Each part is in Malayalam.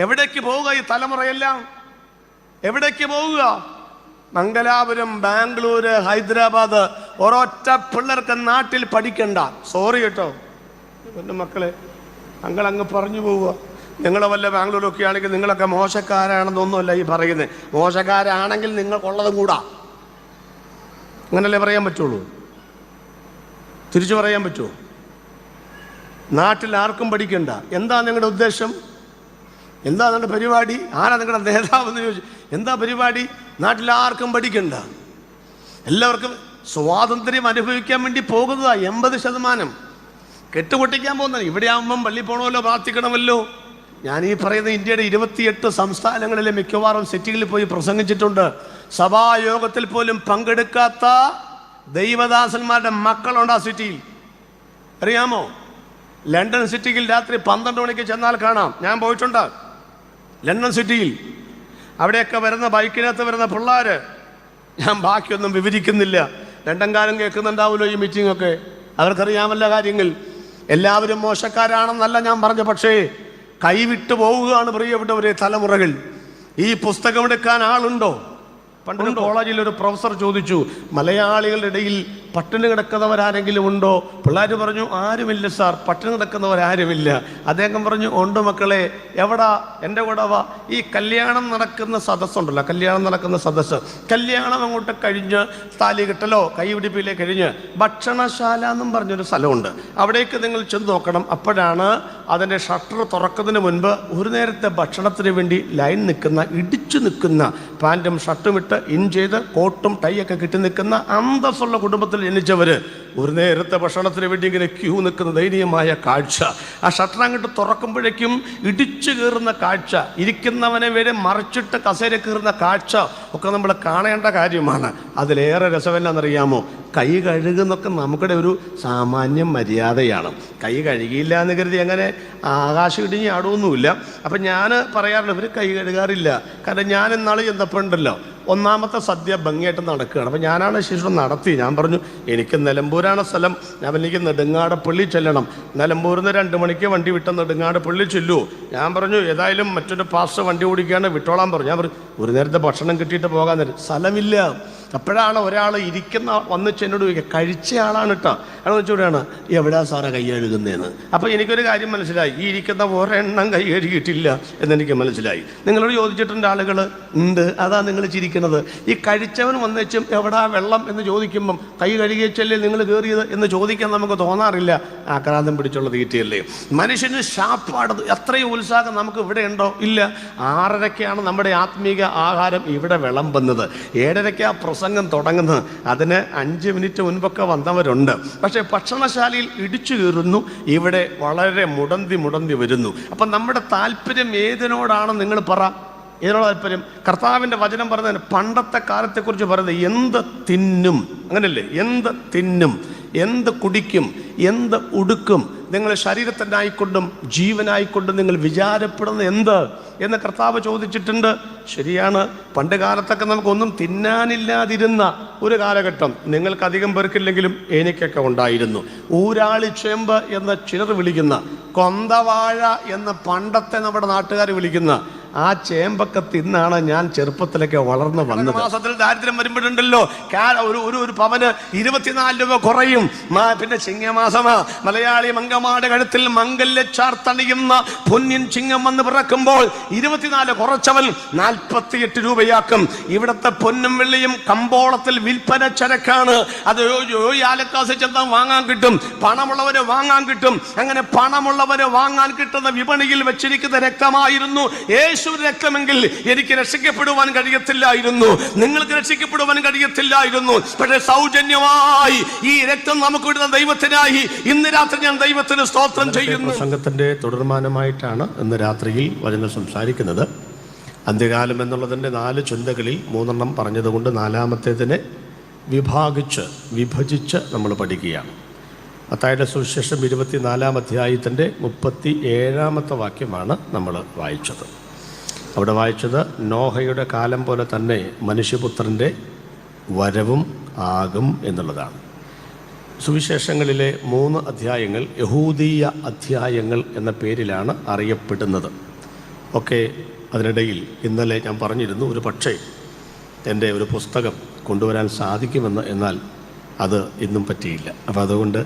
എവിടേക്ക് പോവുക ഈ തലമുറയെല്ലാം? എവിടേക്ക് പോവുക? മംഗലാപുരം, ബാംഗ്ലൂര്, ഹൈദരാബാദ്, ഒരൊറ്റ പിള്ളേർക്ക് നാട്ടിൽ പഠിക്കണ്ട. സോറി കേട്ടോ എൻ്റെ മക്കളെ, അങ്ങ് പറഞ്ഞു പോവുക. നിങ്ങൾ വല്ല ബാംഗ്ലൂരൊക്കെ ആണെങ്കിൽ നിങ്ങളൊക്കെ മോശക്കാരാണെന്നൊന്നുമല്ല ഈ പറയുന്നത്. മോശക്കാരാണെങ്കിൽ നിങ്ങൾക്കുള്ളതും കൂടാ. അങ്ങനല്ലേ പറയാൻ പറ്റുള്ളൂ? തിരിച്ചു പറയാൻ പറ്റുമോ? നാട്ടിൽ ആർക്കും പഠിക്കണ്ട. എന്താ നിങ്ങളുടെ ഉദ്ദേശം? എന്താ നിങ്ങളുടെ പരിപാടി? ആരാ നിങ്ങളുടെ നേതാവെന്ന് ചോദിച്ചു. എന്താ പരിപാടി? നാട്ടിൽ ആർക്കും പഠിക്കണ്ട, എല്ലാവർക്കും സ്വാതന്ത്ര്യം അനുഭവിക്കാൻ വേണ്ടി പോകുന്നതാ 80%. കെട്ടുപൊട്ടിക്കാൻ പോകുന്നത്. ഇവിടെ ആകുമ്പം പള്ളി പോകണമല്ലോ, പ്രാർത്ഥിക്കണമല്ലോ. ഞാൻ ഈ പറയുന്ന ഇന്ത്യയുടെ 28 സംസ്ഥാനങ്ങളിലെ മിക്കവാറും സിറ്റികളിൽ പോയി പ്രസംഗിച്ചിട്ടുണ്ട്. സഭായോഗത്തിൽ പോലും പങ്കെടുക്കാത്ത ദൈവദാസന്മാരുടെ മക്കളുണ്ട് ആ സിറ്റിയിൽ. അറിയാമോ? ലണ്ടൻ സിറ്റിയിൽ രാത്രി 12 മണിക്ക് ചെന്നാൽ കാണാം. ഞാൻ പോയിട്ടുണ്ട് ലണ്ടൻ സിറ്റിയിൽ. അവിടെയൊക്കെ വരുന്ന ബൈക്കിനകത്ത് വരുന്ന പിള്ളേർ, ഞാൻ ബാക്കിയൊന്നും വിവരിക്കുന്നില്ല. ലണ്ടൻകാരും കേൾക്കുന്നുണ്ടാവുമല്ലോ ഈ മീറ്റിംഗ് ഒക്കെ. അവർക്കറിയാമല്ല കാര്യങ്ങൾ. എല്ലാവരും മോശക്കാരാണെന്നല്ല ഞാൻ പറഞ്ഞു, പക്ഷേ കൈവിട്ടു പോവുകയാണ് പ്രിയപ്പെട്ടവരെ തലമുറകൾ. ഈ പുസ്തകം എടുക്കാൻ ആളുണ്ടോ? പണ്ട് കോളേജിൽ ഒരു പ്രൊഫസർ ചോദിച്ചു, മലയാളികളുടെ ഇടയിൽ പട്ടിണി കിടക്കുന്നവരാരെങ്കിലും ഉണ്ടോ? പിള്ളേർ പറഞ്ഞു, ആരുമില്ല സാർ, പട്ടിണി കിടക്കുന്നവരാരുമില്ല. അദ്ദേഹം പറഞ്ഞു, ഉണ്ട് മക്കളെ. എവിടാ? എൻ്റെ കൂടെ വാ. ഈ കല്യാണം നടക്കുന്ന സദസ്സുണ്ടല്ലോ, കല്യാണം നടക്കുന്ന സദസ്സ്, കല്യാണം അങ്ങോട്ട് കഴിഞ്ഞ് താലി കെട്ടലോ കൈപിടിപ്പിലേ കഴിഞ്ഞ് ഭക്ഷണശാല എന്നും പറഞ്ഞൊരു സ്ഥലമുണ്ട്. അവിടേക്ക് നിങ്ങൾ ചെന്ന് നോക്കണം. അപ്പോഴാണ് അതിൻ്റെ ഷട്ടർ തുറക്കുന്നതിന് മുൻപ് ഒരു നേരത്തെ ഭക്ഷണത്തിന് വേണ്ടി ലൈൻ നിൽക്കുന്ന, ഇടിച്ചു നിൽക്കുന്ന, പാൻറ്റും ഷർട്ടും ഇട്ട് ഇൻ ചെയ്ത് കോട്ടും ടൈയൊക്കെ കിട്ടി നിൽക്കുന്ന അന്തസ്സുള്ള കുടുംബത്തിൽ ജനിച്ചവർ ഒരു നേരത്തെ ഭക്ഷണത്തിന് വേണ്ടി ഇങ്ങനെ ക്യൂ നിൽക്കുന്ന ദയനീയമായ കാഴ്ച. ആ ഷട്ടർ അങ്ങോട്ട് തുറക്കുമ്പോഴേക്കും ഇടിച്ചു കയറുന്ന കാഴ്ച, ഇരിക്കുന്നവനെ വരെ മറിച്ചിട്ട് കസേര കയറുന്ന കാഴ്ച ഒക്കെ നമ്മൾ കാണേണ്ട കാര്യമാണ്. അതിലേറെ രസമെന്നാണെന്നറിയാമോ? കൈ കഴുകുന്നൊക്കെ നമുക്കിടെ ഒരു സാമാന്യ മര്യാദയാണ്. കൈ കഴുകിയില്ല എന്ന് കരുതി അങ്ങനെ ആകാശം ഇടിഞ്ഞ് ആടുമൊന്നുമില്ല. അപ്പം ഞാൻ പറയാറുണ്ട്, ഇവർ കൈ കഴുകാറില്ല. കാരണം ഞാൻ ഇന്നാൾ ചെന്നപ്പോഴുണ്ടല്ലോ, ഒന്നാമത്തെ സദ്യ ഭംഗിയായിട്ട് നടക്കുകയാണ്. അപ്പം ഞാനാണ് ശിശു നടത്തി. ഞാൻ പറഞ്ഞു, എനിക്ക് നിലമ്പൂരാണ് സ്ഥലം, എനിക്ക് നെടുങ്ങാടപ്പള്ളി ചെല്ലണം. നിലമ്പൂരിൽ നിന്ന് 2 മണിക്ക് വണ്ടി വിട്ട നെടുങ്ങാടപ്പള്ളി ചെല്ലുമോ? ഞാൻ പറഞ്ഞു, ഏതായാലും മറ്റൊരു പാസ്റ്റർ വണ്ടി ഓടിക്കുകയാണ്, വിട്ടോളാൻ പറഞ്ഞു. ഞാൻ പറഞ്ഞു, ഒരു നേരത്തെ ഭക്ഷണം കിട്ടിയിട്ട് പോകാൻ നേരം സ്ഥലമില്ല. അപ്പോഴാണ് ഒരാൾ ഇരിക്കുന്ന വന്ന് ചെന്നോട് ചോദിക്കുക, കഴിച്ച ആളാണ് കേട്ടോ. അയാൾ വെച്ചുകൂടെയാണ്, എവിടെയാ സാറേ കൈ കഴുകുന്നതെന്ന്. അപ്പോൾ എനിക്കൊരു കാര്യം മനസ്സിലായി, ഈ ഇരിക്കുന്ന ഒരെണ്ണം കൈ കഴുകിയിട്ടില്ല എന്നെനിക്ക് മനസ്സിലായി. നിങ്ങളോട് ചോദിച്ചിട്ടുണ്ട് ആളുകൾ? ഉണ്ട്. അതാ നിങ്ങൾ ചിരിക്കുന്നത്. ഈ കഴിച്ചവൻ വന്നേച്ചും എവിടാ വെള്ളം എന്ന് ചോദിക്കുമ്പം കൈ കഴുകിയച്ചല്ലേ നിങ്ങൾ കയറിയത് എന്ന് ചോദിക്കാൻ നമുക്ക് തോന്നാറില്ല. ആക്രാന്തം പിടിച്ചുള്ള തീറ്റയല്ലേ. മനുഷ്യന് ശാപ്പാട് അത്രയും ഉത്സാഹം നമുക്ക് ഇവിടെ ഉണ്ടോ? ഇല്ല. 6:30ക്കാണ് നമ്മുടെ ആത്മീക ആഹാരം ഇവിടെ വിളമ്പുന്നത്. 7:30 പ്രസംഗം തുടങ്ങുന്നത്. അതിന് 5 മിനിറ്റ് മുൻപൊക്കെ വന്നവരുണ്ട്. പക്ഷേ ഭക്ഷണശാലയിൽ ഇടിച്ചു കയറുന്നു, ഇവിടെ വളരെ മുടന്തി വരുന്നു. അപ്പം നമ്മുടെ താല്പര്യം ഏതിനോടാണ്? നിങ്ങൾ പറ, ഏതിനോട് താല്പര്യം? കർത്താവിൻ്റെ വചനം പറഞ്ഞതിന് പണ്ടത്തെ കാലത്തെക്കുറിച്ച് പറയുന്നത്, എന്ത് തിന്നും, അങ്ങനല്ലേ? എന്ത് തിന്നും, എന്ത് കുടിക്കും, എന്ത് ഉടുക്കും, നിങ്ങൾ ശരീരത്തിനായിക്കൊണ്ടും ജീവനായിക്കൊണ്ടും നിങ്ങൾ വിചാരപ്പെടുന്ന എന്ത് എന്ന് കർത്താവ് ചോദിച്ചിട്ടുണ്ട്. ശരിയാണ്. പണ്ട് കാലത്തൊക്കെ നമുക്കൊന്നും തിന്നാനില്ലാതിരുന്ന ഒരു കാലഘട്ടം നിങ്ങൾക്കധികം പേർക്കില്ലെങ്കിലും എനിക്കൊക്കെ ഉണ്ടായിരുന്നു. ഊരാളിച്ചേമ്പ് എന്ന് ചിലർ വിളിക്കുന്ന, കൊന്തവാഴ എന്ന് പണ്ടത്തെ നമ്മുടെ നാട്ടുകാർ വിളിക്കുന്ന ആ ചേമ്പൊക്കെ തിന്നാണ് ഞാൻ ചെറുപ്പത്തിലൊക്കെ വളർന്നു വന്നത്. മാസത്തിൽ ദാരിദ്ര്യം വരുമ്പോഴുണ്ടല്ലോ, ഒരു പവന് 24 രൂപ കുറയും. പിന്നെ ചിങ്ങമാസമാ, മലയാളി മങ്കമാടെ കഴുത്തിൽ മംഗല്യ ചാർത്തണിയുന്ന പൊന്നിൻ ചിങ്ങം വന്ന് പിറക്കുമ്പോൾ 24 കുറച്ചവൻ 48 രൂപയാക്കും. ഇവിടുത്തെ പൊന്നും വെള്ളിയും കമ്പോളത്തിൽ വിൽപ്പന ചരക്കാണ്. അത് ആലക്കാസ് ചെന്നാൽ വാങ്ങാൻ കിട്ടും, പണമുള്ളവര് വാങ്ങാൻ കിട്ടും. അങ്ങനെ പണമുള്ളവര് വാങ്ങാൻ കിട്ടുന്ന വിപണിയിൽ വെച്ചിരിക്കുന്ന രക്തമായിരുന്നു യേശു രക്തമെങ്കിൽ എനിക്ക് രക്ഷിക്കപ്പെടുവാൻ കഴിയത്തില്ലായിരുന്നു, നിങ്ങൾക്ക് രക്ഷിക്കപ്പെടുവാൻ കഴിയത്തില്ലായിരുന്നു. പക്ഷേ സൗജന്യമായി ഈ രക്തം നമുക്ക് വിടുന്ന ദൈവത്തിനായി ഇന്ന് രാത്രി ഞാൻ ദൈവത്തിന് സ്തോത്രം ചെയ്യുന്നു. പ്രസംഗത്തിന്റെ തുടർമാനമായിട്ടാണ് ഇന്ന് രാത്രിയിൽ വചനം സംസാരിക്കുന്നത്. അന്ത്യകാലം എന്നുള്ളതിൻ്റെ 4 ചിന്തകളിൽ 3 പറഞ്ഞതുകൊണ്ട് 4-ാമത്തേതിനെ വിഭജിച്ച് നമ്മൾ പഠിക്കുകയാണ്. മത്തായിയുടെ സുവിശേഷം 24-ാം അധ്യായത്തിൻ്റെ 37-ാമത്തെ വാക്യമാണ് നമ്മൾ വായിച്ചത്. അവിടെ വായിച്ചത്, നോഹയുടെ കാലം പോലെ തന്നെ മനുഷ്യപുത്രൻ്റെ വരവും ആകും എന്നുള്ളതാണ്. സുവിശേഷങ്ങളിലെ 3 അധ്യായങ്ങൾ യഹൂദീയ അധ്യായങ്ങൾ എന്ന പേരിലാണ് അറിയപ്പെടുന്നത്. ഒക്കെ. അതിനിടയിൽ ഇന്നലെ ഞാൻ പറഞ്ഞിരുന്നു ഒരു പക്ഷേ എൻ്റെ ഒരു പുസ്തകം കൊണ്ടുവരാൻ സാധിക്കുമെന്ന്, എന്നാൽ അത് ഇന്നും പറ്റിയില്ല. അപ്പോൾ അതുകൊണ്ട്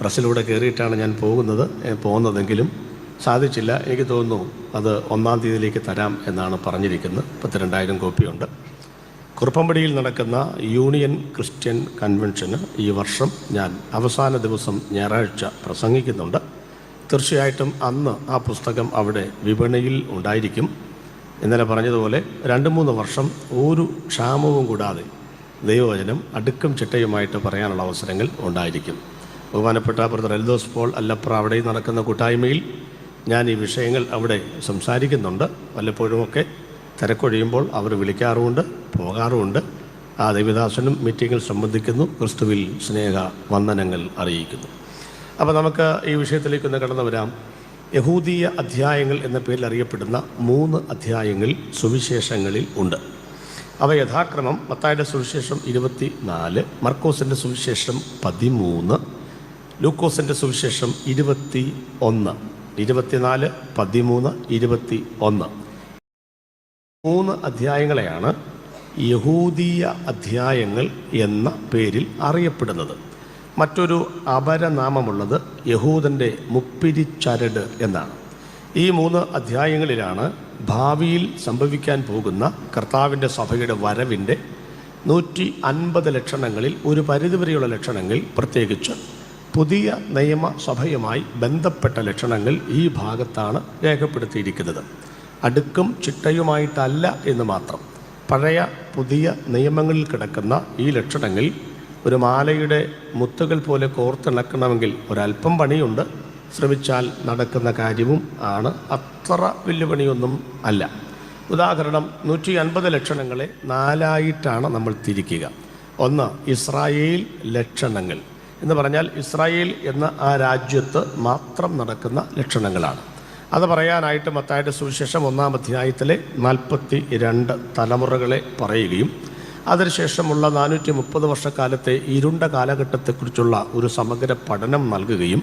പ്രസ്സിലൂടെ കയറിയിട്ടാണ് ഞാൻ പോകുന്നതെങ്കിലും സാധിച്ചില്ല. എനിക്ക് തോന്നുന്നു അത് 1-ാം തീയതിയിലേക്ക് തരാം എന്നാണ് പറഞ്ഞിരിക്കുന്നത്. 32,000 കോപ്പിയുണ്ട്. കുറുപ്പമ്പടിയിൽ നടക്കുന്ന യൂണിയൻ ക്രിസ്ത്യൻ കൺവെൻഷന് ഈ വർഷം ഞാൻ അവസാന ദിവസം ഞായറാഴ്ച പ്രസംഗിക്കുന്നുണ്ട്. തീർച്ചയായിട്ടും അന്ന് ആ പുസ്തകം അവിടെ വിപണിയിൽ ഉണ്ടായിരിക്കും. ഇന്നലെ പറഞ്ഞതുപോലെ 2-3 വർഷം ഒരു ക്ഷാമവും കൂടാതെ ദൈവവചനം അടുക്കും ചിട്ടയുമായിട്ട് പറയാനുള്ള അവസരങ്ങൾ ഉണ്ടായിരിക്കും. ബഹുമാനപ്പെട്ട ബ്രദർ എൽദോസ് പോൾ അല്ലപ്ര അവിടെ നടക്കുന്ന കൂട്ടായ്മയിൽ ഞാൻ ഈ വിഷയങ്ങൾ അവിടെ സംസാരിക്കുന്നുണ്ട്. വല്ലപ്പോഴുമൊക്കെ തിരക്കൊഴിയുമ്പോൾ അവർ വിളിക്കാറുമുണ്ട്, പോകാറുമുണ്ട്. ആ ദൈവദാസനും മീറ്റിങ്ങിൽ സംബന്ധിക്കുന്നു, ക്രിസ്തുവിൽ സ്നേഹ വന്ദനങ്ങൾ അറിയിക്കുന്നു. അപ്പോൾ നമുക്ക് ഈ വിഷയത്തിലേക്കൊന്ന് കടന്നു വരാം. യഹൂദീയ അധ്യായങ്ങൾ എന്ന പേരിൽ അറിയപ്പെടുന്ന 3 അധ്യായങ്ങൾ സുവിശേഷങ്ങളിൽ ഉണ്ട്. അവ യഥാക്രമം മത്തായിയുടെ സുവിശേഷം 24, മർക്കോസിൻ്റെ സുവിശേഷം 13, ലൂക്കോസിൻ്റെ സുവിശേഷം 21, 24, 13, 21 3 അധ്യായങ്ങളെയാണ് യഹൂദീയ അധ്യായങ്ങൾ എന്ന പേരിൽ അറിയപ്പെടുന്നത്. മറ്റൊരു അപരനാമമുള്ളത് യഹൂദൻ്റെ മുപ്പിരിച്ചരട് എന്നാണ്. ഈ 3 അധ്യായങ്ങളിലാണ് ഭാവിയിൽ സംഭവിക്കാൻ പോകുന്ന കർത്താവിൻ്റെ സഭയുടെ വരവിൻ്റെ 150 ലക്ഷണങ്ങളിൽ ഒരു പരിധിവരെയുള്ള ലക്ഷണങ്ങൾ, പ്രത്യേകിച്ച് പുതിയ നിയമസഭയുമായി ബന്ധപ്പെട്ട ലക്ഷണങ്ങൾ ഈ ഭാഗത്താണ് രേഖപ്പെടുത്തിയിരിക്കുന്നത്. അടുക്കും ചിട്ടയുമായിട്ടല്ല എന്ന് മാത്രം. പഴയ പുതിയ നിയമങ്ങളിൽ കിടക്കുന്ന ഈ ലക്ഷണങ്ങൾ ഒരു മാലയുടെ മുത്തുകൾ പോലെ കോർത്തിണക്കണമെങ്കിൽ ഒരല്പം പണിയുണ്ട്. ശ്രമിച്ചാൽ നടക്കുന്ന കാര്യവും ആണ്. അത്ര വലിയ പണിയൊന്നും അല്ല. ഉദാഹരണം, 150 ലക്ഷണങ്ങളെ 4ആയിട്ടാണ് നമ്മൾ തിരിക്കുക. ഒന്ന്, ഇസ്രായേൽ ലക്ഷണങ്ങൾ എന്ന് പറഞ്ഞാൽ ഇസ്രായേൽ എന്ന ആ രാജ്യത്ത് മാത്രം നടക്കുന്ന ലക്ഷണങ്ങളാണ്. അത് പറയാനായിട്ട് മത്തായിയുടെ സുവിശേഷം 1-ാം അധ്യായത്തിലെ 42 തലമുറകളെ പറയുകയും അതിനുശേഷമുള്ള 430 വർഷക്കാലത്തെ ഇരുണ്ട കാലഘട്ടത്തെക്കുറിച്ചുള്ള ഒരു സമഗ്ര പഠനം നൽകുകയും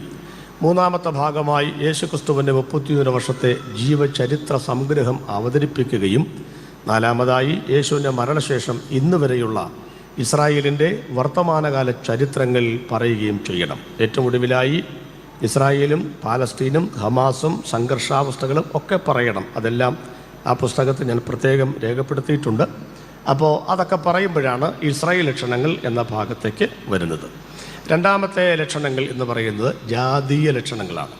3-ാമത്തെ ഭാഗമായി യേശുക്രിസ്തുവിൻ്റെ 31 വർഷത്തെ ജീവചരിത്ര സംഗ്രഹം അവതരിപ്പിക്കുകയും 4-ാമതായി യേശുവിൻ്റെ മരണശേഷം ഇന്ന് വരെയുള്ള ഇസ്രായേലിൻ്റെ വർത്തമാനകാല ചരിത്രങ്ങൾ പറയുകയും ചെയ്യണം. ഏറ്റവും ഒടുവിലായി ഇസ്രായേലും പാലസ്തീനും ഹമാസും സംഘർഷാവസ്ഥകളും ഒക്കെ പറയണം. അതെല്ലാം ആ പുസ്തകത്തിൽ ഞാൻ പ്രത്യേകം രേഖപ്പെടുത്തിയിട്ടുണ്ട്. അപ്പോൾ അതൊക്കെ പറയുമ്പോഴാണ് ഇസ്രായേൽ ലക്ഷണങ്ങൾ എന്ന ഭാഗത്തേക്ക് വരുന്നത്. 2-ാമത്തെ ലക്ഷണങ്ങൾ എന്ന് പറയുന്നത് ജാതീയ ലക്ഷണങ്ങളാണ്.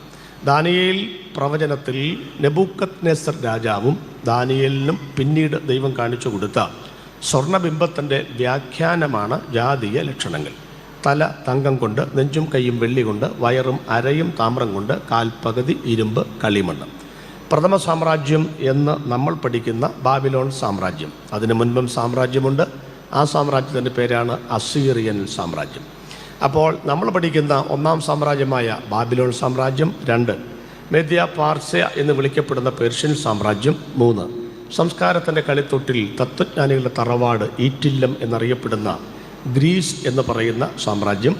ദാനിയേൽ പ്രവചനത്തിൽ നെബൂക്കദ്നേസർ രാജാവും ദാനിയേലിനും പിന്നീട് ദൈവം കാണിച്ചു കൊടുത്ത സ്വർണ്ണബിംബത്തിൻ്റെ വ്യാഖ്യാനമാണ് ജാതീയ ലക്ഷണങ്ങൾ. തല തങ്കം കൊണ്ട്, നെഞ്ചും കൈയും വെള്ളി കൊണ്ട്, വയറും അരയും താമ്രം കൊണ്ട്, കാൽപകുതി ഇരുമ്പ്, കളിമണ്ണ്. പ്രഥമ സാമ്രാജ്യം എന്ന് നമ്മൾ പഠിക്കുന്ന ബാബിലോൺ സാമ്രാജ്യം, അതിന് മുൻപും സാമ്രാജ്യമുണ്ട്. ആ സാമ്രാജ്യത്തിൻ്റെ പേരാണ് അസീറിയൻ സാമ്രാജ്യം. അപ്പോൾ നമ്മൾ പഠിക്കുന്ന 1-ാം സാമ്രാജ്യമായ ബാബിലോൺ സാമ്രാജ്യം, 2 മേദ്യ പാർസ്യ എന്ന് വിളിക്കപ്പെടുന്ന പേർഷ്യൻ സാമ്രാജ്യം, 3 സംസ്കാരത്തിൻ്റെ കളിത്തൊട്ടിൽ തത്വജ്ഞാനികളുടെ തറവാട് ഈറ്റില്ലം എന്നറിയപ്പെടുന്ന ഗ്രീസ് എന്ന് പറയുന്ന സാമ്രാജ്യം,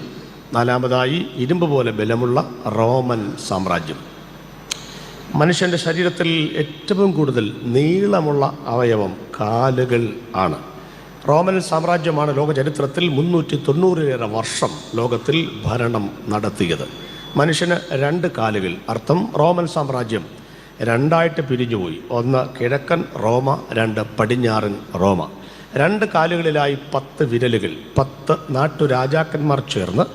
4-ാമതായി ഇരുമ്പ് പോലെ ബലമുള്ള റോമൻ സാമ്രാജ്യം. മനുഷ്യൻ്റെ ശരീരത്തിൽ ഏറ്റവും കൂടുതൽ നീളമുള്ള അവയവം കാലുകൾ ആണ്. റോമൻ സാമ്രാജ്യമാണ് ലോക ചരിത്രത്തിൽ 390-ലേറെ വർഷം ലോകത്തിൽ ഭരണം നടത്തിയത്. മനുഷ്യന് 2 കാലുകൾ. അർത്ഥം, റോമൻ സാമ്രാജ്യം 2ആയിട്ട് പിരിഞ്ഞുപോയി. 1 കിഴക്കൻ റോമ, 2 പടിഞ്ഞാറൻ റോമ. 2 കാലുകളിലായി 10 വിരലുകൾ. 10 നാട്ടുരാജാക്കന്മാർ ചേർന്ന്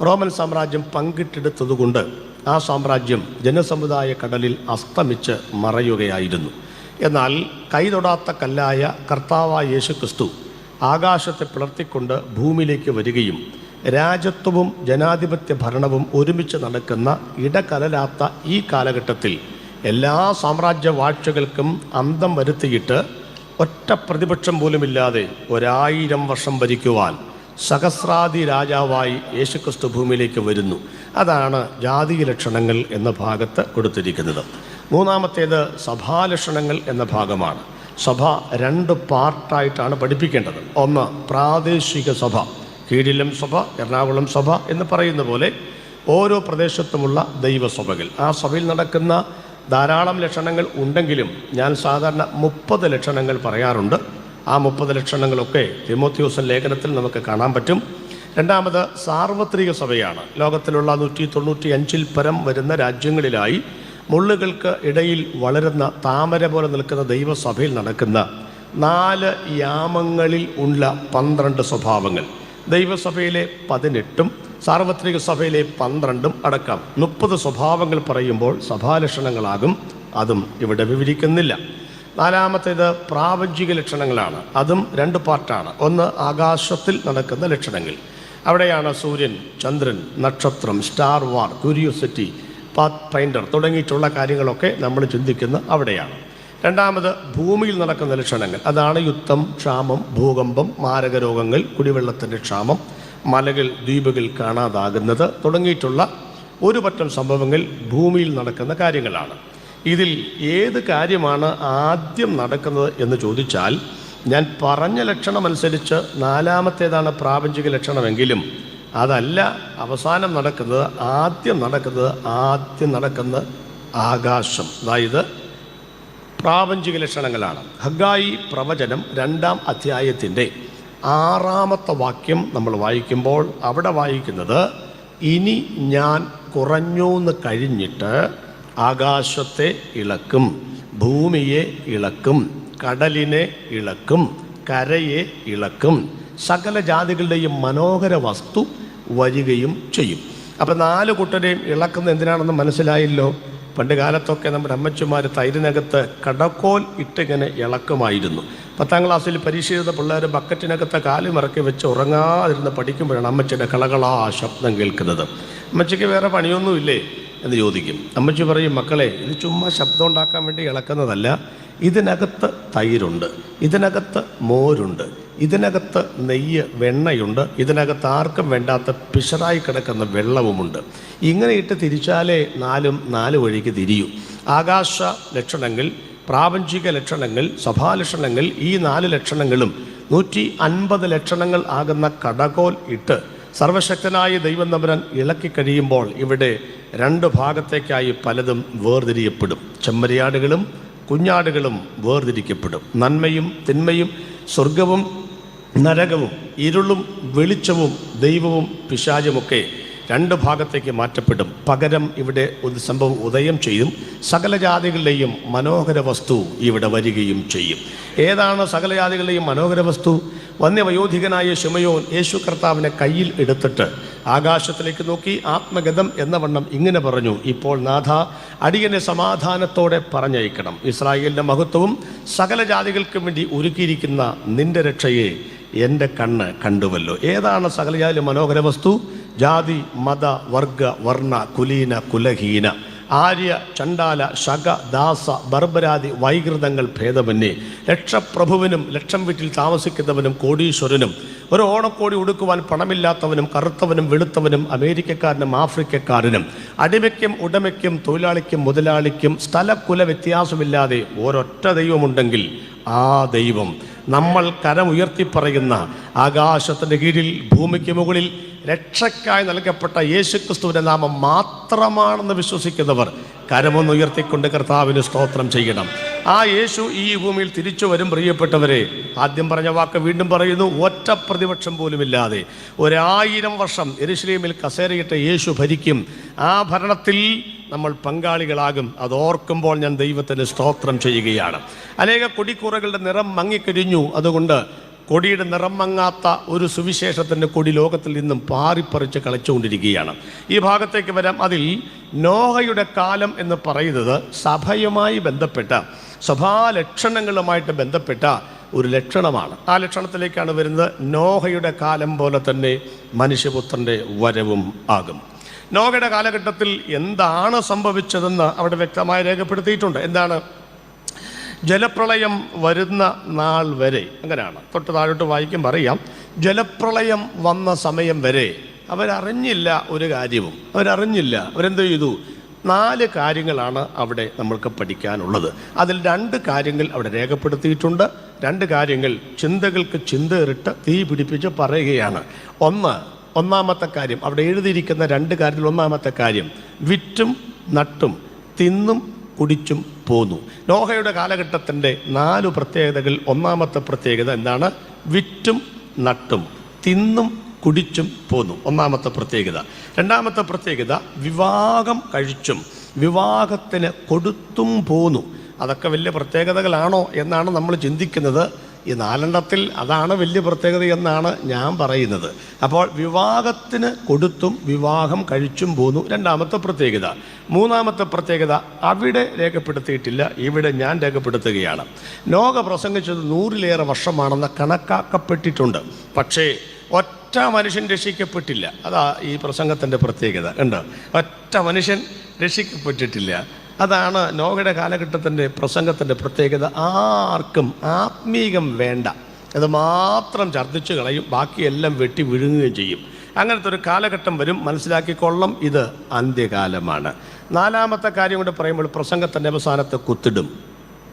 റോമൻ സാമ്രാജ്യം പങ്കിട്ടെടുത്തതുകൊണ്ട് ആ സാമ്രാജ്യം ജനസമുദായ കടലിൽ അസ്തമിച്ച് മറയുകയായിരുന്നു. എന്നാൽ കൈതൊടാത്ത കല്ലായ കർത്താവായ യേശുക്രിസ്തു ആകാശത്തെ പിളർത്തിക്കൊണ്ട് ഭൂമിയിലേക്ക് വരികയും രാജത്വവും ജനാധിപത്യ ഭരണവും ഒരുമിച്ച് നടക്കുന്ന ഇടകലരാത്ത ഈ കാലഘട്ടത്തിൽ എല്ലാ സാമ്രാജ്യ വാഴ്ചകൾക്കും അന്തം വരുത്തിയിട്ട് ഒറ്റ പ്രതിപക്ഷം പോലുമില്ലാതെ 1000 വർഷം ഭരിക്കുവാൻ സഹസ്രാദി രാജാവായി യേശുക്രിസ്തു ഭൂമിയിലേക്ക് വരുന്നു. അതാണ് ജാതീയ ലക്ഷണങ്ങൾ എന്ന ഭാഗത്ത് കൊടുത്തിരിക്കുന്നത്. 3-ാമത്തേത് സഭാലക്ഷണങ്ങൾ എന്ന ഭാഗമാണ്. സഭ 2 പാർട്ടായിട്ടാണ് പഠിപ്പിക്കേണ്ടത്. 1 പ്രാദേശിക സഭ, കീഴിലം സഭ, എറണാകുളം സഭ എന്ന് പറയുന്ന പോലെ ഓരോ പ്രദേശത്തുമുള്ള ദൈവസഭകൾ. ആ സഭയിൽ നടക്കുന്ന ധാരാളം ലക്ഷണങ്ങൾ ഉണ്ടെങ്കിലും ഞാൻ സാധാരണ 30 ലക്ഷണങ്ങൾ പറയാറുണ്ട്. ആ 30 ലക്ഷണങ്ങളൊക്കെ തിമോഥെയോസ് ലേഖനത്തിൽ നമുക്ക് കാണാൻ പറ്റും. രണ്ടാമത് സാർവത്രിക സഭയാണ്. ലോകത്തിലുള്ള 195 പരം വരുന്ന രാജ്യങ്ങളിലായി മുള്ളുകൾക്ക് ഇടയിൽ വളരുന്ന താമര പോലെ നിൽക്കുന്ന ദൈവസഭയിൽ നടക്കുന്ന 4 യാമങ്ങളിൽ ഉള്ള 12 സ്വഭാവങ്ങൾ. ദൈവസഭയിലെ 18ഉം സാർവത്രിക സഭയിലെ 12ഉം അടക്കം 30 സ്വഭാവങ്ങൾ പറയുമ്പോൾ സഭാലക്ഷണങ്ങളാകും. അതും ഇവിടെ വിവരിക്കുന്നില്ല. നാലാമത്തേത് പ്രാപഞ്ചിക ലക്ഷണങ്ങളാണ്. അതും 2 പാർട്ടാണ്. ഒന്ന് ആകാശത്തിൽ നടക്കുന്ന ലക്ഷണങ്ങൾ. അവിടെയാണ് സൂര്യൻ, ചന്ദ്രൻ, നക്ഷത്രം, star war, curiosity, path finder തുടങ്ങിയിട്ടുള്ള കാര്യങ്ങളൊക്കെ നമ്മൾ ചിന്തിക്കുന്ന അവിടെയാണ്. രണ്ടാമത് ഭൂമിയിൽ നടക്കുന്ന ലക്ഷണങ്ങൾ. അതാണ് യുദ്ധം, ക്ഷാമം, ഭൂകമ്പം, മാരക രോഗങ്ങൾ, കുടിവെള്ളത്തിൻ്റെ ക്ഷാമം, മലകൾ, ദ്വീപുകൾ കാണാതാകുന്നത് തുടങ്ങിയിട്ടുള്ള ഒരു പറ്റം സംഭവങ്ങൾ ഭൂമിയിൽ നടക്കുന്ന കാര്യങ്ങളാണ്. ഇതിൽ ഏത് കാര്യമാണ് ആദ്യം നടക്കുന്നത് എന്ന് ചോദിച്ചാൽ, ഞാൻ പറഞ്ഞ ലക്ഷണമനുസരിച്ച് 4ാമത്തേതാണ് പ്രാപഞ്ചിക ലക്ഷണമെങ്കിലും അതല്ല അവസാനം നടക്കുന്നത്. ആദ്യം നടക്കുന്നത് ആകാശം, അതായത് പ്രാപഞ്ചിക ലക്ഷണങ്ങളാണ്. ഹഗ്ഗായി പ്രവചനം 2-ാം അധ്യായത്തിൻ്റെ 6ാമത്തെ വാക്യം നമ്മൾ വായിക്കുമ്പോൾ അവിടെ വായിക്കുന്നത്, ഇനി ഞാൻ കുറഞ്ഞൂന്ന് കഴിഞ്ഞിട്ട് ആകാശത്തെ ഇളക്കും, ഭൂമിയെ ഇളക്കും, കടലിനെ ഇളക്കും, കരയെ ഇളക്കും, സകല ജാതികളുടെയും മനോഹര വസ്തു വരികയും ചെയ്യും. അപ്പം 4 കൂട്ടരെയും ഇളക്കുന്നത് എന്തിനാണെന്ന് മനസ്സിലായല്ലോ. പണ്ട് കാലത്തൊക്കെ നമ്മുടെ അമ്മച്ചിമാർ തൈരിനകത്ത് കടക്കോൽ ഇട്ടിങ്ങനെ ഇളക്കുമായിരുന്നു. 10ാം ക്ലാസ്സിൽ പരീക്ഷ എഴുതുന്ന പിള്ളേർ ബക്കറ്റിനകത്ത് കാലും ഇറക്കി വെച്ച് ഉറങ്ങാതിരുന്ന് പഠിക്കുമ്പോഴാണ് അമ്മച്ചിയുടെ കളകളാ ശബ്ദം കേൾക്കുന്നത്. അമ്മച്ചിക്ക് വേറെ പണിയൊന്നുമില്ലേ എന്ന് ചോദിക്കും. അമ്മച്ചി പറയും, മക്കളെ, ഇത് ചുമ്മാ ശബ്ദം ഉണ്ടാക്കാൻ വേണ്ടി ഇളക്കുന്നതല്ല. ഇതിനകത്ത് തൈരുണ്ട്, ഇതിനകത്ത് മോരുണ്ട്, ഇതിനകത്ത് നെയ്യ്, വെണ്ണയുണ്ട്, ഇതിനകത്ത് ആർക്കും വേണ്ടാത്ത പിശറായി കിടക്കുന്ന വെള്ളവുമുണ്ട്. ഇങ്ങനെ ഇട്ട് തിരിച്ചാലേ 4 വഴിക്ക് തിരിയൂ. ആകാശ ലക്ഷണങ്ങൾ, പ്രാപഞ്ചിക ലക്ഷണങ്ങൾ, സഭാലക്ഷണങ്ങൾ, ഈ 4 ലക്ഷണങ്ങളും 150 ലക്ഷണങ്ങൾ ആകുന്ന കടകോൽ ഇട്ട് സർവശക്തനായ ദൈവം തമ്പുരാൻ ഇളക്കി കഴിയുമ്പോൾ ഇവിടെ 2 ഭാഗത്തേക്കായി പലതും വേർതിരിയപ്പെടും. ചെമ്മരിയാടുകളും കുഞ്ഞാടുകളും വേർതിരിക്കപ്പെടും. നന്മയും തിന്മയും, സ്വർഗവും നരകവും, ഇരുളും വെളിച്ചവും, ദൈവവും പിശാചുമൊക്കെ 2 ഭാഗത്തേക്ക് മാറ്റപ്പെടും. പകരം ഇവിടെ ഒരു സംഭവം ഉദയം ചെയ്യും. സകല ജാതികളുടെയും മനോഹര വസ്തു ഇവിടെ വരികയും ചെയ്യും. ഏതാണ് സകല ജാതികളുടെയും മനോഹര വസ്തു? വന്യവയോധികനായ ശിമയോൻ യേശു കർത്താവിനെ കയ്യിൽ എടുത്തിട്ട് ആകാശത്തിലേക്ക് നോക്കി ആത്മഗതം എന്ന വണ്ണം ഇങ്ങനെ പറഞ്ഞു, ഇപ്പോൾ നാഥ, അടിയനെ സമാധാനത്തോടെ പറഞ്ഞയക്കണം. ഇസ്രായേലിൻ്റെ മഹത്വവും സകല ജാതികൾക്കും വേണ്ടി ഒരുക്കിയിരിക്കുന്ന നിന്റെ രക്ഷയെ എൻ്റെ കണ്ണ് കണ്ടുവല്ലോ. ഏതാണ് സകല ജാതിയിലെ മനോഹര വസ്തു? ജാതി, മത, വർഗ, വർണ്ണ, കുലീന, കുലഹീന, ആര്യ, ചണ്ടാല, ശക, ദാസ, ബർബരാദി, വൈകൃതങ്ങൾ ഭേദമന്യേ ലക്ഷപ്രഭുവിനും ലക്ഷം വീട്ടിൽ താമസിക്കുന്നവനും കോടീശ്വരനും ഒരു ഓണക്കോടി ഉടുക്കുവാൻ പണമില്ലാത്തവനും കറുത്തവനും വെളുത്തവനും അമേരിക്കക്കാരനും ആഫ്രിക്കക്കാരനും അടിമയ്ക്കും ഉടമയ്ക്കും തൊഴിലാളിക്കും മുതലാളിക്കും സ്ഥലക്കുല വ്യത്യാസമില്ലാതെ ഒരൊറ്റ ദൈവമുണ്ടെങ്കിൽ ആ ദൈവം നമ്മൾ കരമുയർത്തിപ്പറയുന്ന ആകാശത്തിൻ്റെ കീഴിൽ ഭൂമിക്ക് മുകളിൽ രക്ഷയ്ക്കായി നൽകപ്പെട്ട യേശുക്രിസ്തുവിൻ്റെ നാമം മാത്രമാണെന്ന് വിശ്വസിക്കുന്നവർ കരമൊന്നുയർത്തിക്കൊണ്ട് കർത്താവിന് സ്തോത്രം ചെയ്യണം. ആ യേശു ഈ ഭൂമിയിൽ തിരിച്ചു വരും. പ്രിയപ്പെട്ടവരെ, ആദ്യം പറഞ്ഞ വാക്ക് വീണ്ടും പറയുന്നു, ഒറ്റ പ്രതിപക്ഷം പോലുമില്ലാതെ 1000 വർഷം യെരൂശലേമിൽ കസേരയിട്ട യേശു ഭരിക്കും. ആ ഭരണത്തിൽ നമ്മൾ പങ്കാളികളാകും. അതോർക്കുമ്പോൾ ഞാൻ ദൈവത്തിന് സ്തോത്രം ചെയ്യുകയാണ്. അനേക കൊടിക്കൂറകളുടെ നിറം മങ്ങിക്കഴിഞ്ഞു. അതുകൊണ്ട് കൊടിയുടെ നിറം മങ്ങാത്ത ഒരു സുവിശേഷത്തിൻ്റെ കൊടി ലോകത്തിൽ നിന്നും പാറിപ്പറിച്ച് കളിച്ചുകൊണ്ടിരിക്കുകയാണ്. ഈ ഭാഗത്തേക്ക് വരാം. അതിൽ നോഹയുടെ കാലം എന്ന് പറയുന്നത് സഭയുമായി ബന്ധപ്പെട്ട സഭാലക്ഷണങ്ങളുമായിട്ട് ബന്ധപ്പെട്ട ഒരു ലക്ഷണമാണ്. ആ ലക്ഷണത്തിലേക്കാണ് വരുന്നത്. നോഹയുടെ കാലം പോലെ തന്നെ മനുഷ്യപുത്രൻ്റെ വരവും ആകും. നോഹയുടെ കാലഘട്ടത്തിൽ എന്താണ് സംഭവിച്ചതെന്ന് അവിടെ വ്യക്തമായി രേഖപ്പെടുത്തിയിട്ടുണ്ട്. എന്താണ്? ജലപ്രളയം വരുന്ന നാൾ വരെ, അങ്ങനെയാണ്. തൊട്ട് താഴോട്ട് വായിക്കുമ്പോൾ അറിയാം, ജലപ്രളയം വന്ന സമയം വരെ അവരറിഞ്ഞില്ല ഒരു കാര്യവും. അവരെന്ത് ചെയ്തു? 4 കാര്യങ്ങളാണ് അവിടെ നമ്മൾക്ക് പഠിക്കാനുള്ളത്. അതിൽ 2 കാര്യങ്ങൾ അവിടെ രേഖപ്പെടുത്തിയിട്ടുണ്ട്. 2 കാര്യങ്ങൾ ചിന്തകൾക്ക് ചിന്തേറിട്ട് തീ പിടിപ്പിച്ച് പറയുകയാണ്. ഒന്നാമത്തെ കാര്യം, അവിടെ എഴുതിയിരിക്കുന്ന 2 കാര്യത്തിൽ ഒന്നാമത്തെ കാര്യം, വിറ്റും നട്ടും തിന്നും കുടിച്ചും പോന്നു. നോഹയുടെ കാലഘട്ടത്തിൻ്റെ 4 പ്രത്യേകതകൾ. ഒന്നാമത്തെ പ്രത്യേകത എന്താണ്? വിറ്റും നട്ടും തിന്നും കുടിച്ചും പോന്നു, ഒന്നാമത്തെ പ്രത്യേകത. രണ്ടാമത്തെ പ്രത്യേകത വിവാഹം കഴിച്ചും വിവാഹത്തിന് കൊടുത്തും പോന്നു. അതൊക്കെ വലിയ പ്രത്യേകതകളാണോ എന്നാണ് നമ്മൾ ചിന്തിക്കുന്നത്. ഈ 4 അതാണ് വലിയ പ്രത്യേകത എന്നാണ് ഞാൻ പറയുന്നത്. അപ്പോൾ വിവാഹത്തിന് കൊടുത്തും വിവാഹം കഴിച്ചും പോന്നു, രണ്ടാമത്തെ പ്രത്യേകത. മൂന്നാമത്തെ പ്രത്യേകത അവിടെ രേഖപ്പെടുത്തിയിട്ടില്ല, ഇവിടെ ഞാൻ രേഖപ്പെടുത്തുകയാണ്. നോഹ പ്രസംഗിച്ചത് 100-ലേറെ വർഷമാണെന്ന് കണക്കാക്കപ്പെട്ടിട്ടുണ്ട്. പക്ഷേ ഒറ്റ മനുഷ്യൻ രക്ഷിക്കപ്പെട്ടില്ല. അതാ ഈ പ്രസംഗത്തിൻ്റെ പ്രത്യേകത. ഉണ്ട്, ഒറ്റ മനുഷ്യൻ രക്ഷിക്കപ്പെട്ടിട്ടില്ല. അതാണ് നോഹയുടെ കാലഘട്ടത്തിൻ്റെ പ്രസംഗത്തിൻ്റെ പ്രത്യേകത. ആർക്കും ആത്മീകം വേണ്ട, അത് മാത്രം ഛർദ്ദിച്ചു കളയും, ബാക്കിയെല്ലാം വെട്ടി വിഴുങ്ങുകയും ചെയ്യും. അങ്ങനത്തെ ഒരു കാലഘട്ടം വരും, മനസ്സിലാക്കിക്കൊള്ളം. ഇത് അന്ത്യകാലമാണ്. 4-മത്തെ കാര്യം കൂടെ പറയുമ്പോൾ പ്രസംഗത്തിൻ്റെ അവസാനത്തെ കുത്തിടും.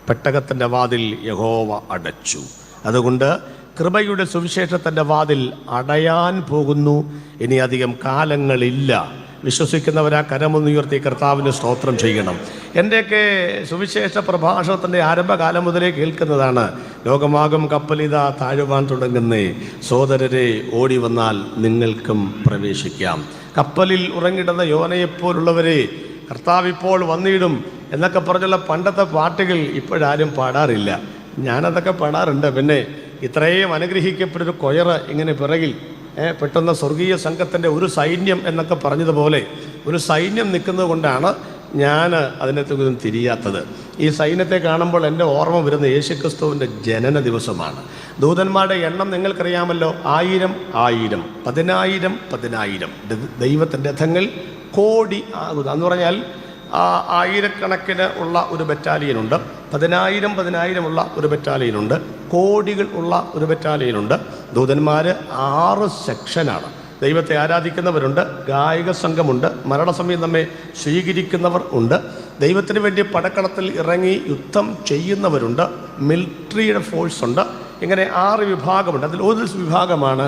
പെട്ടകത്തിൻ്റെ വാതിൽ യഹോവ അടച്ചു. അതുകൊണ്ട് കൃപയുടെ സുവിശേഷത്തിൻ്റെ വാതിൽ അടയാൻ പോകുന്നു. ഇനി അധികം കാലങ്ങളില്ല. വിശ്വസിക്കുന്നവരാ കരമൊന്നുയർത്തി കർത്താവിന് സ്തോത്രം ചെയ്യണം. എൻ്റെയൊക്കെ സുവിശേഷ പ്രഭാഷണത്തിൻ്റെ ആരംഭകാലം മുതലേ കേൾക്കുന്നതാണ്, ലോകമാകും കപ്പലിതാ താഴുവാൻ തുടങ്ങുന്നേ, സോദരരെ ഓടി വന്നാൽ നിങ്ങൾക്കും പ്രവേശിക്കാം. കപ്പലിൽ ഉറങ്ങിടുന്ന യോനയെപ്പോലുള്ളവരെ കർത്താവ് ഇപ്പോൾ വന്നിടും എന്നൊക്കെ പറഞ്ഞുള്ള പണ്ടത്തെ പാട്ടുകൾ ഇപ്പോഴാരും പാടാറില്ല. ഞാനതൊക്കെ പാടാറുണ്ട്. പിന്നെ ഇത്രയും അനുഗ്രഹിക്കപ്പെട്ടൊരു കൊയറ് ഇങ്ങനെ പിറകിൽ പെട്ടെന്ന് സ്വർഗീയ സംഘത്തിൻ്റെ ഒരു സൈന്യം എന്നൊക്കെ പറഞ്ഞതുപോലെ ഒരു സൈന്യം നിൽക്കുന്നത് കൊണ്ടാണ് ഞാൻ അതിനകത്തൊന്നും തിരിയാത്തത്. ഈ സൈന്യത്തെ കാണുമ്പോൾ എൻ്റെ ഓർമ്മ വരുന്ന യേശുക്രിസ്തുവിൻ്റെ ജനന ദിവസമാണ്. ദൂതന്മാരുടെ എണ്ണം നിങ്ങൾക്കറിയാമല്ലോ, 1000 1000, 10,000 10,000. ദൈവത്തിൻ്റെ രഥങ്ങൾ കോടി ആകുന്നു എന്ന് പറഞ്ഞാൽ ആയിരക്കണക്കിന് ഉള്ള ഒരു ബറ്റാലിയനുണ്ട്, 10,000 10,000 ഉള്ള ഒരു ബറ്റാലിയനുണ്ട്, കോടികൾ ഉള്ള ഒരു ബറ്റാലിയനുണ്ട്. ദൂതന്മാർ 6 സെക്ഷനാണ്. ദൈവത്തെ ആരാധിക്കുന്നവരുണ്ട്, ഗായക സംഘമുണ്ട്, മരണസമയം നമ്മെ സ്വീകരിക്കുന്നവർ ഉണ്ട്, ദൈവത്തിന് വേണ്ടി പടക്കളത്തിൽ ഇറങ്ങി യുദ്ധം ചെയ്യുന്നവരുണ്ട്, മിലിറ്ററിയുടെ ഫോഴ്സ് ഉണ്ട്. ഇങ്ങനെ 6 വിഭാഗമുണ്ട്. അതിൽ ഒരു വിഭാഗമാണ്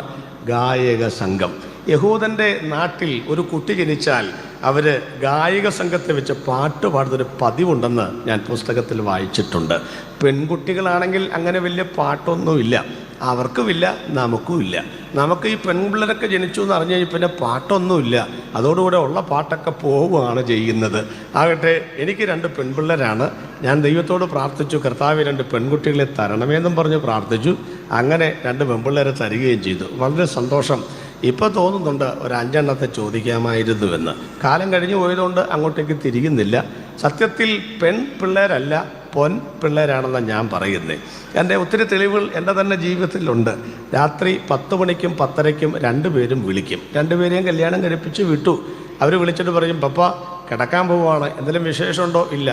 ഗായക സംഘം. യഹൂദൻ്റെ നാട്ടിൽ ഒരു കുട്ടി ജനിച്ചാൽ അവർ ഗായക സംഘത്തെ വെച്ച് പാട്ട് പാടുന്നൊരു പതിവുണ്ടെന്ന് ഞാൻ പുസ്തകത്തിൽ വായിച്ചിട്ടുണ്ട്. പെൺകുട്ടികളാണെങ്കിൽ അങ്ങനെ വലിയ പാട്ടൊന്നുമില്ല, അവർക്കുമില്ല നമുക്കുമില്ല. നമുക്ക് ഈ പെൺപിള്ളേരൊക്കെ ജനിച്ചു എന്ന് അറിഞ്ഞു കഴിഞ്ഞാൽ പിന്നെ പാട്ടൊന്നുമില്ല, അതോടുകൂടെ ഉള്ള പാട്ടൊക്കെ പോവുകയാണ് ചെയ്യുന്നത്. ആകട്ടെ എനിക്ക് 2 പെൺപിള്ളേരാണ്. ഞാൻ ദൈവത്തോട് പ്രാർത്ഥിച്ചു, കർത്താവ് 2 പെൺകുട്ടികളെ തരണമേന്നും പറഞ്ഞ് പ്രാർത്ഥിച്ചു. അങ്ങനെ 2 പെൺപിള്ളേരെ തരികയും ചെയ്തു. വളരെ സന്തോഷം. ഇപ്പോൾ തോന്നുന്നുണ്ട് ഒരു 5 എണ്ണത്തെ ചോദിക്കാമായിരുന്നുവെന്ന്. കാലം കഴിഞ്ഞു പോയതുകൊണ്ട് അങ്ങോട്ടേക്ക് തിരിയുന്നില്ല. സത്യത്തിൽ പെൺ പിള്ളേരല്ല, പൊൻ പിള്ളേരാണെന്നാണ് ഞാൻ പറയുന്നത്. എൻ്റെ ഒത്തിരി തെളിവുകൾ എൻ്റെ തന്നെ ജീവിതത്തിലുണ്ട്. രാത്രി 10 മണിക്കും 10:30ക്കും 2 പേരും വിളിക്കും. 2 പേരെയും കല്യാണം കഴിപ്പിച്ച് വിട്ടു. അവർ വിളിച്ചിട്ട് പറയും, പപ്പ കിടക്കാൻ പോവുകയാണ്, എന്തെങ്കിലും വിശേഷമുണ്ടോ? ഇല്ല.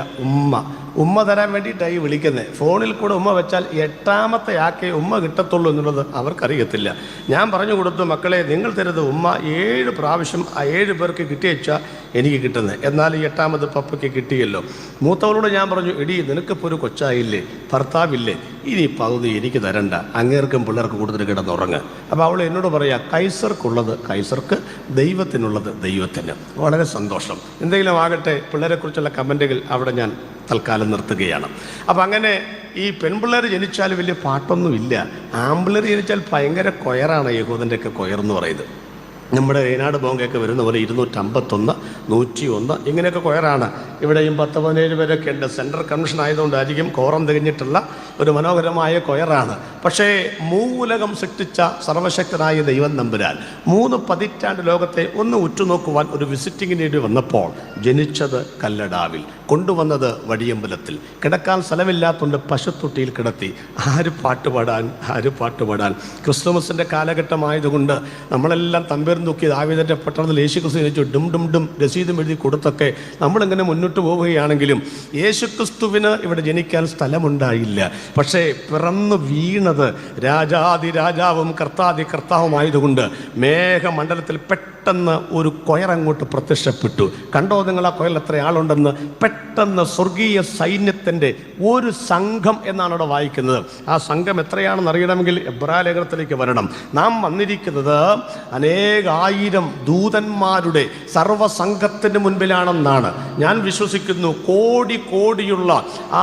ഉമ്മ തരാൻ വേണ്ടിയിട്ടായി വിളിക്കുന്നത്. ഫോണിൽ കൂടെ ഉമ്മ വെച്ചാൽ 8ാമത്തെ ആക്കേ ഉമ്മ കിട്ടത്തുള്ളൂ എന്നുള്ളത് അവർക്കറിയത്തില്ല. ഞാൻ പറഞ്ഞു കൊടുത്തു, മക്കളെ നിങ്ങൾ തരുന്നത് ഉമ്മ 7 പ്രാവശ്യം ആ 7 പേർക്ക് കിട്ടിയച്ചാൽ എനിക്ക് കിട്ടുന്നത്, എന്നാൽ 8ാമത് പപ്പയ്ക്ക് കിട്ടിയല്ലോ. മൂത്തവളോട് ഞാൻ പറഞ്ഞു, എടി നിനക്കിപ്പോൾ ഒരു കൊച്ചായില്ലേ, ഭർത്താവില്ലേ, ഇനി പകുതി എനിക്ക് തരണ്ട, അങ്ങേർക്കും പിള്ളേർക്ക് കൂടുതൽ കിടന്നുറങ്ങ്. അപ്പോൾ അവൾ എന്നോട് പറയാ, കൈസർക്കുള്ളത് കൈസർക്ക്, ദൈവത്തിനുള്ളത് ദൈവത്തിന്. വളരെ സന്തോഷം. എന്തെങ്കിലും ആകട്ടെ, പിള്ളേരെക്കുറിച്ചുള്ള കമൻറ്റുകൾ അവിടെ ഞാൻ തൽക്കാലം നിർത്തുകയാണ്. അപ്പം അങ്ങനെ ഈ പെൺപിള്ളേർ ജനിച്ചാൽ വലിയ പാട്ടൊന്നുമില്ല. ആൺപിള്ളേർ ജനിച്ചാൽ ഭയങ്കര കൊയറാണ്. യഹൂദൻ്റെയൊക്കെ കൊയറെന്ന് പറയുന്നത് നമ്മുടെ വയനാട് ബോങ്കയൊക്കെ വരുന്ന പോലെ 251, 101 ഇങ്ങനെയൊക്കെ കൊയറാണ്. ഇവിടെയും 10-17 പേരൊക്കെ ഉണ്ട്. സെൻട്രൽ കൺവെൻഷൻ ആയതുകൊണ്ടായിരിക്കും കോറം തികഞ്ഞിട്ടുള്ള ഒരു മനോഹരമായ കൊയറാണ്. പക്ഷേ മൂലകം സൃഷ്ടിച്ച സർവശക്തനായ ദൈവം നമ്പുരാൻ 3 പതിറ്റാണ്ട് ലോകത്തെ ഒന്ന് ഉറ്റുനോക്കുവാൻ ഒരു വിസിറ്റിങ്ങിന് വേണ്ടി വന്നപ്പോൾ ജനിച്ചത് കല്ലടാവിൽ, കൊണ്ടുവന്നത് വടിയമ്പലത്തിൽ. കിടക്കാൻ സ്ഥലമില്ലാത്തതുകൊണ്ട് പശുത്തൊട്ടിയിൽ കിടത്തി. ആര് പാട്ടുപാടാൻ? ക്രിസ്തുമസിൻ്റെ കാലഘട്ടമായതുകൊണ്ട് നമ്മളെല്ലാം തമ്പേർ നോക്കി ദാവീദിന്റെ പട്ടണത്തിൽ യേശുക്രിസ്തു ജനിച്ചു ഡും ഡും ഡും രസീതും എഴുതി കൊടുത്തൊക്കെ നമ്മളിങ്ങനെ മുന്നോട്ട് പോവുകയാണെങ്കിലും യേശുക്രിസ്തുവിന് ഇവിടെ ജനിക്കാൻ സ്ഥലമുണ്ടായില്ല. പക്ഷേ പിറന്നു വീണത് രാജാതി രാജാവും കർത്താതി കർത്താവുമായതുകൊണ്ട് മേഘമണ്ഡലത്തിൽ പെട്ടെന്ന് ഒരു കൊയറങ്ങോട്ട് പ്രത്യക്ഷപ്പെട്ടു. കണ്ടോ നിങ്ങൾ ആ കൊയറിൽ എത്ര ആളുണ്ടെന്ന്? പെട്ടെന്ന് സ്വർഗീയ സൈന്യത്തിൻ്റെ ഒരു സംഘം എന്നാണ് അവിടെ വായിക്കുന്നത്. ആ സംഘം എത്രയാണെന്ന് അറിയണമെങ്കിൽ എബ്രായ ലേഖനത്തിലേക്ക് വരണം. നാം വന്നിരിക്കുന്നത് അനേകായിരം ദൂതന്മാരുടെ സർവ്വസംഘത്തിന് മുൻപിലാണെന്നാണ് ഞാൻ വിശ്വസിക്കുന്നു. കോടി കോടിയുള്ള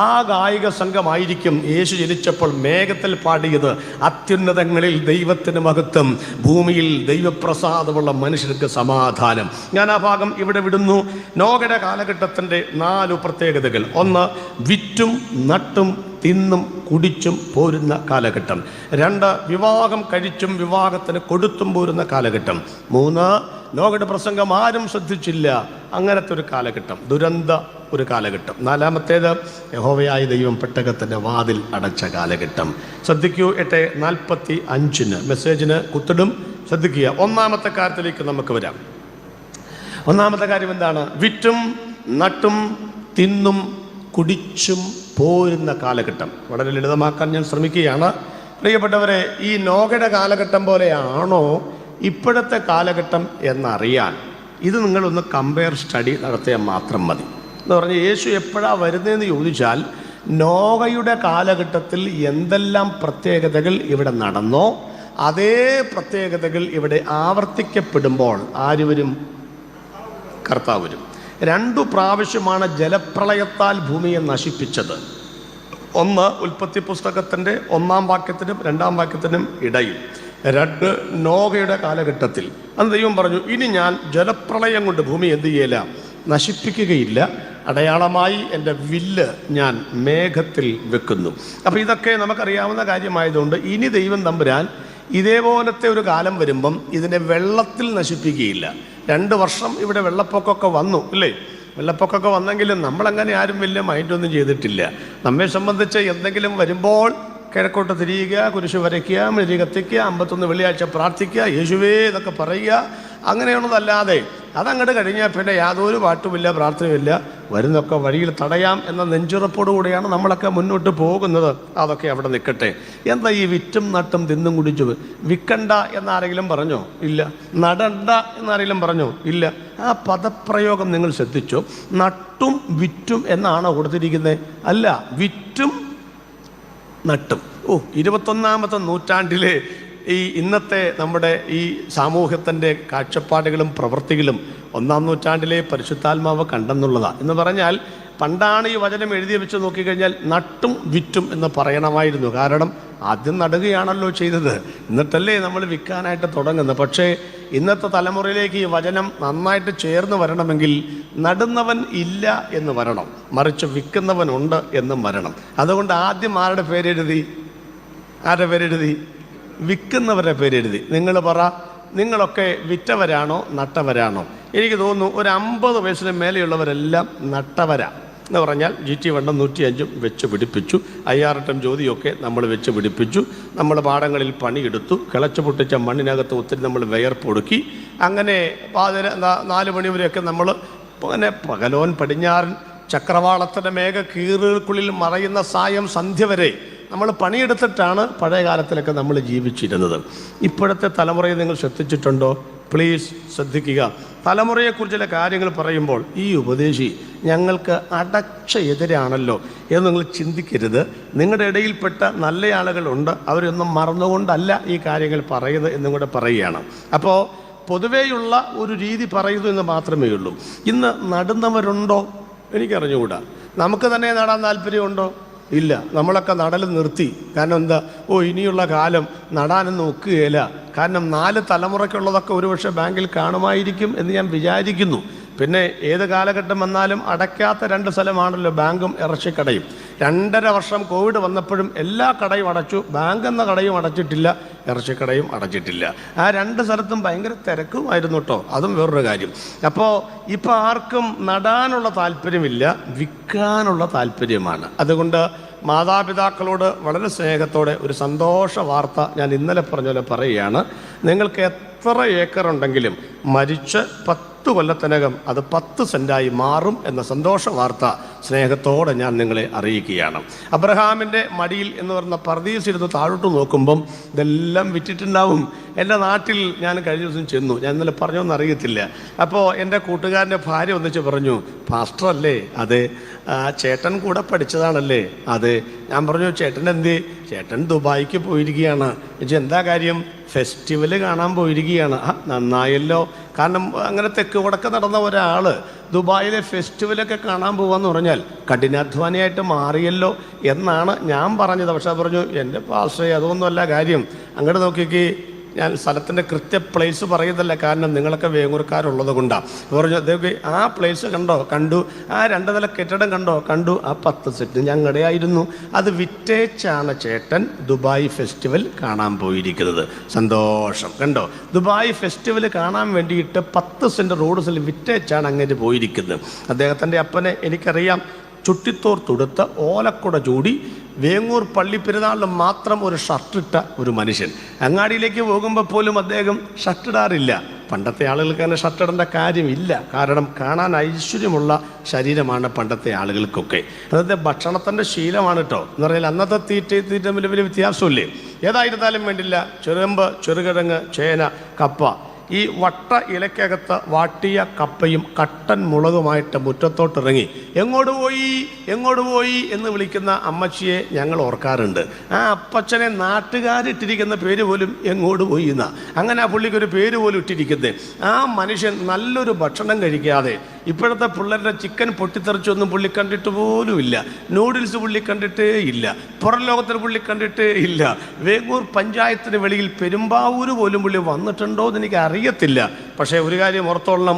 ആ ഗായിക സംഘമായിരിക്കും യേശു ജനിച്ചപ്പോൾ മേഘത്തിൽ പാടിയത്. അത്യുന്നതങ്ങളിൽ ദൈവത്തിന് മഹത്വം, ഭൂമിയിൽ ദൈവപ്രസാദമുള്ള മനുഷ്യർക്ക് സമാധാനം. ഞാൻ ആ ഭാഗം ഇവിടെ വിടുന്നു. നോഹയുടെ കാലഘട്ടത്തിൻ്റെ 4 പ്രത്യേകതകൾ. 1, വിറ്റും നട്ടും തിന്നും കുടിച്ചും പോരുന്ന കാലഘട്ടം. 2, വിവാഹം കഴിച്ചും വിവാഹത്തിന് കൊടുത്തും പോരുന്ന കാലഘട്ടം. 3, നോഹയുടെ പ്രസംഗം ആരും ശ്രദ്ധിച്ചില്ല, അങ്ങനത്തെ ഒരു കാലഘട്ടം, ദുരന്ത ഒരു കാലഘട്ടം. 4, യഹോവയായ ദൈവം പെട്ടകത്തിൻ്റെ വാതിൽ അടച്ച കാലഘട്ടം. ശ്രദ്ധിക്കൂ. 8:45 മെസ്സേജിന് കുത്തിടും. ശ്രദ്ധിക്കുക. 1-ാമത്തെ കാര്യത്തിലേക്ക് നമുക്ക് വരാം. 1-ാമത്തെ കാര്യം എന്താണ്? വിറ്റും നട്ടും തിന്നും കുടിച്ചും പോരുന്ന കാലഘട്ടം. വളരെ ലളിതമാക്കാൻ ഞാൻ ശ്രമിക്കുകയാണ്. പ്രിയപ്പെട്ടവരെ, ഈ നോഹയുടെ കാലഘട്ടം പോലെയാണോ ഇപ്പോഴത്തെ കാലഘട്ടം എന്നറിയാൻ ഇത് നിങ്ങളൊന്ന് കമ്പയർ സ്റ്റഡി നടത്തിയാൽ മാത്രം മതി. എന്ന് പറഞ്ഞാൽ യേശു എപ്പോഴാണ് വരുന്നതെന്ന് ചോദിച്ചാൽ നോഹയുടെ കാലഘട്ടത്തിൽ എന്തെല്ലാം പ്രത്യേകതകൾ ഇവിടെ നടന്നോ അതേ പ്രത്യേകതകൾ ഇവിടെ ആവർത്തിക്കപ്പെടുമ്പോൾ ആര് വരും? കർത്താവ് വരും. 2 പ്രാവശ്യമാണ് ജലപ്രളയത്താൽ ഭൂമിയെ നശിപ്പിച്ചത്. 1 ഉൽപ്പത്തി പുസ്തകത്തിൻ്റെ 1-ാം വാക്യത്തിനും 2-ാം വാക്യത്തിനും ഇടയിൽ. 2 നോഹയുടെ കാലഘട്ടത്തിൽ. അന്ന് ദൈവം പറഞ്ഞു, ഇനി ഞാൻ ജലപ്രളയം കൊണ്ട് ഭൂമി എന്ത് ചെയ്യില്ല, നശിപ്പിക്കുകയില്ല, അടയാളമായി എൻ്റെ വില്ല് ഞാൻ മേഘത്തിൽ വെക്കുന്നു. അപ്പോൾ ഇതൊക്കെ നമുക്കറിയാവുന്ന കാര്യമായതുകൊണ്ട് ഇനി ദൈവം തമ്പുരാൻ ഇതേപോലത്തെ ഒരു കാലം വരുമ്പം ഇതിനെ വെള്ളത്തിൽ നശിപ്പിക്കുകയില്ല. 2 വർഷം ഇവിടെ വെള്ളപ്പൊക്കമൊക്കെ വന്നു അല്ലേ? വെള്ളപ്പൊക്കമൊക്കെ വന്നെങ്കിലും നമ്മളങ്ങനെ ആരും വലിയ മൈൻഡൊന്നും ചെയ്തിട്ടില്ല. നമ്മെ സംബന്ധിച്ച് എന്തെങ്കിലും വരുമ്പോൾ കിഴക്കോട്ട് തിരിയുക, കുരിശ് വരയ്ക്കുക, മെഴുതി കത്തിക്കുക, 51 വെള്ളിയാഴ്ച പ്രാർത്ഥിക്കുക, യേശുവേ എന്നൊക്കെ പറയുക, അങ്ങനെയുള്ളതല്ലാതെ അതങ്ങോട്ട് കഴിഞ്ഞാൽ പിന്നെ യാതൊരു പാട്ടുമില്ല, പ്രാർത്ഥനയുമില്ല, വരുന്നൊക്കെ വഴിയിൽ തടയാം എന്ന നെഞ്ചുറപ്പോടു കൂടിയാണ് നമ്മളൊക്കെ മുന്നോട്ട് പോകുന്നത്. അതൊക്കെ അവിടെ നിൽക്കട്ടെ. എന്താ ഈ വിറ്റും നട്ടും തിന്നും കുടിച്ചു? വിൽക്കണ്ട എന്നാരെങ്കിലും പറഞ്ഞോ? ഇല്ല. നടണ്ട എന്നാരെങ്കിലും പറഞ്ഞോ? ഇല്ല. ആ പദപ്രയോഗം നിങ്ങൾ ശ്രദ്ധിച്ചോ? നട്ടും വിറ്റും എന്നാണോ കൊടുത്തിരിക്കുന്നത്? അല്ല, വിറ്റും നട്ടും. 21-ാമത്തെ നൂറ്റാണ്ടിലെ ഈ ഇന്നത്തെ നമ്മുടെ ഈ സമൂഹത്തിൻ്റെ കാഴ്ചപ്പാടുകളും പ്രവൃത്തികളും 1-ാം നൂറ്റാണ്ടിലെ പരിശുദ്ധാത്മാവ് കണ്ടെന്നുള്ളതാണ്. എന്ന് പറഞ്ഞാൽ പണ്ടാണ് ഈ വചനം എഴുതി വെച്ച് നോക്കിക്കഴിഞ്ഞാൽ നട്ടും വിറ്റും എന്ന് പറയണമായിരുന്നു. കാരണം ആദ്യം നടുകയാണല്ലോ ചെയ്തത്, എന്നിട്ടല്ലേ നമ്മൾ വിൽക്കാനായിട്ട് തുടങ്ങുന്നത്. പക്ഷേ ഇന്നത്തെ തലമുറയിലേക്ക് ഈ വചനം നന്നായിട്ട് ചേർന്ന് വരണമെങ്കിൽ നടുന്നവൻ ഇല്ല എന്ന് വരണം, മറിച്ച് വിൽക്കുന്നവനുണ്ട് എന്നും വരണം. അതുകൊണ്ട് ആദ്യം ആരുടെ പേരെഴുതി? വിൽക്കുന്നവരുടെ പേരെഴുതി. നിങ്ങൾ പറ, നിങ്ങളൊക്കെ വിറ്റവരാണോ നട്ടവരാണോ? എനിക്ക് തോന്നുന്നു ഒരു 50 വയസ്സിന് മേലെയുള്ളവരെല്ലാം നട്ടവരാ. എന്ന് പറഞ്ഞാൽ GT 105 വെച്ച് പിടിപ്പിച്ചു, IR ജ്യോതിയൊക്കെ നമ്മൾ വെച്ച് പിടിപ്പിച്ചു, നമ്മൾ പാടങ്ങളിൽ പണിയെടുത്തു, കിളച്ചു പൊട്ടിച്ച മണ്ണിനകത്ത് ഒത്തിരി നമ്മൾ വിയർപ്പൊടുക്കി. അങ്ങനെ 4 മണി വരെയൊക്കെ നമ്മൾ അങ്ങനെ പകലോൻ പടിഞ്ഞാറൻ ചക്രവാളത്തിൻ്റെ മേഘ കീറുകൾക്കുള്ളിൽ മറയുന്ന സായം സന്ധ്യ വരെ നമ്മൾ പണിയെടുത്തിട്ടാണ് പഴയ കാലത്തിലൊക്കെ നമ്മൾ ജീവിച്ചിരുന്നത്. ഇപ്പോഴത്തെ തലമുറയെ നിങ്ങൾ ശ്രദ്ധിച്ചിട്ടുണ്ടോ? പ്ലീസ് ശ്രദ്ധിക്കുക. തലമുറയെക്കുറിച്ചുള്ള കാര്യങ്ങൾ പറയുമ്പോൾ ഈ ഉപദേശി ഞങ്ങൾക്ക് അടച്ച എതിരാണല്ലോ എന്ന് നിങ്ങൾ ചിന്തിക്കരുത്. നിങ്ങളുടെ ഇടയിൽപ്പെട്ട നല്ല ആളുകളുണ്ട്, അവരൊന്നും മറന്നുകൊണ്ടല്ല ഈ കാര്യങ്ങൾ പറയുന്നത് എന്നും കൂടെ പറയുകയാണ്. അപ്പോൾ പൊതുവേയുള്ള ഒരു രീതി പറയുന്നു എന്ന് മാത്രമേ ഉള്ളൂ. ഇന്ന് നടുന്നവരുണ്ടോ? എനിക്കറിഞ്ഞുകൂടാ. നമുക്ക് തന്നെ നടാൻ താല്പര്യമുണ്ടോ? ഇല്ല. നമ്മളൊക്കെ നടൽ നിർത്തി. കാരണം എന്താ? ഇനിയുള്ള കാലം നടാനൊന്നും ഒക്കുകയില്ല. കാരണം 4 തലമുറയ്ക്കുള്ളതൊക്കെ ഒരുപക്ഷെ ബാങ്കിൽ കാണുമായിരിക്കും എന്ന് ഞാൻ വിചാരിക്കുന്നു. പിന്നെ ഏത് കാലഘട്ടം വന്നാലും അടയ്ക്കാത്ത 2 സ്ഥലമാണല്ലോ ബാങ്കും ഇറച്ചിക്കടയും. 2.5 വർഷം കോവിഡ് വന്നപ്പോഴും എല്ലാ കടയും അടച്ചു. ബാങ്ക് എന്ന കടയും അടച്ചിട്ടില്ല, ഇറച്ചിക്കടയും അടച്ചിട്ടില്ല. ആ 2 സ്ഥലത്തും ഭയങ്കര തിരക്കുമായിരുന്നു കേട്ടോ. അതും വേറൊരു കാര്യം. അപ്പോൾ ഇപ്പോൾ ആർക്കും നടാനുള്ള താല്പര്യമില്ല, വിൽക്കാനുള്ള താല്പര്യമാണ്. അതുകൊണ്ട് മാതാപിതാക്കളോട് വളരെ സ്നേഹത്തോടെ ഒരു സന്തോഷ വാർത്ത ഞാൻ ഇന്നലെ പറഞ്ഞ പോലെ പറയുകയാണ്. നിങ്ങൾക്ക് എത്ര ഏക്കർ ഉണ്ടെങ്കിലും മരിച്ച് 10 10 കൊല്ലത്തിനകം അത് 10 സെൻറ്റായി മാറും എന്ന സന്തോഷ വാർത്ത സ്നേഹത്തോടെ ഞാൻ നിങ്ങളെ അറിയിക്കുകയാണ്. അബ്രഹാമിൻ്റെ മടിയിൽ എന്ന് പറഞ്ഞ പർദീസിരുന്ന് താഴോട്ട് നോക്കുമ്പം ഇതെല്ലാം വിറ്റിട്ടുണ്ടാവും. എൻ്റെ നാട്ടിൽ ഞാൻ കഴിഞ്ഞ ദിവസം ചെന്നു, ഞാൻ ഇന്നലെ പറഞ്ഞൊന്നും അറിയത്തില്ല. അപ്പോൾ എൻ്റെ കൂട്ടുകാരൻ്റെ ഭാര്യ ഒന്നിച്ച് പറഞ്ഞു, പാസ്റ്റർ അല്ലേ? അതെ. ചേട്ടൻ കൂടെ പഠിച്ചതാണല്ലേ? അതെ. ഞാൻ പറഞ്ഞു, ചേട്ടൻ എന്തേ? ചേട്ടൻ ദുബായിക്ക് പോയിരിക്കുകയാണ്. എന്താ കാര്യം? ഫെസ്റ്റിവൽ കാണാൻ പോയിരിക്കുകയാണ്. നന്നായല്ലോ. കാരണം അങ്ങനെ തെക്ക് വടക്ക് നടന്ന ഒരാൾ ദുബായിലെ ഫെസ്റ്റിവലൊക്കെ കാണാൻ പോകാമെന്ന് പറഞ്ഞാൽ കഠിനാധ്വാനിയായിട്ട് മാറിയല്ലോ എന്നാണ് ഞാൻ പറഞ്ഞത്. പക്ഷേ പറഞ്ഞു, എൻ്റെ പാസ്റ്ററേ അതൊന്നുമല്ല കാര്യം. അങ്ങോട്ട് നോക്കിക്കേ, ഞാൻ സ്ഥലത്തിൻ്റെ കൃത്യ പ്ലേസ് പറയുന്നില്ല, കാരണം നിങ്ങളൊക്കെ വേങ്ങൂർക്കാരുള്ളത് കൊണ്ടാണ്. പറഞ്ഞു, അതേ ആ പ്ലേസ് കണ്ടോ? കണ്ടു. ആ 2 നില കെട്ടിടം കണ്ടോ? കണ്ടു. ആ 10 സെറ്റ് ഞങ്ങളുടെ ആയിരുന്നു. അത് വിറ്റേച്ചാണ് ചേട്ടൻ ദുബായ് ഫെസ്റ്റിവൽ കാണാൻ പോയിരിക്കുന്നത്. സന്തോഷം. കണ്ടോ? ദുബായ് ഫെസ്റ്റിവൽ കാണാൻ വേണ്ടിയിട്ട് 10 സെൻറ്റ് റോഡ് സ്ഥലം വിറ്റേച്ചാണ് അങ്ങനെ പോയിരിക്കുന്നത്. അദ്ദേഹത്തിൻ്റെ അപ്പനെ എനിക്കറിയാം. ചുട്ടിത്തോർ തുടുത്ത് ഓലക്കുട ചൂടി വേങ്ങൂർ പള്ളി പെരുന്നാളിന് മാത്രം ഒരു ഷർട്ടിട്ട ഒരു മനുഷ്യൻ. അങ്ങാടിയിലേക്ക് പോകുമ്പോൾ പോലും അദ്ദേഹം ഷർട്ടിടാറില്ല. പണ്ടത്തെ ആളുകൾക്ക് തന്നെ ഷർട്ടിടേണ്ട കാര്യമില്ല, കാരണം കാണാൻ ഐശ്വര്യമുള്ള ശരീരമാണ് പണ്ടത്തെ ആളുകൾക്കൊക്കെ. അന്നത്തെ ഭക്ഷണത്തിൻ്റെ ശീലമാണ് കേട്ടോ. എന്ന് പറഞ്ഞാൽ അന്നത്തെ തീറ്റ വലിയ വ്യത്യാസമില്ലേ. ഏതായിരുന്നാലും വേണ്ടില്ല, ചെറുമ്പ്, ചെറുകിഴങ്ങ്, ചേന, കപ്പ, ഈ വട്ട ഇലക്കകത്ത് വാട്ടിയ കപ്പയും കട്ടൻ മുളകുമായിട്ട് മുറ്റത്തോട്ടിറങ്ങി എങ്ങോട്ട് പോയി എന്ന് വിളിക്കുന്ന അമ്മച്ചിയെ ഞങ്ങൾ ഓർക്കാറുണ്ട്. ആ അപ്പച്ചനെ നാട്ടുകാരിട്ടിരിക്കുന്ന പേര് പോലും എങ്ങോട്ട് പോയി എന്നാ. അങ്ങനെ ആ പുള്ളിക്കൊരു പേര് പോലും ഇട്ടിരിക്കുന്നത്. ആ മനുഷ്യൻ നല്ലൊരു ഭക്ഷണം കഴിക്കാതെ, ഇപ്പോഴത്തെ പിള്ളേരുടെ ചിക്കൻ പൊട്ടിത്തെറിച്ചൊന്നും പുള്ളി കണ്ടിട്ട് പോലും ഇല്ല, നൂഡിൽസ് പുള്ളി കണ്ടിട്ടേ ഇല്ല, പുറം ലോകത്തിന് പുള്ളി കണ്ടിട്ടേ ഇല്ല. വേങ്ങൂർ പഞ്ചായത്തിന് വെളിയിൽ പെരുമ്പാവൂർ പോലും പുള്ളി വന്നിട്ടുണ്ടോ എന്ന് എനിക്ക് അറിയത്തില്ല. പക്ഷേ ഒരു കാര്യം ഓർത്തോളണം,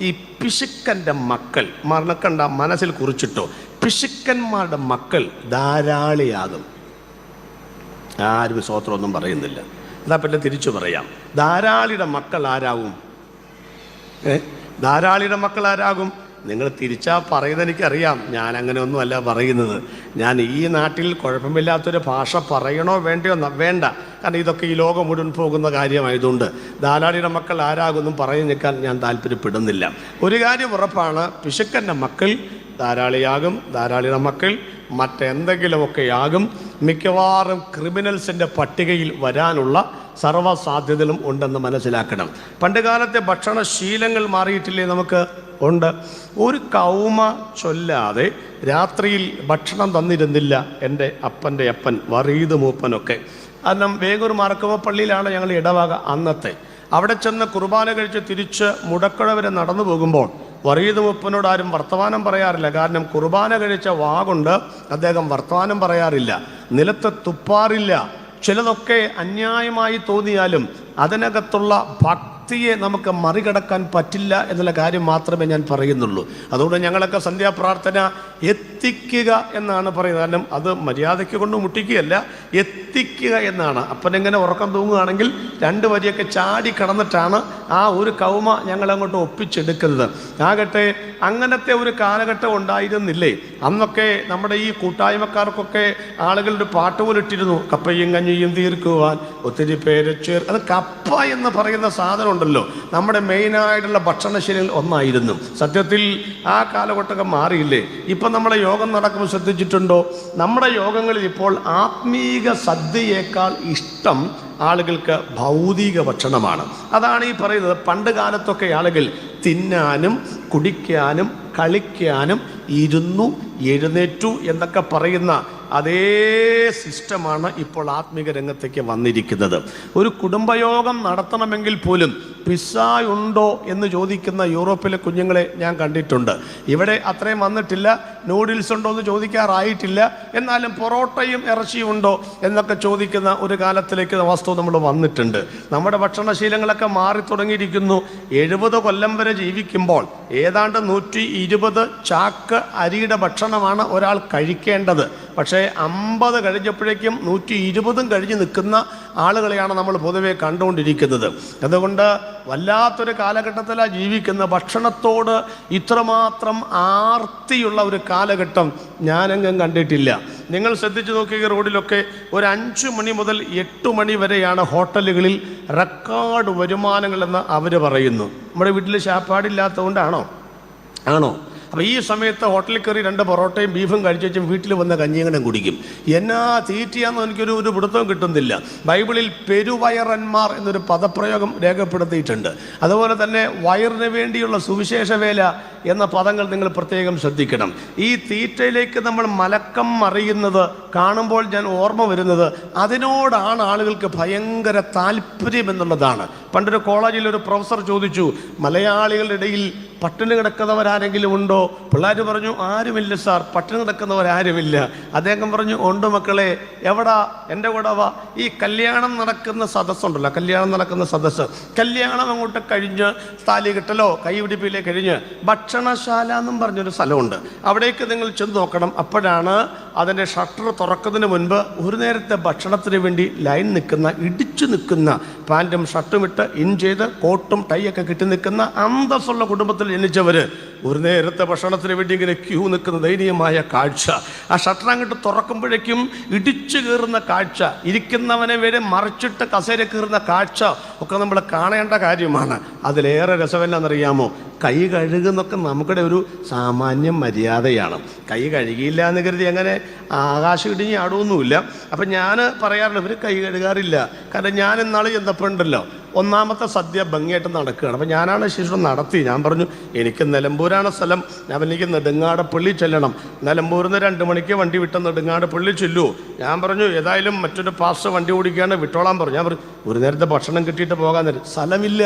ഈ പിശുക്കൻ്റെ മക്കൾ മറക്കണ്ട, മനസ്സിൽ കുറിച്ചിട്ടോ, പിശുക്കന്മാരുടെ മക്കൾ ധാരാളിയാകും. ആരും സ്വോത്രമൊന്നും പറയുന്നില്ല. എന്താ പിന്നെ തിരിച്ചു പറയാം, ധാരാളിയുടെ മക്കൾ ആരാകും? ധാരാളിയുടെ മക്കൾ ആരാകും? നിങ്ങൾ തിരിച്ചാ പറയുന്നത് എനിക്കറിയാം. ഞാൻ അങ്ങനെയൊന്നും അല്ല പറയുന്നത്. ഞാൻ ഈ നാട്ടിൽ കുഴപ്പമില്ലാത്തൊരു ഭാഷ പറയണോ വേണ്ടയോ? വേണ്ട, കാരണം ഇതൊക്കെ ഈ ലോകം മുഴുവൻ പോകുന്ന കാര്യമായതുകൊണ്ട് ധാരാളിയുടെ മക്കൾ ആരാകുമെന്നും പറഞ്ഞു നിൽക്കാൻ ഞാൻ താല്പര്യപ്പെടുന്നില്ല. ഒരു കാര്യം ഉറപ്പാണ്, പിശുക്കൻ്റെ മക്കൾ ധാരാളിയാകും, ധാരാളിയുടെ മക്കൾ മറ്റെന്തെങ്കിലുമൊക്കെയാകും. മിക്കവാറും ക്രിമിനൽസിൻ്റെ പട്ടികയിൽ വരാനുള്ള സർവ്വസാധ്യതകളും ഉണ്ടെന്ന് മനസ്സിലാക്കണം. പണ്ടുകാലത്തെ ഭക്ഷണശീലങ്ങൾ മാറിയിട്ടില്ലേ? നമുക്ക് ഉണ്ട്. ഒരു കൗമ ചൊല്ലാതെ രാത്രിയിൽ ഭക്ഷണം തന്നിരുന്നില്ല എൻ്റെ അപ്പൻ്റെ അപ്പൻ വറീദ് മൂപ്പനൊക്കെ. കാരണം വേങ്ങൂർ മാർക്കവ പള്ളിയിലാണ് ഞങ്ങൾ ഇടവക അന്നത്തെ. അവിടെ ചെന്ന് കുർബാന കഴിച്ച് തിരിച്ച് മുടക്കുഴ വരെ നടന്നു പോകുമ്പോൾ വറീദ് മൂപ്പനോട് ആരും വർത്തമാനം പറയാറില്ല. കാരണം കുർബാന കഴിച്ച വാഗുണ്ട് അദ്ദേഹം വർത്തമാനം പറയാറില്ല, നിലത്ത് തുപ്പാറില്ല. ചിലതൊക്കെ അന്യായമായി തോന്നിയാലും അതിനകത്തുള്ള ഭക്തിയെ നമുക്ക് മറികടക്കാൻ പറ്റില്ല എന്നുള്ള കാര്യം മാത്രമേ ഞാൻ പറയുന്നുള്ളൂ. അതുകൊണ്ട് ഞങ്ങളൊക്കെ സന്ധ്യാപ്രാർത്ഥന എത്തിക്കുക എന്നാണ് പറയുന്നത്. കാരണം അത് മര്യാദയ്ക്ക് കൊണ്ട് മുട്ടിക്കുകയല്ല, എത്തിക്കുക എന്നാണ്. അപ്പനെങ്ങനെ ഉറക്കം തൂങ്ങുകയാണെങ്കിൽ 2 വരിയൊക്കെ ചാടി കടന്നിട്ടാണ് ആ ഒരു കൗമ ഞങ്ങളങ്ങോട്ട് ഒപ്പിച്ചെടുക്കുന്നത്. ആകട്ടെ അങ്ങനത്തെ ഒരു കാലഘട്ടം ഉണ്ടായിരുന്നില്ലേ? അന്നൊക്കെ നമ്മുടെ ഈ കൂട്ടായ്മക്കാർക്കൊക്കെ ആളുകളുടെ പാട്ട് പോലും ഇട്ടിരുന്നു, കപ്പയും കഞ്ഞിയും തീർക്കുവാൻ ഒത്തിരി പേര് അത് കപ്പ എന്ന് പറയുന്ന സാധനം ഉണ്ടല്ലോ, നമ്മുടെ മെയിനായിട്ടുള്ള ഭക്ഷണശീലങ്ങളിൽ ഒന്നായിരുന്നു. സത്യത്തിൽ ആ കാലഘട്ടമൊക്കെ മാറിയില്ലേ? ഇപ്പം നമ്മുടെ യോഗം നടക്കുമ്പോൾ ശ്രദ്ധിച്ചിട്ടുണ്ടോ? നമ്മുടെ യോഗങ്ങളിൽ ഇപ്പോൾ ആത്മീക സദ്യയേക്കാൾ ഇഷ്ടം ആളുകൾക്ക് ഭൗതിക ഭക്ഷണമാണ്. അതാണ് ഈ പറയുന്നത്. പണ്ട് കാലത്തൊക്കെ ആളുകൾ തിന്നാനും കുടിക്കാനും കളിക്കാനും ഇരുന്നു എഴുന്നേറ്റു എന്നൊക്കെ പറയുന്ന അതേ സിസ്റ്റമാണ് ഇപ്പോൾ ആത്മീക രംഗത്തേക്ക് വന്നിരിക്കുന്നത്. ഒരു കുടുംബയോഗം നടത്തണമെങ്കിൽ പോലും പിസ്സ ഉണ്ടോ എന്ന് ചോദിക്കുന്ന യൂറോപ്പിലെ കുഞ്ഞുങ്ങളെ ഞാൻ കണ്ടിട്ടുണ്ട്. ഇവിടെ അത്രയും വന്നിട്ടില്ല. നൂഡിൽസ് ഉണ്ടോ എന്ന് ചോദിക്കാറായിട്ടില്ല. എന്നാലും പൊറോട്ടയും ഇറച്ചിയും ഉണ്ടോ എന്നൊക്കെ ചോദിക്കുന്ന ഒരു കാലത്തിലേക്ക് വസ്തു നമ്മൾ വന്നിട്ടുണ്ട്. നമ്മുടെ ഭക്ഷണശീലങ്ങളൊക്കെ മാറി തുടങ്ങിയിരിക്കുന്നു. 70 കൊല്ലം വരെ ജീവിക്കുമ്പോൾ ഏതാണ്ട് 120 ചാക്ക് അരിയുടെ ഭക്ഷണമാണ് ഒരാൾ കഴിക്കേണ്ടത്. പക്ഷേ 50 കഴിഞ്ഞപ്പോഴേക്കും 120 കഴിഞ്ഞ് നിൽക്കുന്ന ആളുകളെയാണ് നമ്മൾ പൊതുവെ കണ്ടുകൊണ്ടിരിക്കുന്നത്. അതുകൊണ്ട് വല്ലാത്തൊരു കാലഘട്ടത്തിലാണ് ജീവിക്കുന്ന. ഭക്ഷണത്തോട് ഇത്രമാത്രം ആർത്തിയുള്ള ഒരു കാലഘട്ടം ഞാനെങ്ങും കണ്ടിട്ടില്ല. നിങ്ങൾ ശ്രദ്ധിച്ചു നോക്കിയ റോഡിലൊക്കെ ഒരു 5 മണി മുതൽ 8 മണി വരെയാണ് ഹോട്ടലുകളിൽ റെക്കോർഡ് വരുമാനങ്ങളെന്ന് അവർ പറയുന്നു. നമ്മുടെ വീട്ടിൽ ശാപ്പാടില്ലാത്തതുകൊണ്ടാണോ? ആണോ? അപ്പോൾ ഈ സമയത്ത് ഹോട്ടലിൽ കയറി 2 പൊറോട്ടയും ബീഫും കഴിച്ചു വെച്ചും വീട്ടിൽ വന്ന കഞ്ഞിയും കുടിക്കും. എന്നാ തീറ്റിയാന്ന് എനിക്കൊരു പിടുത്തവും കിട്ടുന്നില്ല. ബൈബിളിൽ പെരുവയറന്മാർ എന്നൊരു പദപ്രയോഗം രേഖപ്പെടുത്തിയിട്ടുണ്ട്. അതുപോലെ തന്നെ വയറിന് വേണ്ടിയുള്ള സുവിശേഷ വേല എന്ന പദങ്ങൾ നിങ്ങൾ പ്രത്യേകം ശ്രദ്ധിക്കണം. ഈ തീറ്റയിലേക്ക് നമ്മൾ മലക്കം മറിയുന്നത് കാണുമ്പോൾ ഞാൻ ഓർമ്മ വരുന്നത് അതിനോടാണ് ആളുകൾക്ക് ഭയങ്കര താല്പര്യം എന്നുള്ളതാണ്. പണ്ടൊരു കോളേജിൽ ഒരു പ്രൊഫസർ ചോദിച്ചു, മലയാളികളുടെ ഇടയിൽ പട്ടിണി കിടക്കുന്നവരാരെങ്കിലും ഉണ്ടോ? പിള്ളേർ പറഞ്ഞു, ആരുമില്ല സാർ, പട്ടിണി കിടക്കുന്നവരാരുമില്ല. അദ്ദേഹം പറഞ്ഞു, ഉണ്ട് മക്കളെ, എവിടാ? എൻ്റെ കൂടെ വാ. ഈ കല്യാണം നടക്കുന്ന സദസ്സുണ്ടല്ലോ, കല്യാണം അങ്ങോട്ട് കഴിഞ്ഞ് താലി കെട്ടലോ കൈപിടിപ്പിലേ കഴിഞ്ഞ് ഭക്ഷണശാല എന്നും പറഞ്ഞൊരു സ്ഥലമുണ്ട്. അവിടേക്ക് നിങ്ങൾ ചെന്ന് നോക്കണം. അപ്പോഴാണ് അതിൻ്റെ ഷട്ടർ തുറക്കുന്നതിന് മുൻപ് ഒരു നേരത്തെ ഭക്ഷണത്തിന് വേണ്ടി ലൈൻ നിൽക്കുന്ന, ഇടിച്ചു നിൽക്കുന്ന, പാൻറ്റും ഷർട്ടും ഇട്ട് ഇൻ ചെയ്ത് കോട്ടും ടൈയൊക്കെ കിട്ടി നിൽക്കുന്ന അന്തസ്സുള്ള കുടുംബത്തിൽ ജനിച്ചവർ ഒരു നേരത്തെ ഭക്ഷണത്തിന് വേണ്ടി ഇങ്ങനെ ക്യൂ നിൽക്കുന്ന ദയനീയമായ കാഴ്ച. ആ ഷട്ടർ അങ്ങോട്ട് തുറക്കുമ്പോഴേക്കും ഇടിച്ചു കയറുന്ന കാഴ്ച, ഇരിക്കുന്നവനെ വരെ മറിച്ചിട്ട് കസേര കയറുന്ന കാഴ്ച ഒക്കെ നമ്മൾ കാണേണ്ട കാര്യമാണ്. അതിലേറെ രസമെന്നറിയാമോ? കൈ കഴുകുന്നൊക്കെ നമുക്കിടെ ഒരു സാമാന്യ മര്യാദയാണ്. കൈ കഴുകിയില്ല എന്ന് കരുതി അങ്ങനെ ആകാശം ഇടിഞ്ഞ് ആടുമൊന്നുമില്ല. അപ്പം ഞാൻ പറയാറുണ്ട്, ഇവർ കൈ കഴുകാറില്ല. കാരണം ഞാൻ ഇന്നാൾ ചെന്നപ്പോൾ ഉണ്ടല്ലോ, ഒന്നാമത്തെ സദ്യ ഭംഗിയായിട്ട് നടക്കുകയാണ്. അപ്പം ഞാനാണ് ശിശുരം നടത്തി. ഞാൻ പറഞ്ഞു, എനിക്ക് നിലമ്പൂരാണ് സ്ഥലം, എനിക്ക് നെടുങ്ങാടപ്പള്ളി ചെല്ലണം. നിലമ്പൂരിൽ നിന്ന് 2 മണിക്ക് വണ്ടി വിട്ട നെടുങ്ങാടപ്പള്ളി ചെല്ലൂ. ഞാൻ പറഞ്ഞു, ഏതായാലും മറ്റൊരു പാസ്റ്റർ വണ്ടി ഓടിക്കുകയാണ്, വിട്ടോളാൻ പറഞ്ഞു. ഞാൻ പറഞ്ഞു, ഒരു നേരത്തെ ഭക്ഷണം കിട്ടിയിട്ട് പോകാൻ നേരം സ്ഥലമില്ല.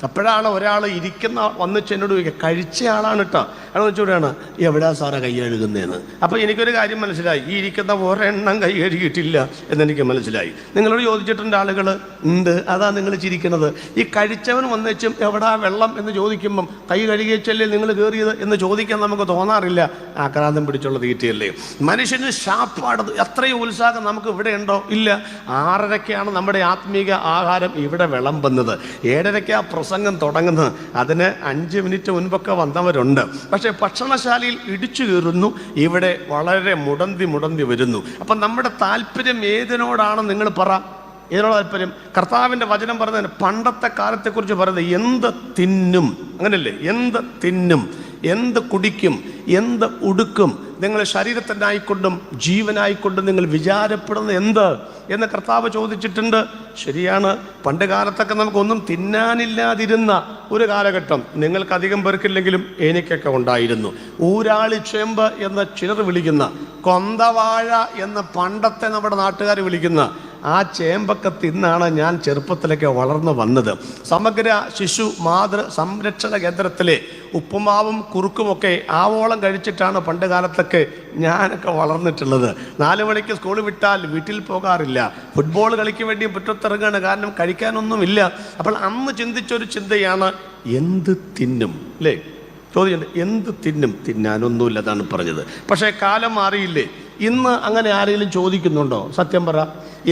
അപ്പോഴാണ് ഒരാൾ ഇരിക്കുന്ന വന്നിച്ച് എന്നോട് ചോദിക്കുക, കഴിച്ച ആളാണ് കേട്ടോ, അയാൾ വെച്ചുകൂടെയാണ്, എവിടെയാ സാറേ കൈ കഴുകുന്നതെന്ന്. അപ്പോൾ എനിക്കൊരു കാര്യം മനസ്സിലായി, ഈ ഇരിക്കുന്ന ഒരെണ്ണം കൈ കഴുകിയിട്ടില്ല എന്നെനിക്ക് മനസ്സിലായി. നിങ്ങളോട് ചോദിച്ചിട്ടുണ്ട് ആളുകൾ? ഉണ്ട്. അതാ നിങ്ങൾ ചിരിക്കുന്നത്. ഈ കഴിച്ചവൻ വന്നേച്ചും എവിടാ വെള്ളം എന്ന് ചോദിക്കുമ്പം കൈ കഴുകിയച്ചല്ലേ നിങ്ങൾ കയറിയത് എന്ന് ചോദിക്കാൻ നമുക്ക് തോന്നാറില്ല. ആക്രാന്തം പിടിച്ചുള്ള തീറ്റയല്ലേ. മനുഷ്യന് ശാപ്പാട് അത്രയും ഉത്സാഹം നമുക്ക് ഇവിടെ ഉണ്ടോ? ഇല്ല. 6:30ക്കാണ് നമ്മുടെ ആത്മീക ആഹാരം ഇവിടെ വിളമ്പുന്നത്. 7:30 പ്രസംഗം തുടങ്ങുന്നത്. അതിന് 5 മിനിറ്റ് മുൻപൊക്കെ വന്നവരുണ്ട്. പക്ഷേ ഭക്ഷണശാലയിൽ ഇടിച്ചു കയറുന്നു, ഇവിടെ വളരെ മുടന്തി വരുന്നു. അപ്പം നമ്മുടെ താല്പര്യം ഏതിനോടാണ്? നിങ്ങൾ പറ, ഏതിനോട് താല്പര്യം? കർത്താവിൻ്റെ വചനം പറയുന്നതിന് പണ്ടത്തെ കാലത്തെക്കുറിച്ച് പറയുന്നത് എന്ത് തിന്നും, അങ്ങനല്ലേ? എന്ത് തിന്നും, എന്ത് കുടിക്കും, എന്ത് ഉടുക്കും, നിങ്ങൾ ശരീരത്തിനായിക്കൊണ്ടും ജീവനായിക്കൊണ്ടും നിങ്ങൾ വിചാരപ്പെടുന്നത് എന്ത് എന്ന് കർത്താവ് ചോദിച്ചിട്ടുണ്ട്. ശരിയാണ്, പണ്ട് കാലത്തൊക്കെ നമുക്കൊന്നും തിന്നാനില്ലാതിരുന്ന ഒരു കാലഘട്ടം നിങ്ങൾക്കധികം പേർക്കില്ലെങ്കിലും എനിക്കൊക്കെ ഉണ്ടായിരുന്നു. ഊരാളി ചേമ്പ് എന്ന് ചിലർ വിളിക്കുന്ന, കൊന്തവാഴ എന്ന് പണ്ടത്തെ നമ്മുടെ നാട്ടുകാർ വിളിക്കുന്ന ആ ചേമ്പൊക്കെ തിന്നാണ് ഞാൻ ചെറുപ്പത്തിലൊക്കെ വളർന്നു വന്നത്. സമഗ്ര ശിശു മാതൃ സംരക്ഷണ കേന്ദ്രത്തിലെ ഉപ്പുമാവും കുറുക്കുമൊക്കെ ആവോളം കഴിച്ചിട്ടാണ് പണ്ട് കാലത്തൊക്കെ ഞാനൊക്കെ വളർന്നിട്ടുള്ളത്. 4 മണിക്ക് സ്കൂൾ വിട്ടാൽ വീട്ടിൽ പോകാറില്ല. ഫുട്ബോൾ കളിക്ക് വേണ്ടി മുറ്റത്തിറങ്ങുകയാണ്, കാരണം കഴിക്കാനൊന്നുമില്ല. അപ്പോൾ അന്ന് ചിന്തിച്ചൊരു ചിന്തയാണ്, എന്ത് തിന്നും, അല്ലേ? ചോദ്യം, എന്ത് തിന്നും? തിന്നാനൊന്നുമില്ല, അതാണ് പറഞ്ഞത്. പക്ഷേ കാലം മാറിയില്ലേ? ഇന്ന് അങ്ങനെ ആരെങ്കിലും ചോദിക്കുന്നുണ്ടോ? സത്യം പറ,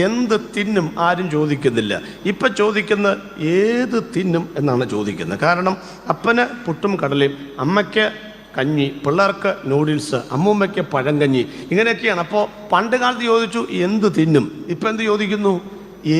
എന്ത് തിന്നും ആരും ചോദിക്കുന്നില്ല. ഇപ്പം ചോദിക്കുന്നത് ഏത് തിന്നും എന്നാണ് ചോദിക്കുന്നത്. കാരണം അപ്പന് പുട്ടും കടലയും, അമ്മയ്ക്ക് കഞ്ഞി, പിള്ളേർക്ക് നൂഡിൽസ്, അമ്മൂമ്മയ്ക്ക് പഴങ്കഞ്ഞി, ഇങ്ങനെയൊക്കെയാണ്. അപ്പോൾ പണ്ട് കാലത്ത് ചോദിച്ചു എന്ത് തിന്നും, ഇപ്പം എന്ത് ചോദിക്കുന്നു?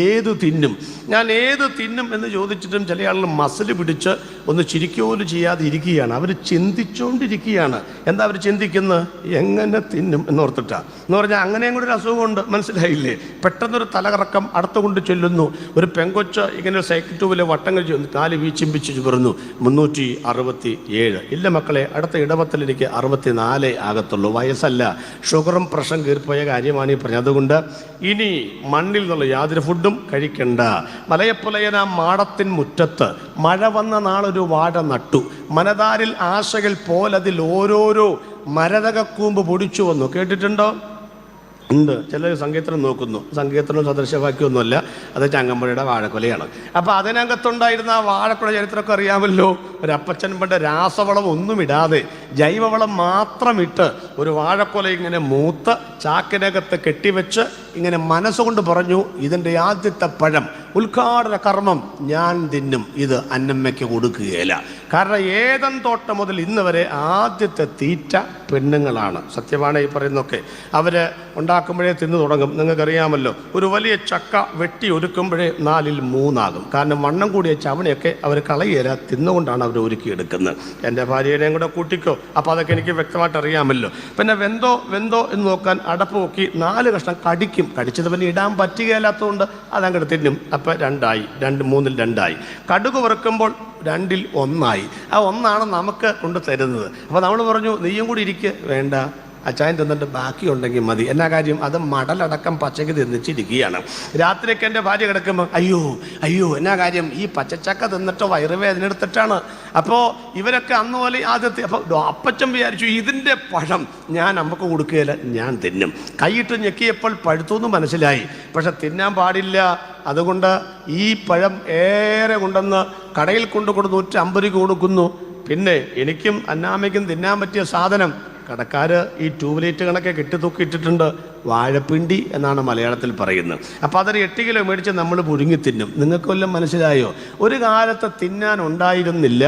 ഏത് തിന്നും. ഞാൻ ഏത് തിന്നും എന്ന് ചോദിച്ചിട്ടും ചില ആളുകൾ മസിൽ പിടിച്ച് ഒന്ന് ചിരിക്കോലും ചെയ്യാതെ ഇരിക്കുകയാണ്. അവർ ചിന്തിച്ചുകൊണ്ടിരിക്കുകയാണ്. എന്താ അവർ ചിന്തിക്കുന്നത്? എങ്ങനെ തിന്നും എന്നോർത്തിട്ടാണ്. എന്ന് പറഞ്ഞാൽ അങ്ങനെയും കൂടെ ഒരു അസുഖമുണ്ട്, മനസ്സിലായില്ലേ? പെട്ടെന്നൊരു തലകറക്കം അടുത്തുകൊണ്ട് ചെല്ലുന്നു. ഒരു പെങ്കൊച്ച് ഇങ്ങനെ സൈക്കിൾ ട്യൂബിലെ വട്ടം കഴിച്ച് 4 വീച്ചിമ്പിച്ച് പറഞ്ഞു 367. ഇല്ല മക്കളെ, അടുത്ത ഇടവത്തിൽ എനിക്ക് 64 ആകത്തുള്ളൂ, വയസ്സല്ല, ഷുഗറും പ്രഷറും കീറിപ്പോയ കാര്യമാണ് ഈ പറഞ്ഞത്. അതുകൊണ്ട് ഇനി മണ്ണിൽ നിന്നുള്ള യാതൊരു ഫുഡും കഴിക്കണ്ട. മലയപ്പുലയന മാടത്തിൻ മുറ്റത്ത് മഴ വന്ന നാളൊരു വാഴ നട്ടു, മനതാരിൽ ആശകൾ പോലതിൽ ഓരോരോ മരതകക്കൂമ്പ് പൊടിച്ചു വന്നു. കേട്ടിട്ടുണ്ടോ? ഉണ്ട്. ചിലർ സങ്കീർത്തനം നോക്കുന്നു. സങ്കീർത്തനം സദൃശവാക്യമൊന്നുമല്ല, അത് ചങ്ങമ്പുഴയുടെ വാഴക്കൊലയാണ്. അപ്പോൾ അതിനകത്തുണ്ടായിരുന്ന ആ വാഴക്കൊല ചരിത്രമൊക്കെ അറിയാമല്ലോ. ഒരു അപ്പച്ചൻ പണ്ട് രാസവളം ഒന്നും ഇടാതെ ജൈവവളം മാത്രം ഇട്ട് ഒരു വാഴക്കൊല ഇങ്ങനെ മൂത്ത് ചാക്കിനകത്ത് കെട്ടിവെച്ച് ഇങ്ങനെ മനസ്സുകൊണ്ട് പറഞ്ഞു, ഇതിൻ്റെ ആദ്യത്തെ പഴം ഉദ്ഘാടന കർമ്മം ഞാൻ തിന്നും, ഇത് അന്നമ്മയ്ക്ക് കൊടുക്കുകയില്ല. കാരണം ഏദൻ തോട്ടം മുതൽ ഇന്ന് വരെ ആദ്യത്തെ തീറ്റ പെണ്ണുങ്ങളാണ്. സത്യമാണ് ഈ പറയുന്നതൊക്കെ. അവർ ഉണ്ടാക്കുമ്പോഴേ തിന്നു തുടങ്ങും. നിങ്ങൾക്കറിയാമല്ലോ, ഒരു വലിയ ചക്ക വെട്ടി ഒരുക്കുമ്പോഴേ 4ൽ 3 കാരണം വണ്ണം കൂടിയ ചവണയൊക്കെ അവർ കളയേല, തിന്നുകൊണ്ടാണ് അവർ ഒരുക്കിയെടുക്കുന്നത്. എൻ്റെ ഭാര്യനെയും കൂടെ കൂട്ടിക്കോ, അപ്പോൾ അതൊക്കെ എനിക്ക് വ്യക്തമായിട്ട് അറിയാമല്ലോ. പിന്നെ വെന്തോ എന്ന് നോക്കാൻ അടപ്പ് നോക്കി 4 കഷ്ണം കടിക്കും. കടിച്ചത് പിന്നെ ഇടാൻ പറ്റുകയില്ലാത്തതുകൊണ്ട് അതങ്ങോട്ട് തിന്നും. അപ്പോൾ 2ആയി, 3ൽ 2ആയി. കടുക് വറുക്കുമ്പോൾ 2ൽ 1ആയി. ആ 1ആണ് നമുക്ക് കൊണ്ട് തരുന്നത്. അപ്പോൾ നമ്മൾ പറഞ്ഞു, നെയ്യും കൂടി ഇരിക്കുക. വേണ്ട, അച്ചായൻ തിന്നിട്ട് ബാക്കിയുണ്ടെങ്കിൽ മതി. എന്നാ കാര്യം? അത് മടലടക്കം പച്ചക്ക് തിന്നിച്ചിരിക്കുകയാണ്. രാത്രിയൊക്കെ എൻ്റെ ഭാര്യ കിടക്കുമ്പോൾ അയ്യോ എന്നാ കാര്യം? ഈ പച്ചച്ചക്ക തിന്നിട്ടോ വയറുവേദന എടുത്തിട്ടാണ്. അപ്പോൾ ഇവരൊക്കെ അന്ന് പോലെ ആദ്യത്തെ. അപ്പോൾ അപ്പച്ചൻ വിചാരിച്ചു, ഇതിൻ്റെ പഴം ഞാൻ അമ്മക്ക് കൊടുക്കുകയില്ല, ഞാൻ തിന്നും. കൈയിട്ട് ഞെക്കിയപ്പോൾ പഴുത്തു എന്ന് മനസ്സിലായി. പക്ഷെ തിന്നാൻ പാടില്ല. അതുകൊണ്ട് ഈ പഴം ഏറെ കൊണ്ടുവന്ന് കടയിൽ കൊണ്ടുകൊടുത്ത് 150 രൂപ കൊടുക്കുന്നു. പിന്നെ എനിക്കും അന്നാമയ്ക്കും തിന്നാൻ പറ്റിയ സാധനം കടക്കാർ ഈ ട്യൂബ്ലൈറ്റ് കണക്കെ കെട്ടിത്തൂക്കിയിട്ടിട്ടുണ്ട്. വാഴപ്പിണ്ടി എന്നാണ് മലയാളത്തിൽ പറയുന്നത്. അപ്പോൾ അതൊരു 8 കിലോ മേടിച്ച് നമ്മൾ പുഴുങ്ങി തിന്നും. നിങ്ങൾക്ക് വല്ലതും മനസ്സിലായോ? ഒരു കാലത്ത് തിന്നാൻ ഉണ്ടായിരുന്നില്ല,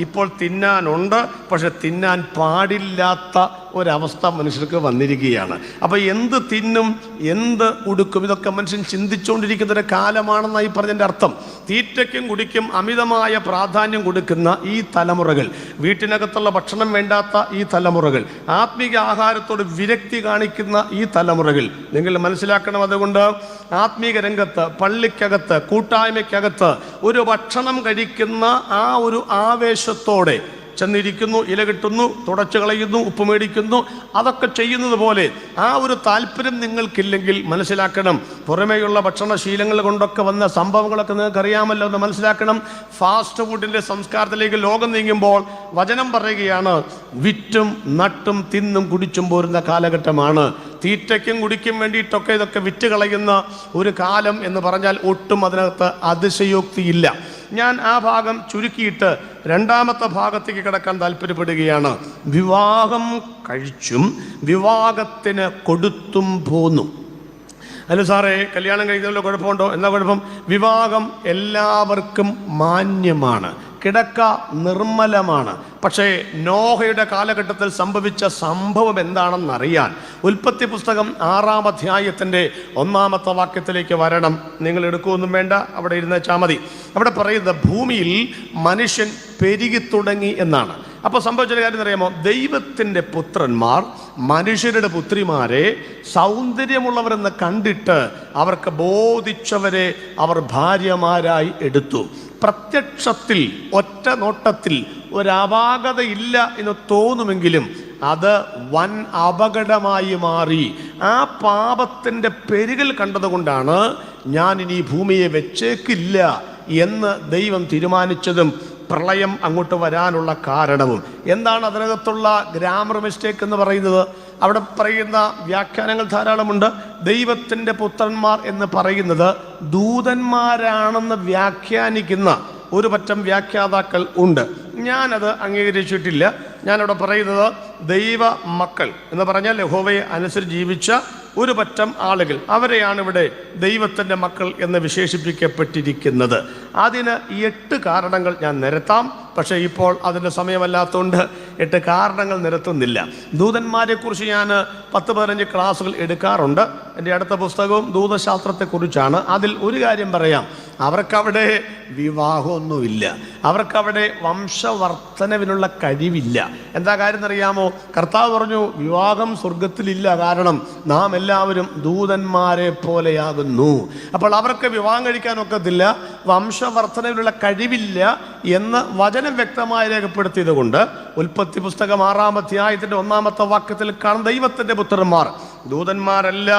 ഇപ്പോൾ തിന്നാനുണ്ട്. പക്ഷെ തിന്നാൻ പാടില്ലാത്ത ഒരവസ്ഥ മനുഷ്യർക്ക് വന്നിരിക്കുകയാണ്. അപ്പോൾ എന്ത് തിന്നും, എന്ത് ഉടുക്കും, ഇതൊക്കെ മനുഷ്യൻ ചിന്തിച്ചുകൊണ്ടിരിക്കുന്നൊരു കാലമാണെന്നായി പറഞ്ഞതിൻ്റെ അർത്ഥം. തീറ്റയ്ക്കും കുടിക്കും അമിതമായ പ്രാധാന്യം കൊടുക്കുന്ന ഈ തലമുറകൾ, വീട്ടിനകത്തുള്ള ഭക്ഷണം വേണ്ടാത്ത ഈ തലമുറകൾ, ആത്മീക ആഹാരത്തോട് വിരക്തി കാണിക്കുന്ന ഈ തലമുറകൾ നിങ്ങൾ മനസ്സിലാക്കണം. അതുകൊണ്ട് ആത്മീക രംഗത്ത്, പള്ളിക്കകത്ത്, കൂട്ടായ്മയ്ക്കകത്ത് ഒരു ഭക്ഷണം കഴിക്കുന്ന ആ ഒരു ആവേശത്തോടെ ചെന്നിരിക്കുന്നു, ഇല കിട്ടുന്നു, തുടച്ചു കളയുന്നു, ഉപ്പ് മേടിക്കുന്നു, അതൊക്കെ ചെയ്യുന്നത് പോലെ ആ ഒരു താല്പര്യം നിങ്ങൾക്കില്ലെങ്കിൽ മനസ്സിലാക്കണം. പുറമേയുള്ള ഭക്ഷണശീലങ്ങൾ കൊണ്ടൊക്കെ വന്ന സംഭവങ്ങളൊക്കെ നിങ്ങൾക്ക് അറിയാമല്ലോ എന്ന് മനസ്സിലാക്കണം. ഫാസ്റ്റ് ഫുഡിൻ്റെ സംസ്കാരത്തിലേക്ക് ലോകം നീങ്ങുമ്പോൾ വചനം പറയുകയാണ്, വിറ്റും നട്ടും തിന്നും കുടിച്ചും പോരുന്ന കാലഘട്ടമാണ്. തീറ്റയ്ക്കും കുടിക്കും വേണ്ടിയിട്ടൊക്കെ ഇതൊക്കെ വിറ്റ് കളയുന്ന ഒരു കാലം എന്ന് പറഞ്ഞാൽ ഒട്ടും അതിനകത്ത് അതിശയോക്തിയില്ല. ഞാൻ ആ ഭാഗം ചുരുക്കിയിട്ട് 2ാമത്തെ ഭാഗത്തേക്ക് കിടക്കാൻ താല്പര്യപ്പെടുകയാണ്. വിവാഹം കഴിച്ചും വിവാഹത്തിന് കൊടുത്തും പോന്നു. അല്ല സാറേ, കല്യാണം കഴിക്കുന്നതിൽ കുഴപ്പമുണ്ടോ? എന്താ കുഴപ്പം? വിവാഹം എല്ലാവർക്കും മാന്യമാണ്, കിടക്ക നിർമ്മലമാണ്. പക്ഷേ നോഹയുടെ കാലഘട്ടത്തിൽ സംഭവിച്ച സംഭവം എന്താണെന്നറിയാൻ ഉൽപ്പത്തി പുസ്തകം 6-ാം അധ്യായത്തിൻ്റെ 1-ാമത്തെ വാക്യത്തിലേക്ക് വരണം. നിങ്ങൾ എടുക്കുകയൊന്നും വേണ്ട, അവിടെ ഇരുന്നേച്ചാൽ മതി. അവിടെ പറയുന്നത് ഭൂമിയിൽ മനുഷ്യൻ പെരുകി തുടങ്ങി എന്നാണ്. അപ്പോൾ സംഭവിച്ചൊരു കാര്യം അറിയാമോ? ദൈവത്തിൻ്റെ പുത്രന്മാർ മനുഷ്യരുടെ പുത്രിമാരെ സൗന്ദര്യമുള്ളവരെന്ന് കണ്ടിട്ട് അവർക്ക് ബോധിച്ചവരെ അവർ ഭാര്യമാരായി എടുത്തു. പ്രത്യക്ഷത്തിൽ ഒറ്റ നോട്ടത്തിൽ ഒരപാകതയില്ല എന്ന് തോന്നുമെങ്കിലും അത് വൻ അപകടമായി മാറി. ആ പാപത്തിൻ്റെ പെരുകൽ കണ്ടതുകൊണ്ടാണ് ഞാനിനി ഭൂമിയെ വെച്ചേക്കില്ല എന്ന് ദൈവം തീരുമാനിച്ചതും പ്രളയം അങ്ങോട്ട് വരാനുള്ള കാരണവും. എന്താണ് അതിനകത്തുള്ള ഗ്രാമർ മിസ്റ്റേക്ക് എന്ന് പറയുന്നത്? അവിടെ പറയുന്ന വ്യാഖ്യാനങ്ങൾ ധാരാളമുണ്ട്. ദൈവത്തിൻ്റെ പുത്രന്മാർ എന്ന് പറയുന്നത് ദൂതന്മാരാണെന്ന് വ്യാഖ്യാനിക്കുന്ന ഒരു പറ്റം വ്യാഖ്യാതാക്കൾ ഉണ്ട്. ഞാനത് അംഗീകരിച്ചിട്ടില്ല. ഞാനവിടെ പറയുന്നത് ദൈവ മക്കൾ എന്ന് പറഞ്ഞാൽ യഹോവയെ അനുസരിച്ച് ജീവിച്ച ഒരു പറ്റം ആളുകൾ, അവരെയാണ് ഇവിടെ ദൈവത്തിൻ്റെ മക്കൾ എന്ന് വിശേഷിപ്പിക്കപ്പെട്ടിരിക്കുന്നത്. അതിന് 8 കാരണങ്ങൾ ഞാൻ നിരത്താം. പക്ഷേ ഇപ്പോൾ അതിൻ്റെ സമയമല്ലാത്തതുകൊണ്ട് 8 കാരണങ്ങൾ നിരത്തുന്നില്ല. ദൂതന്മാരെക്കുറിച്ച് ഞാൻ 10-15 ക്ലാസ്സുകൾ എടുക്കാറുണ്ട്. എൻ്റെ അടുത്ത പുസ്തകവും ദൂതശാസ്ത്രത്തെക്കുറിച്ചാണ്. അതിൽ ഒരു കാര്യം പറയാം, അവർക്കവിടെ വിവാഹമൊന്നുമില്ല, അവർക്കവിടെ വംശവർദ്ധനവിനുള്ള കഴിവില്ല. എന്താ കാര്യം എന്നറിയാമോ? കർത്താവ് പറഞ്ഞു, വിവാഹം സ്വർഗത്തിലില്ല, കാരണം നാം എല്ലാവരും ദൂതന്മാരെ പോലെയാകുന്നു. അപ്പോൾ അവർക്ക് വിവാഹം കഴിക്കാനൊക്കത്തില്ല, വംശവർദ്ധനവിനുള്ള കഴിവില്ല എന്ന് വചനം വ്യക്തമായി രേഖപ്പെടുത്തിയത് കൊണ്ട് ഉൽപ്പത്തി പുസ്തകം 6-ാം അധ്യായത്തിൻ്റെ 1-ാമത്തെ വാക്യത്തിൽ കാണുന്ന ദൈവത്തിൻ്റെ പുത്രന്മാർ ദൂതന്മാരല്ല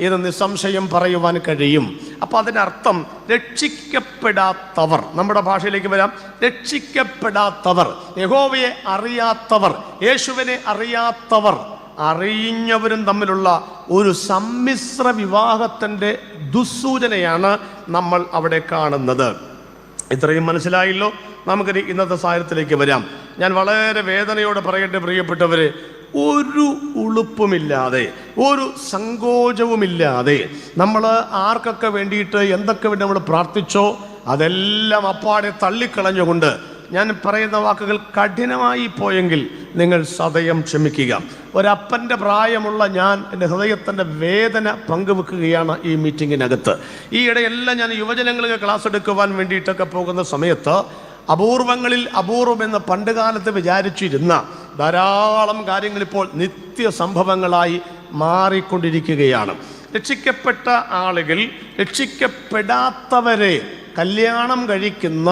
എന്ന് നിസ്സംശയം പറയുവാൻ കഴിയും. അപ്പോൾ അതിനർത്ഥം രക്ഷിക്കപ്പെടാത്തവർ, നമ്മുടെ ഭാഷയിലേക്ക് വരാം, രക്ഷിക്കപ്പെടാത്തവർ, യഹോവയെ അറിയാത്തവർ, യേശുവിനെ അറിയാത്തവർ, അറിഞ്ഞവരും തമ്മിലുള്ള ഒരു സമ്മിശ്ര വിവാഹത്തിൻ്റെ ദുസ്സൂചനയാണ് നമ്മൾ അവിടെ കാണുന്നത്. ഇത്രയും മനസ്സിലായല്ലോ. നമുക്കിനി ഇന്നത്തെ സാഹചര്യത്തിലേക്ക് വരാം. ഞാൻ വളരെ വേദനയോടെ പറയട്ടെ പ്രിയപ്പെട്ടവരെ, ഒരു ഉളുപ്പുമില്ലാതെ, ഒരു സങ്കോചവുമില്ലാതെ നമ്മൾ ആർക്കൊക്കെ വേണ്ടിയിട്ട് എന്തൊക്കെ വേണ്ടി നമ്മൾ പ്രാർത്ഥിച്ചോ അതെല്ലാം അപ്പാടെ തള്ളിക്കളഞ്ഞുകൊണ്ട് ഞാൻ പറയുന്ന വാക്കുകൾ കഠിനമായി പോയെങ്കിൽ നിങ്ങൾ സദയം ക്ഷമിക്കുക. ഒരപ്പൻ്റെ പ്രായമുള്ള ഞാൻ എൻ്റെ ഹൃദയത്തിൻ്റെ വേദന പങ്കുവെക്കുകയാണ് ഈ മീറ്റിങ്ങിനകത്ത്. ഈ ഇടയെല്ലാം ഞാൻ യുവജനങ്ങൾക്ക് ക്ലാസ് എടുക്കുവാൻ വേണ്ടിയിട്ടൊക്കെ പോകുന്ന സമയത്ത് അപൂർവങ്ങളിൽ അപൂർവമെന്ന് പണ്ട് കാലത്ത് വിചാരിച്ചിരുന്ന ധാരാളം കാര്യങ്ങൾ ഇപ്പോൾ നിത്യസംഭവങ്ങളായി മാറിക്കൊണ്ടിരിക്കുകയാണ്. രക്ഷിക്കപ്പെട്ട ആളുകൾ രക്ഷിക്കപ്പെടാത്തവരെ കല്യാണം കഴിക്കുന്ന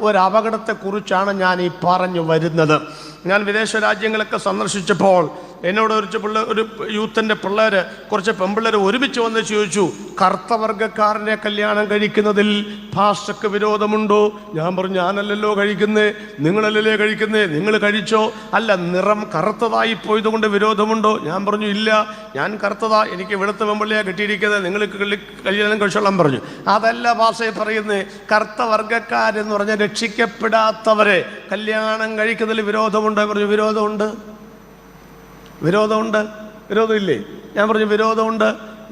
ഒരപകടത്തെക്കുറിച്ചാണ് ഞാൻ ഈ പറഞ്ഞു വരുന്നത്. ഞാൻ വിദേശ രാജ്യങ്ങളൊക്കെ സന്ദർശിച്ചപ്പോൾ എന്നോട് ഒരു യൂത്തിൻ്റെ പിള്ളേർ, കുറച്ച് പെൺപിള്ളേർ ഒരുമിച്ച് വന്ന് ചോദിച്ചു, കറുത്തവർഗക്കാരനെ കല്യാണം കഴിക്കുന്നതിൽ ഭാഷയ്ക്ക് വിരോധമുണ്ടോ? ഞാൻ പറഞ്ഞു, ഞാനല്ലല്ലോ കഴിക്കുന്നേ, നിങ്ങളല്ലല്ലേ കഴിക്കുന്നേ, നിങ്ങൾ കഴിച്ചോ. അല്ല, നിറം കറുത്തതായി പോയതുകൊണ്ട് വിരോധമുണ്ടോ? ഞാൻ പറഞ്ഞു, ഇല്ല, ഞാൻ കറുത്തതാ, എനിക്ക് വെളുത്ത പെൺപിള്ളയാണ് കിട്ടിയിരിക്കുന്നത്, നിങ്ങൾ കല്യാണം കഴിച്ചോളാൻ പറഞ്ഞു. അതല്ല ഭാഷയെ പറയുന്നത്. കറുത്തവർഗക്കാരെന്ന് പറഞ്ഞാൽ രക്ഷിക്കപ്പെടാത്തവരെ കല്യാണം കഴിക്കുന്നതിൽ വിരോധമുണ്ടോ? പറഞ്ഞു, വിരോധമുണ്ട്. വിരോധമില്ലേ? ഞാൻ പറഞ്ഞു, വിരോധമുണ്ട്.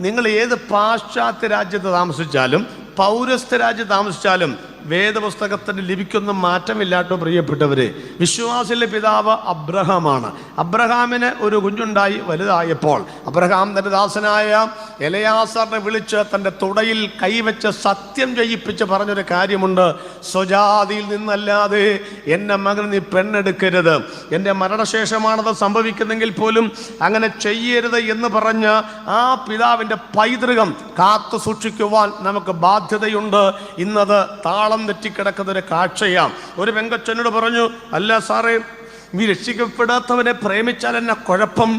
നിങ്ങൾ ഏത് പാശ്ചാത്യ രാജ്യത്ത് താമസിച്ചാലും പൗരസ്ത്യ രാജ്യത്ത് താമസിച്ചാലും വേദപുസ്തകത്തിന് ലഭിക്കുന്ന മാറ്റമില്ലാട്ടോ പ്രിയപ്പെട്ടവരെ. വിശ്വാസിലെ പിതാവ് അബ്രഹാമാണ്. അബ്രഹാമിന് ഒരു കുഞ്ഞുണ്ടായി വലുതായപ്പോൾ അബ്രഹാം തൻ്റെ ദാസനായ എലയാസാറിനെ വിളിച്ച് തൻ്റെ തുടയിൽ കൈവച്ച് സത്യം ചെയ്യിപ്പിച്ച് പറഞ്ഞൊരു കാര്യമുണ്ട്, സ്വജാതിയിൽ നിന്നല്ലാതെ എൻ്റെ മകൻ നീ പെണ്ണെടുക്കരുത്, എൻ്റെ മരണശേഷമാണത് സംഭവിക്കുന്നെങ്കിൽ പോലും അങ്ങനെ ചെയ്യരുത് എന്ന് പറഞ്ഞ് ആ പിതാവിൻ്റെ പൈതൃകം കാത്തു സൂക്ഷിക്കുവാൻ നമുക്ക് ബാധ്യതയുണ്ട്. ഇന്നത് താളം തെറ്റിക്കിടക്കുന്ന ഒരു കാഴ്ചയാം. ഒരു പെങ്കച്ചനോട് പറഞ്ഞു, അല്ല സാറേ, നീ രക്ഷിക്കപ്പെടാത്തവനെ പ്രേമിച്ചാൽ എന്നാ കുഴപ്പം?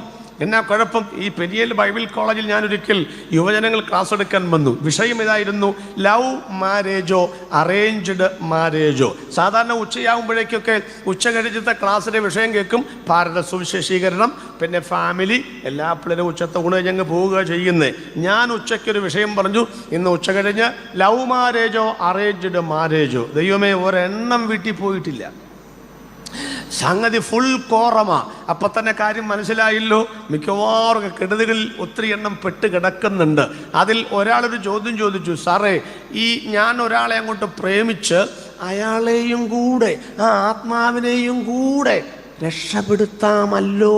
ഈ പെരിയൽ ബൈബിൾ കോളേജിൽ ഞാനൊരിക്കൽ യുവജനങ്ങൾ ക്ലാസ് എടുക്കാൻ വന്നു. വിഷയം ഇതായിരുന്നു, ലവ് മാരേജോ അറേഞ്ച്ഡ് മാരേജോ. സാധാരണ ഉച്ചയാകുമ്പോഴേക്കൊക്കെ ഉച്ച കഴിഞ്ഞത്തെ ക്ലാസ്സിൻ്റെ വിഷയം കേൾക്കും, ഭാരത സുവിശേഷീകരണം, പിന്നെ ഫാമിലി, എല്ലാ പിള്ളേരും ഉച്ചത്തെ ഊണ് ഞങ്ങൾ പോവുക ചെയ്യുന്നത്. ഞാൻ ഉച്ചയ്ക്കൊരു വിഷയം പറഞ്ഞു, ഇന്ന് ഉച്ച കഴിഞ്ഞ് ലവ് മാരേജോ അറേഞ്ച്ഡ് മാരേജോ. ദൈവമേ, ഒരെണ്ണം വീട്ടിൽ പോയിട്ടില്ല. സംഗതി ഫുൾ കോറമാ. അപ്പം തന്നെ കാര്യം മനസ്സിലായല്ലോ, മിക്കവാറും കെടുതികളിൽ ഒത്തിരി എണ്ണം പെട്ട് കിടക്കുന്നുണ്ട്. അതിൽ ഒരാളൊരു ചോദ്യം ചോദിച്ചു, സാറേ, ഞാൻ ഒരാളെ അങ്ങോട്ട് പ്രേമിച്ച് അയാളെയും കൂടെ ആ ആത്മാവിനെയും കൂടെ രക്ഷപ്പെടുത്താമല്ലോ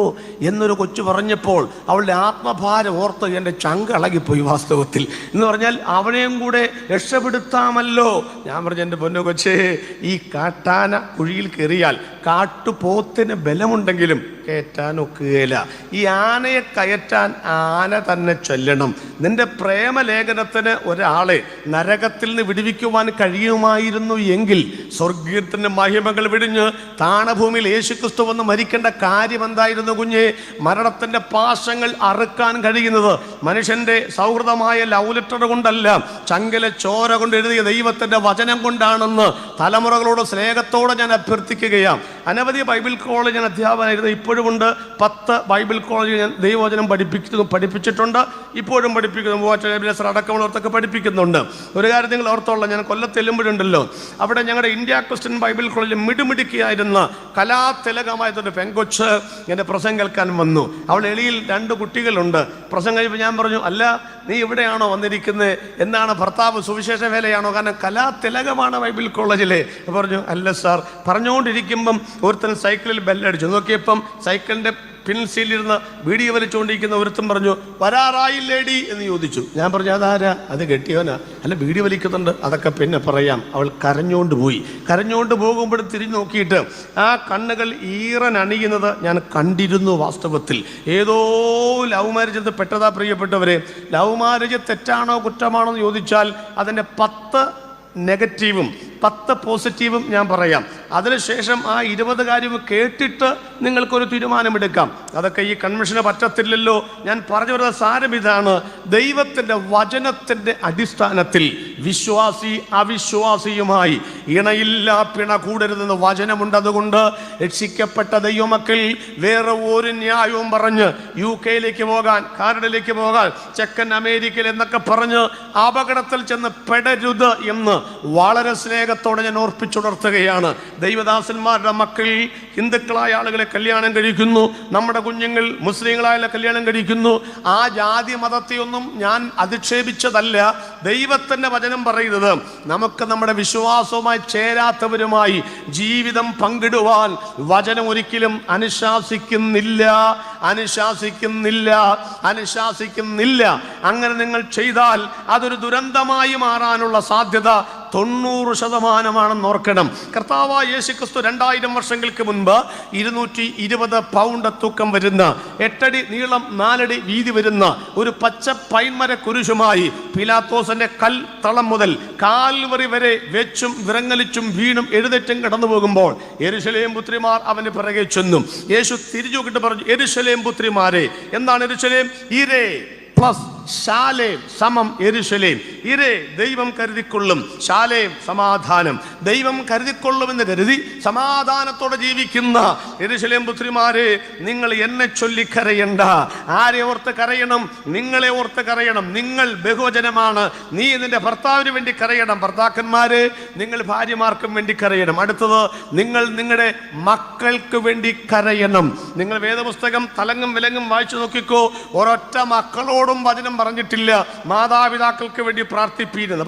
എന്നൊരു കൊച്ചു പറഞ്ഞപ്പോൾ അവളുടെ ആത്മഭാരം ഓർത്ത് എൻ്റെ ചങ്ക് ഇളകിപ്പോയി. വാസ്തവത്തിൽ എന്ന് പറഞ്ഞാൽ അവനെയും കൂടെ രക്ഷപ്പെടുത്താമല്ലോ. ഞാൻ പറഞ്ഞു, എൻ്റെ പൊന്നു കൊച്ചേ, ഈ കാട്ടാന കുഴിയിൽ കയറിയാൽ കാട്ടുപോത്തിന് ബലമുണ്ടെങ്കിലും കയറ്റാനൊക്കുകയില്ല. ഈ ആനയെ കയറ്റാൻ ആന തന്നെ ചെല്ലണം. നിന്റെ പ്രേമലേഖനത്തിന് ഒരാളെ നരകത്തിൽ നിന്ന് വിടുവിക്കുവാൻ കഴിയുമായിരുന്നു എങ്കിൽ സ്വർഗീയത്തിൻ്റെ മഹിമകൾ വിടിഞ്ഞ് താണഭൂമിയിൽ യേശുക്രിസ്തു വന്ന് മരിക്കേണ്ട കാര്യം എന്തായിരുന്നു കുഞ്ഞെ? മരണത്തിൻ്റെ പാശങ്ങൾ അറുക്കാൻ കഴിയുന്നത് മനുഷ്യൻ്റെ സൗഹൃദമായ ലവ് ലെറ്റർ കൊണ്ടല്ല, ചങ്കലെ ചോര കൊണ്ട് എഴുതിയ ദൈവത്തിൻ്റെ വചനം കൊണ്ടാണെന്ന് തലമുറകളോട് സ്നേഹത്തോടെ ഞാൻ അഭ്യർത്ഥിക്കുകയാണ്. അനവധി ബൈബിൾ കോളേജ് ഞാൻ അധ്യാപകനായിരുന്നു, ഇപ്പോഴും ഉണ്ട്. 10 ബൈബിൾ കോളേജിൽ ഞാൻ ദൈവവചനം പഠിപ്പിച്ചിട്ടുണ്ട്, ഇപ്പോഴും പഠിപ്പിക്കുന്നു. അടക്കമുള്ളവർക്കൊക്കെ പഠിപ്പിക്കുന്നുണ്ട്. ഒരു കാര്യം നിങ്ങൾ ഓർത്തോളാം, ഞാൻ കൊല്ലത്ത് എല്ലുമ്പോഴുണ്ടല്ലോ, അവിടെ ഞങ്ങളുടെ ഇന്ത്യ ക്രിസ്ത്യൻ ബൈബിൾ കോളേജിൽ മിടുമിടുക്കിയായിരുന്ന കലാതിലകമായിട്ടൊരു പെങ്കൊച്ച് എൻ്റെ പ്രസംഗം കേൾക്കാൻ വന്നു. അവൾ എളിയിൽ 2 കുട്ടികളുണ്ട്. പ്രസംഗം കഴിയുമ്പോൾ ഞാൻ പറഞ്ഞു, അല്ല, നീ ഇവിടെയാണോ വന്നിരിക്കുന്നത്? എന്താണ്, ഭർത്താവ് സുവിശേഷ വേലയാണോ? കാരണം കലാതിലകമാണ് ബൈബിൾ കോളേജിലെ. പറഞ്ഞു, അല്ല സാർ. പറഞ്ഞുകൊണ്ടിരിക്കുമ്പം ഒരുത്തൻ സൈക്കിളിൽ ബെല്ലടിച്ചു. നോക്കിയപ്പം സൈക്കിളിൻ്റെ പിൻസീലിരുന്ന് വീഡിയോ വലിച്ചുകൊണ്ടിരിക്കുന്ന ഒരുത്തൻ പറഞ്ഞു, വരാറായില്ലേടി എന്ന് ചോദിച്ചു. ഞാൻ പറഞ്ഞു, അതാരാ? അത് കെട്ടിയവനാ. അല്ല, വീഡിയോ വലിക്കുന്നുണ്ട്. അതൊക്കെ പിന്നെ പറയാം. അവൾ കരഞ്ഞുകൊണ്ട് പോയി. കരഞ്ഞുകൊണ്ട് പോകുമ്പോഴും തിരിഞ്ഞു നോക്കിയിട്ട് ആ കണ്ണുകൾ ഈറനണിയുന്നത് ഞാൻ കണ്ടിരുന്നു. വാസ്തവത്തിൽ ഏതോ ലവ് മാരേജ് പെട്ടതാ പ്രിയപ്പെട്ടവരെ. ലവ് മാരേജ് തെറ്റാണോ കുറ്റമാണോ എന്ന് ചോദിച്ചാൽ അതിൻ്റെ 10 നെഗറ്റീവും 10 പോസിറ്റീവും ഞാൻ പറയാം. അതിനുശേഷം ആ 20 കാര്യവും കേട്ടിട്ട് നിങ്ങൾക്കൊരു തീരുമാനമെടുക്കാം. അതൊക്കെ ഈ കൺവെൻഷന് പറ്റത്തില്ലല്ലോ. ഞാൻ പറഞ്ഞു വരുന്ന സാരം ഇതാണ്, ദൈവത്തിൻ്റെ വചനത്തിൻ്റെ അടിസ്ഥാനത്തിൽ വിശ്വാസി അവിശ്വാസിയുമായി ഇണയില്ലാ പിണ കൂടരുതെന്ന് വചനമുണ്ട്. അതുകൊണ്ട് രക്ഷിക്കപ്പെട്ട ദൈവമക്കൾ വേറെ ഒരു ന്യായവും പറഞ്ഞ് UK പോകാൻ, കാനഡയിലേക്ക് പോകാൻ, ചെക്കൻ അമേരിക്കയിൽ എന്നൊക്കെ പറഞ്ഞ് അപകടത്തിൽ ചെന്ന് പെടരുത് എന്ന് വളരെ സ്നേഹത്തോടെ ഞാൻ ഓർപ്പിച്ചുണർത്തുകയാണ്. ദൈവദാസന്മാരുടെ മക്കൾ ഹിന്ദുക്കളായ ആളുകളെ കല്യാണം കഴിക്കുന്നു, നമ്മുടെ കുഞ്ഞുങ്ങൾ മുസ്ലിങ്ങളായ കല്യാണം കഴിക്കുന്നു. ആ ജാതി മതത്തെയൊന്നും ഞാൻ അധിക്ഷേപിച്ചതല്ല. ദൈവത്തിൻ്റെ വചനം പറയുന്നത് നമുക്ക് നമ്മുടെ വിശ്വാസവുമായി ചേരാത്തവരുമായി ജീവിതം പങ്കിടുവാൻ വചനം ഒരിക്കലും അനുശാസിക്കുന്നില്ല. അങ്ങനെ നിങ്ങൾ ചെയ്താൽ അതൊരു ദുരന്തമായി മാറാനുള്ള സാധ്യത 90% ഓർക്കണം. കർത്താവായ യേശുക്രിസ്തു 2000 വർഷങ്ങൾക്ക് മുൻപ് 220 പൗണ്ട് തൂക്കം വരുന്ന, 8 അടി നീളം 4 അടി വീതി വരുന്ന ഒരു പച്ച പൈൻമര കുരിശുമായി പീലാത്തോസിന്റെ കൽത്തളം മുതൽ കാൽവറി വരെ വെച്ചും വിറങ്ങലിച്ചും വീണും എഴുന്നേറ്റും കടന്നു പോകുമ്പോൾ യെരൂശലേം പുത്രിമാർ അവന് പിറകെ ചെന്നു. യേശു തിരിഞ്ഞുകിട്ട് പറഞ്ഞു, യെരൂശലേം പുത്രിമാരെ. എന്താണ് യെരൂശലേം? ഇരേ പ്ലസ് ശാലേം സമം യെരൂശലേം. ഇരേ ദൈവം കരുതിക്കൊള്ളും, ശാലേം സമാധാനം. ദൈവം കരുതിക്കൊള്ളുമെന്ന് കരുതി സമാധാനത്തോടെ ജീവിക്കുന്ന യെരൂശലേം പുത്രിമാരെ, നിങ്ങൾ എന്നെ ചൊല്ലി കരയണ്ട. ആരെ ഓർത്ത് കരയണം? നിങ്ങളെ ഓർത്ത് കരയണം. നിങ്ങൾ ബഹുവചനമാണ്. നീ നിന്റെ ഭർത്താവിന് വേണ്ടി കരയണം. ഭർത്താക്കന്മാരെ, നിങ്ങൾ ഭാര്യമാർക്കും വേണ്ടി കരയണം. അടുത്തത്, നിങ്ങൾ നിങ്ങളുടെ മക്കൾക്ക് വേണ്ടി കരയണം. നിങ്ങൾ വേദപുസ്തകം തലങ്ങും വിലങ്ങും വായിച്ചു നോക്കിക്കോ. ഒരൊറ്റ മക്കളോടും വചനം പറഞ്ഞിട്ടില്ല മാതാപിതാക്കൾക്ക് വേണ്ടി പ്രാർത്ഥിപ്പീരെന്ന്.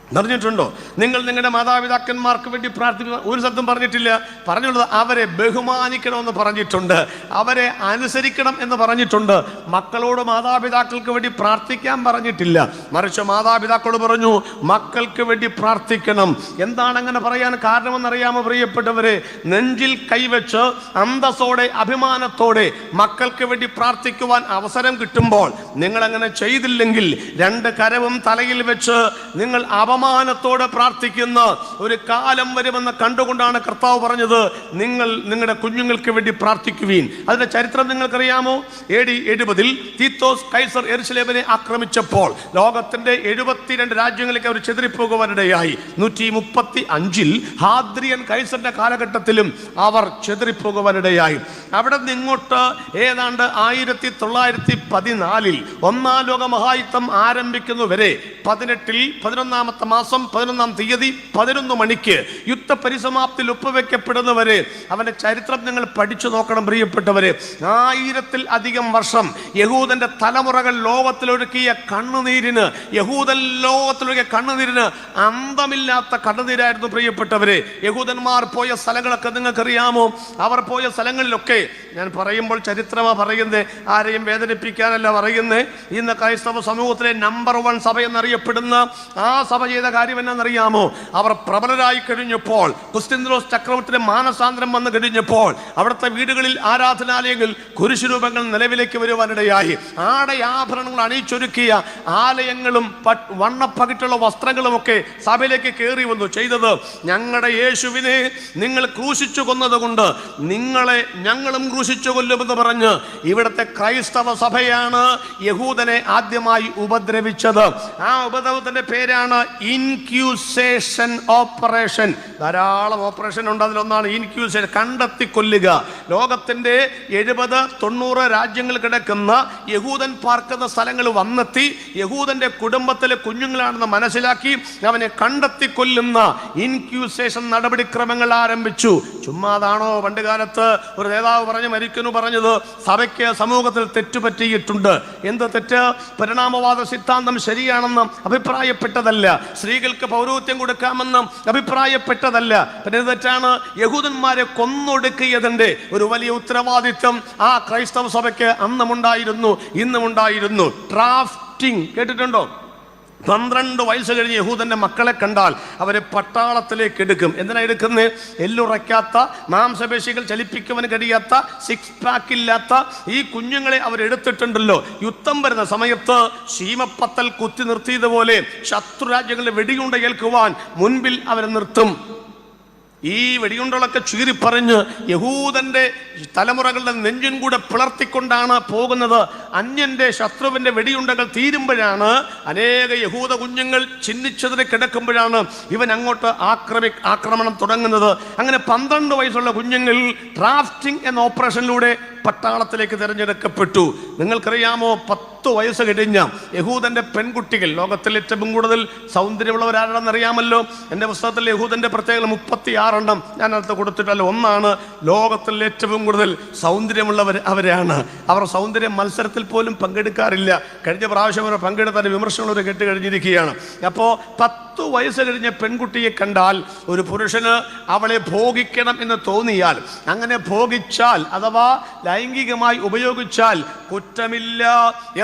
പറഞ്ഞിട്ടുണ്ടോ? നിങ്ങൾ നിങ്ങളുടെ മാതാപിതാക്കന്മാർക്ക് വേണ്ടി പ്രാർത്ഥിക്കുന്ന ഒരു സ്ഥലത്തും പറഞ്ഞിട്ടില്ല. പറഞ്ഞുള്ളത് അവരെ ബഹുമാനിക്കണമെന്ന് പറഞ്ഞിട്ടുണ്ട്, അവരെ അനുസരിക്കണം എന്ന് പറഞ്ഞിട്ടുണ്ട്. മക്കളോട് മാതാപിതാക്കൾക്ക് വേണ്ടി പ്രാർത്ഥിക്കാൻ പറഞ്ഞിട്ടില്ല. മറിച്ച് മാതാപിതാക്കളോട് പറഞ്ഞു മക്കൾക്ക് വേണ്ടി പ്രാർത്ഥിക്കണം. എന്താണ് അങ്ങനെ പറയാൻ കാരണമെന്നറിയാമോ പ്രിയപ്പെട്ടവരെ? നെഞ്ചിൽ കൈവച്ച് അന്തസ്സോടെ അഭിമാനത്തോടെ മക്കൾക്ക് വേണ്ടി പ്രാർത്ഥിക്കുവാൻ അവസരം കിട്ടുമ്പോൾ നിങ്ങൾ അങ്ങനെ ചെയ്തില്ലെങ്കിൽ 2 കരവും തലയിൽ വെച്ച് നിങ്ങൾ അപമാനത്തോടെ പ്രാർത്ഥിക്കുന്ന ഒരു കാലം വരുമെന്ന് കണ്ടുകൊണ്ടാണ് കർത്താവ് പറഞ്ഞത് നിങ്ങൾ നിങ്ങളുടെ കുഞ്ഞുങ്ങൾക്ക് വേണ്ടി പ്രാർത്ഥിക്കുവീൻ. അതിന്റെ ചരിത്രം നിങ്ങൾക്കറിയാമോ? AD 70 തീത്തോസ് കൈസർ യെരൂശലേമിനെ ആക്രമിച്ചപ്പോൾ ലോകത്തിന്റെ 72 രാജ്യങ്ങളിലേക്ക് അവർ ചെതറിപ്പോകുവാനിടയായി. 135 ഹാദ്രിയൻ കൈസറിന്റെ കാലഘട്ടത്തിലും അവർ ചെതറിപ്പോകുവാനിടയായി. അവിടെ നിന്നിങ്ങോട്ട് ഏതാണ്ട് 1914 ഒന്നാം ലോക മഹായുദ്ധം ആരംഭിക്കുന്നവരെ 18 11 മാസം 11-ാം തീയതി 11 മണിക്ക് യുദ്ധപരിസമാപ്തിയിൽ ഒപ്പുവെക്കപ്പെടുന്നവരെ അവന്റെ ചരിത്രം നിങ്ങൾ പഠിച്ചു നോക്കണം പ്രിയപ്പെട്ടവരെ. 1000-ൽ-അധികം വർഷം യഹൂദന്റെ തലമുറകൾ ലോകത്തിലൊഴുക്കിയ കണ്ണുനീരിന്, യഹൂദൻ ലോകത്തിലൊഴുക്കിയ കണ്ണുനീരിന് അന്തമില്ലാത്ത കണ്ണുനീരായിരുന്നു പ്രിയപ്പെട്ടവരെ. യഹൂദന്മാർ പോയ സ്ഥലങ്ങളൊക്കെ നിങ്ങൾക്കറിയാമോ? അവർ പോയ സ്ഥലങ്ങളിലൊക്കെ, ഞാൻ പറയുമ്പോൾ ചരിത്രമാണ് പറയുന്നത്, ആരെയും വേദനിപ്പിക്കാനല്ല പറയുന്നത്. ഇന്ന് ക്രൈസ്തവ സമൂഹത്തിലെ നമ്പർ 1 സഭ എന്നറിയപ്പെടുന്ന ആ സഭ ചെയ്ത കാര്യം എന്നറിയാമോ? അവർ പ്രബലരായി കഴിഞ്ഞപ്പോൾ, കുസ്തിന്ത്യോസ് ചക്രവർത്തിയുടെ മാനസാന്തരം വന്നു കഴിഞ്ഞപ്പോൾ അവിടുത്തെ വീടുകളിൽ, ആരാധനാലയങ്ങളിൽ കുരിശുരൂപങ്ങൾ നിലവിലേക്ക് വരുവാനിടയായി. ആടയാഭരണങ്ങൾ അണിയിച്ചൊരുക്കിയ ആലയങ്ങളും വണ്ണപ്പകിട്ടുള്ള വസ്ത്രങ്ങളുമൊക്കെ സഭയിലേക്ക് കയറി വന്നു. ചെയ്തത്, ഞങ്ങളുടെ യേശുവിനെ നിങ്ങൾ ക്രൂശിച്ചു കൊന്നത് കൊണ്ട് നിങ്ങളെ ഞങ്ങളും ക്രൂശിച്ചു കൊല്ലുമെന്ന് പറഞ്ഞ് ഇവിടുത്തെ ക്രൈസ്തവ സഭയാണ് യഹൂദനെ ആദ്യമായി ഉപദ്രവിച്ചത്. ആ ഉപദ്രവത്തിന്റെ പേരാണ് ഇൻക്യൂസേഷൻ ഓപ്പറേഷൻ. ധാരാളം ഓപ്പറേഷൻ ഉണ്ട്, അതിലൊന്നാണ് ഇൻക്യൂസേഷൻ, കണ്ടെത്തി കൊല്ലുക. ലോകത്തിന്റെ 70-90 രാജ്യങ്ങൾ കിടക്കുന്ന യഹൂദൻ പാർക്കുന്ന സ്ഥലങ്ങൾ വന്നെത്തി യഹൂദന്റെ കുടുംബത്തിലെ കുഞ്ഞുങ്ങളാണെന്ന് മനസ്സിലാക്കി അവനെ കണ്ടെത്തി കൊല്ലുന്ന ഇൻക്യൂസേഷൻ നടപടിക്രമങ്ങൾ ആരംഭിച്ചു. ചുമ്മാതാണോ? പണ്ട് കാലത്ത് ഒരു നേതാവ് മരിക്കുന്നു പറഞ്ഞത് സഭയ്ക്ക് സമൂഹത്തിൽ തെറ്റുപറ്റിയിട്ടുണ്ട്. എന്ത് തെറ്റ്? പരിണാമവാദ സിദ്ധാന്തം ശരിയാണെന്ന് അഭിപ്രായപ്പെട്ടതല്ല, സ്ത്രീകൾക്ക് പൗരോഹിത്യം കൊടുക്കാമെന്ന് അഭിപ്രായപ്പെട്ടതല്ല. പിന്നെ തെറ്റാണ്. യഹൂദന്മാരെ കൊന്നൊടുക്കിയതിന്റെ ഒരു വലിയ ഉത്തരവാദിത്വം ആ ക്രൈസ്തവ സഭയ്ക്ക് അന്നുമുണ്ടായിരുന്നു, ഇന്നുമുണ്ടായിരുന്നു. ഡ്രാഫ്റ്റിംഗ് കേട്ടിട്ടുണ്ടോ? 12 വയസ്സ് കഴിഞ്ഞ് യഹൂദന്റെ മക്കളെ കണ്ടാൽ അവരെ പട്ടാളത്തിലേക്ക് എടുക്കും. എന്തിനാ എടുക്കുന്നത്? എല്ലുറയ്ക്കാത്ത, മാംസപേശികൾ ചലിപ്പിക്കുവാൻ കഴിയാത്ത, 6 പാക്ക് ഇല്ലാത്ത ഈ കുഞ്ഞുങ്ങളെ അവരെടുത്തിട്ടുണ്ടല്ലോ. യുദ്ധം വരുന്ന സമയത്ത് ശീമപ്പത്തൽ കുത്തി നിർത്തിയതുപോലെ ശത്രുരാജ്യങ്ങളെ വെടിയുണ്ട ഏൽക്കുവാൻ മുൻപിൽ അവരെ നിർത്തും. ഈ വെടിയുണ്ടകളൊക്കെ ചീറിപ്പറഞ്ഞ് യഹൂദന്റെ തലമുറകളുടെ നെഞ്ചും കൂടെ പിളർത്തിക്കൊണ്ടാണ് പോകുന്നത്. അന്യന്റെ, ശത്രുവിന്റെ വെടിയുണ്ടകൾ തീരുമ്പോഴാണ്, അനേക യഹൂദ കുഞ്ഞുങ്ങൾ ചിഹ്നിച്ചതിന് കിടക്കുമ്പോഴാണ് ഇവൻ അങ്ങോട്ട് ആക്രമണം തുടങ്ങുന്നത്. അങ്ങനെ 12 വയസ്സുള്ള കുഞ്ഞുങ്ങൾ ഡ്രാഫ്റ്റിംഗ് എന്ന ഓപ്പറേഷനിലൂടെ പട്ടാളത്തിലേക്ക് തിരഞ്ഞെടുക്കപ്പെട്ടു. നിങ്ങൾക്കറിയാമോ? 10 10 വയസ്സ് കഴിഞ്ഞ യഹൂദന്റെ പെൺകുട്ടികൾ, ലോകത്തിൽ ഏറ്റവും കൂടുതൽ സൗന്ദര്യമുള്ളവരാരാണെന്ന് അറിയാമല്ലോ. എൻ്റെ പുസ്തകത്തിൽ യഹൂദന്റെ പ്രത്യേകത 36 എണ്ണം ഞാൻ അടുത്ത് കൊടുത്തിട്ടല്ലോ. ഒന്നാണ് ലോകത്തിൽ ഏറ്റവും കൂടുതൽ സൗന്ദര്യമുള്ളവർ അവരാണ്. അവർ സൗന്ദര്യ മത്സരത്തിൽ പോലും പങ്കെടുക്കാറില്ല. കഴിഞ്ഞ പ്രാവശ്യം അവർ പങ്കെടുത്താൽ വിമർശനങ്ങൾ കേട്ട് കഴിഞ്ഞിരിക്കുകയാണ്. അപ്പോൾ 10 വയസ്സ് കഴിഞ്ഞ പെൺകുട്ടിയെ കണ്ടാൽ ഒരു പുരുഷന് അവളെ ഭോഗിക്കണം എന്ന് തോന്നിയാൽ, അങ്ങനെ ഭോഗിച്ചാൽ അഥവാ ലൈംഗികമായി ഉപയോഗിച്ചാൽ കുറ്റമില്ല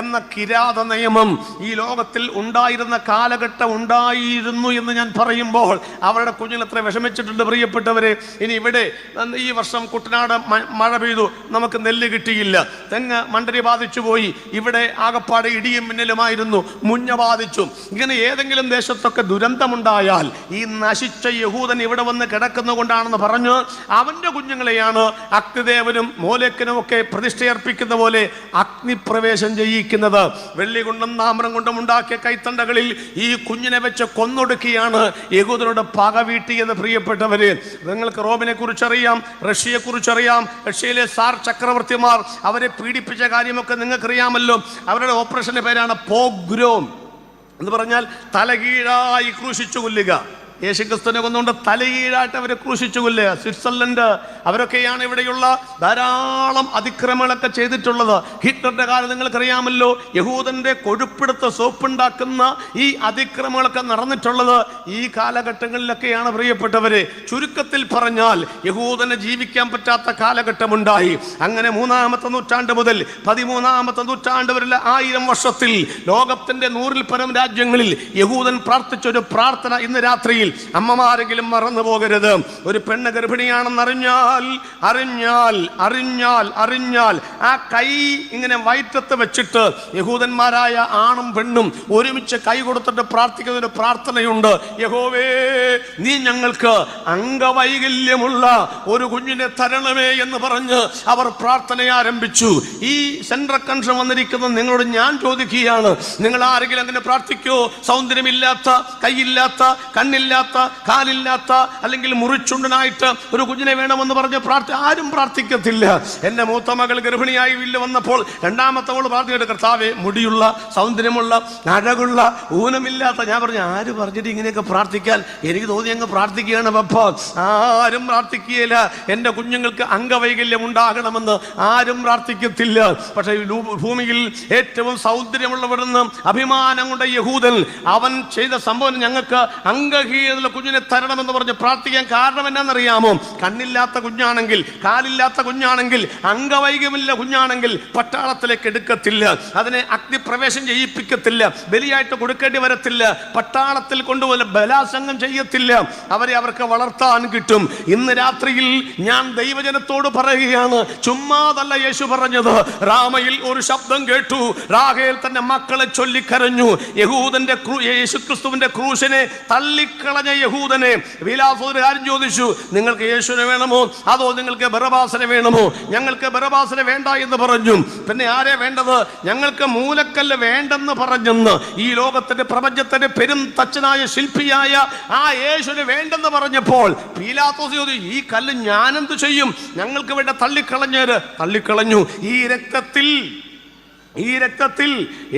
എന്ന കിരാത നിയമം ഈ ലോകത്തിൽ ഉണ്ടായിരുന്ന കാലഘട്ടം ഉണ്ടായിരുന്നു എന്ന് ഞാൻ പറയുമ്പോൾ അവരുടെ കുഞ്ഞുങ്ങൾ എത്ര വിഷമിച്ചിട്ടുണ്ട് പ്രിയപ്പെട്ടവരെ. ഇനി ഇവിടെ ഈ വർഷം കുട്ടനാട് മഴ പെയ്തു, നമുക്ക് നെല്ല് കിട്ടിയില്ല, തെങ്ങ് മണ്ടരി ബാധിച്ചു പോയി, ഇവിടെ ആകപ്പാടെ ഇടിയും മിന്നലുമായിരുന്നു, മുഞ്ഞ ബാധിച്ചു. ഇങ്ങനെ ഏതെങ്കിലും ദേശത്തൊക്കെ ദുരന്തമുണ്ടായാൽ ഈ നശിച്ച യഹൂദൻ ഇവിടെ വന്ന് കിടക്കുന്നതുകൊണ്ടാണെന്ന് പറഞ്ഞ് അവന്റെ കുഞ്ഞുങ്ങളെയാണ് അഗ്നിദേവനും മോലേക്കനും ഒക്കെ പ്രതിഷ്ഠയർപ്പിക്കുന്ന പോലെ അഗ്നിപ്രവേശം ചെയ്യിക്കുന്നത്. വെള്ളി കൊണ്ടും താമ്രം കൊണ്ടും ഉണ്ടാക്കിയ കൈത്തണ്ടകളിൽ ഈ കുഞ്ഞിനെ വെച്ച് കൊന്നൊടുക്കിയാണ് യഹൂദനോട് പക വീട്ടിയത്. പ്രിയപ്പെട്ടവര്, നിങ്ങൾക്ക് റോമിനെ കുറിച്ചറിയാം, റഷ്യയെ കുറിച്ചറിയാം. റഷ്യയിലെ സാർ ചക്രവർത്തിമാർ അവരെ പീഡിപ്പിച്ച കാര്യമൊക്കെ നിങ്ങൾക്കറിയാമല്ലോ. അവരുടെ ഓപ്പറേഷന്റെ പേരാണ് പോഗ്രോം എന്ന് പറഞ്ഞാൽ തലകീഴായി ക്രൂശിച്ചു കൊല്ലുക. യേശുക്രിസ്തുവിനെ കൊന്നുകൊണ്ട് തലകീഴായിട്ട് അവരെ ക്രൂശിച്ചു കൊല്ലുക. സ്വിറ്റ്സർലൻഡ് അവരൊക്കെയാണ് ഇവിടെയുള്ള ധാരാളം അതിക്രമങ്ങളൊക്കെ ചെയ്തിട്ടുള്ളത്. ഹിറ്റ്ലറുടെ കാലം നിങ്ങൾക്കറിയാമല്ലോ. യഹൂദന്റെ കൊഴുപ്പെടുത്ത സോപ്പുണ്ടാക്കുന്ന ഈ അതിക്രമങ്ങളൊക്കെ നടന്നിട്ടുള്ളത് ഈ കാലഘട്ടങ്ങളിലൊക്കെയാണ് പ്രിയപ്പെട്ടവരെ. ചുരുക്കത്തിൽ പറഞ്ഞാൽ യഹൂദന് ജീവിക്കാൻ പറ്റാത്ത കാലഘട്ടമുണ്ടായി. അങ്ങനെ 3-ാമത്തെ നൂറ്റാണ്ട് മുതൽ 13-ാമത്തെ നൂറ്റാണ്ട് വരെ 1000 വർഷത്തിൽ ലോകത്തിന്റെ 100-ൽ പരം രാജ്യങ്ങളിൽ യഹൂദൻ പ്രാർത്ഥിച്ചൊരു പ്രാർത്ഥന ഇന്ന് രാത്രിയിൽ അമ്മമാരെങ്കിലും മറന്നു പോകരുത്. ഒരു പെണ്ണ് ഗർഭിണിയാണെന്നറിഞ്ഞാൽ അറിഞ്ഞാൽ ആ കൈ ഇങ്ങനെ വയറ്റത്ത് വെച്ചിട്ട് യഹൂദന്മാരായ ആണും പെണ്ണും ഒരുമിച്ച് കൈ കൊടുത്തിട്ട് പ്രാർത്ഥിക്കുന്ന ഒരു പ്രാർത്ഥനയുണ്ട്. യഹോവേ, നീ ഞങ്ങൾക്ക് അംഗവൈകല്യമുള്ള ഒരു കുഞ്ഞിനെ തരണമേ എന്ന് പറഞ്ഞ് അവർ പ്രാർത്ഥന ആരംഭിച്ചു. ഈ സെൻട്രൽ കൺട്രി വന്നിരിക്കുന്ന നിങ്ങളോട് ഞാൻ ചോദിക്കുകയാണ്, നിങ്ങൾ ആരെങ്കിലും അങ്ങനെ പ്രാർത്ഥിക്കോ? സൗന്ദര്യമില്ലാത്ത, കൈയില്ലാത്ത, കണ്ണില്ലാത്ത, കാലില്ലാത്ത, അല്ലെങ്കിൽ മുറിച്ചുണ്ടനായിട്ട് ഒരു കുഞ്ഞിനെ വേണമെന്ന് പറഞ്ഞ് ആരും പ്രാർത്ഥിക്കത്തില്ല. എന്റെ മൂത്ത മകൾ ഗർഭിണിയായി വീട്ടിൽ വന്നപ്പോൾ രണ്ടാമത്തവൾ പ്രാർത്ഥിച്ചിട്ട്, കർത്താവേ, മുടിയുള്ള, സൗന്ദര്യമുള്ള, അഴകുള്ള, ഊനമില്ലാത്ത. ഞാൻ പറഞ്ഞു, ആര് പറഞ്ഞിട്ട് ഇങ്ങനെയൊക്കെ പ്രാർത്ഥിക്കാൻ? എനിക്ക് തോന്നി അങ്ങ് പ്രാർത്ഥിക്കുകയാണ്. പപ്പ, ആരും പ്രാർത്ഥിക്കുകയില്ല. എൻ്റെ കുഞ്ഞുങ്ങൾക്ക് അംഗവൈകല്യം ഉണ്ടാകണമെന്ന് ആരും പ്രാർത്ഥിക്കത്തില്ല. പക്ഷേ ഭൂമിയിൽ ഏറ്റവും സൗന്ദര്യമുള്ളവരെന്ന് അഭിമാനം കൊണ്ട യഹൂദൻ അവൻ ചെയ്ത സംഭവം ഞങ്ങൾക്ക് അംഗഹീനതയുള്ള കുഞ്ഞിനെ തരണമെന്ന് പറഞ്ഞ് പ്രാർത്ഥിക്കാൻ കാരണം എന്നാണെന്നറിയാമോ? കണ്ണില്ലാത്ത കുഞ്ഞാണെങ്കിൽ, കാലില്ലാത്ത കുഞ്ഞാണെങ്കിൽ, അംഗവൈകല്യമില്ല കുഞ്ഞാണെങ്കിൽ പട്ടാളത്തിലേക്ക് എടുക്കത്തില്ല, അതിനെ അഗ്നിപ്രവേശം ചെയ്യിപ്പിക്കത്തില്ല, ബലിയായിട്ട് കൊടുക്കേണ്ടി വരത്തില്ല, പട്ടാളത്തിൽ കൊണ്ടുപോലെ ബലാസംഗം ചെയ്യത്തില്ല. അവർക്ക് വളർത്താൻ കിട്ടും. ഇന്ന് രാത്രിയിൽ ഞാൻ ദൈവജനത്തോട് പറയുകയാണ്, ചുമ്മാതല്ല യേശു പറഞ്ഞത്. റാമയിൽ ഒരു ശബ്ദം കേട്ടു, റാഹേൽ തന്റെ മക്കളെ ചൊല്ലിക്കരഞ്ഞു. യഹൂദന്റെ യേശുക്രിസ്തുവിന്റെ ക്രൂശിനെ തള്ളിക്കളഞ്ഞ യഹൂദനെ വിലാസോദരൻ ചോദിച്ചു, നിങ്ങൾക്ക് യേശുവിനെ വേണമോ അതോ നിങ്ങൾക്ക് ബറബാസിനെ വേണമോ? ഞങ്ങൾക്ക് ബറബാസിനെ വേണ്ട എന്ന് പറഞ്ഞു. പിന്നെ ആരെ വേണ്ടത്? ഞങ്ങൾക്ക് മൂലക്കല്ല് വേണ്ടെന്ന് പറഞ്ഞെന്ന് ഈ ലോകത്തിന്റെ പ്രപഞ്ചത്തിന്റെ പെരും തച്ചനായ ശില്പിയായ ആ യേശുവിനെ വേണ്ടെന്ന് പറഞ്ഞപ്പോൾ പീലാത്തോസ് ചോദിച്ചു, ഈ കല്ല് ഞാനെന്ത് ചെയ്യും? ഞങ്ങൾക്ക് വേണ്ട തള്ളിക്കളഞ്ഞു. ഈ രക്തത്തിൽ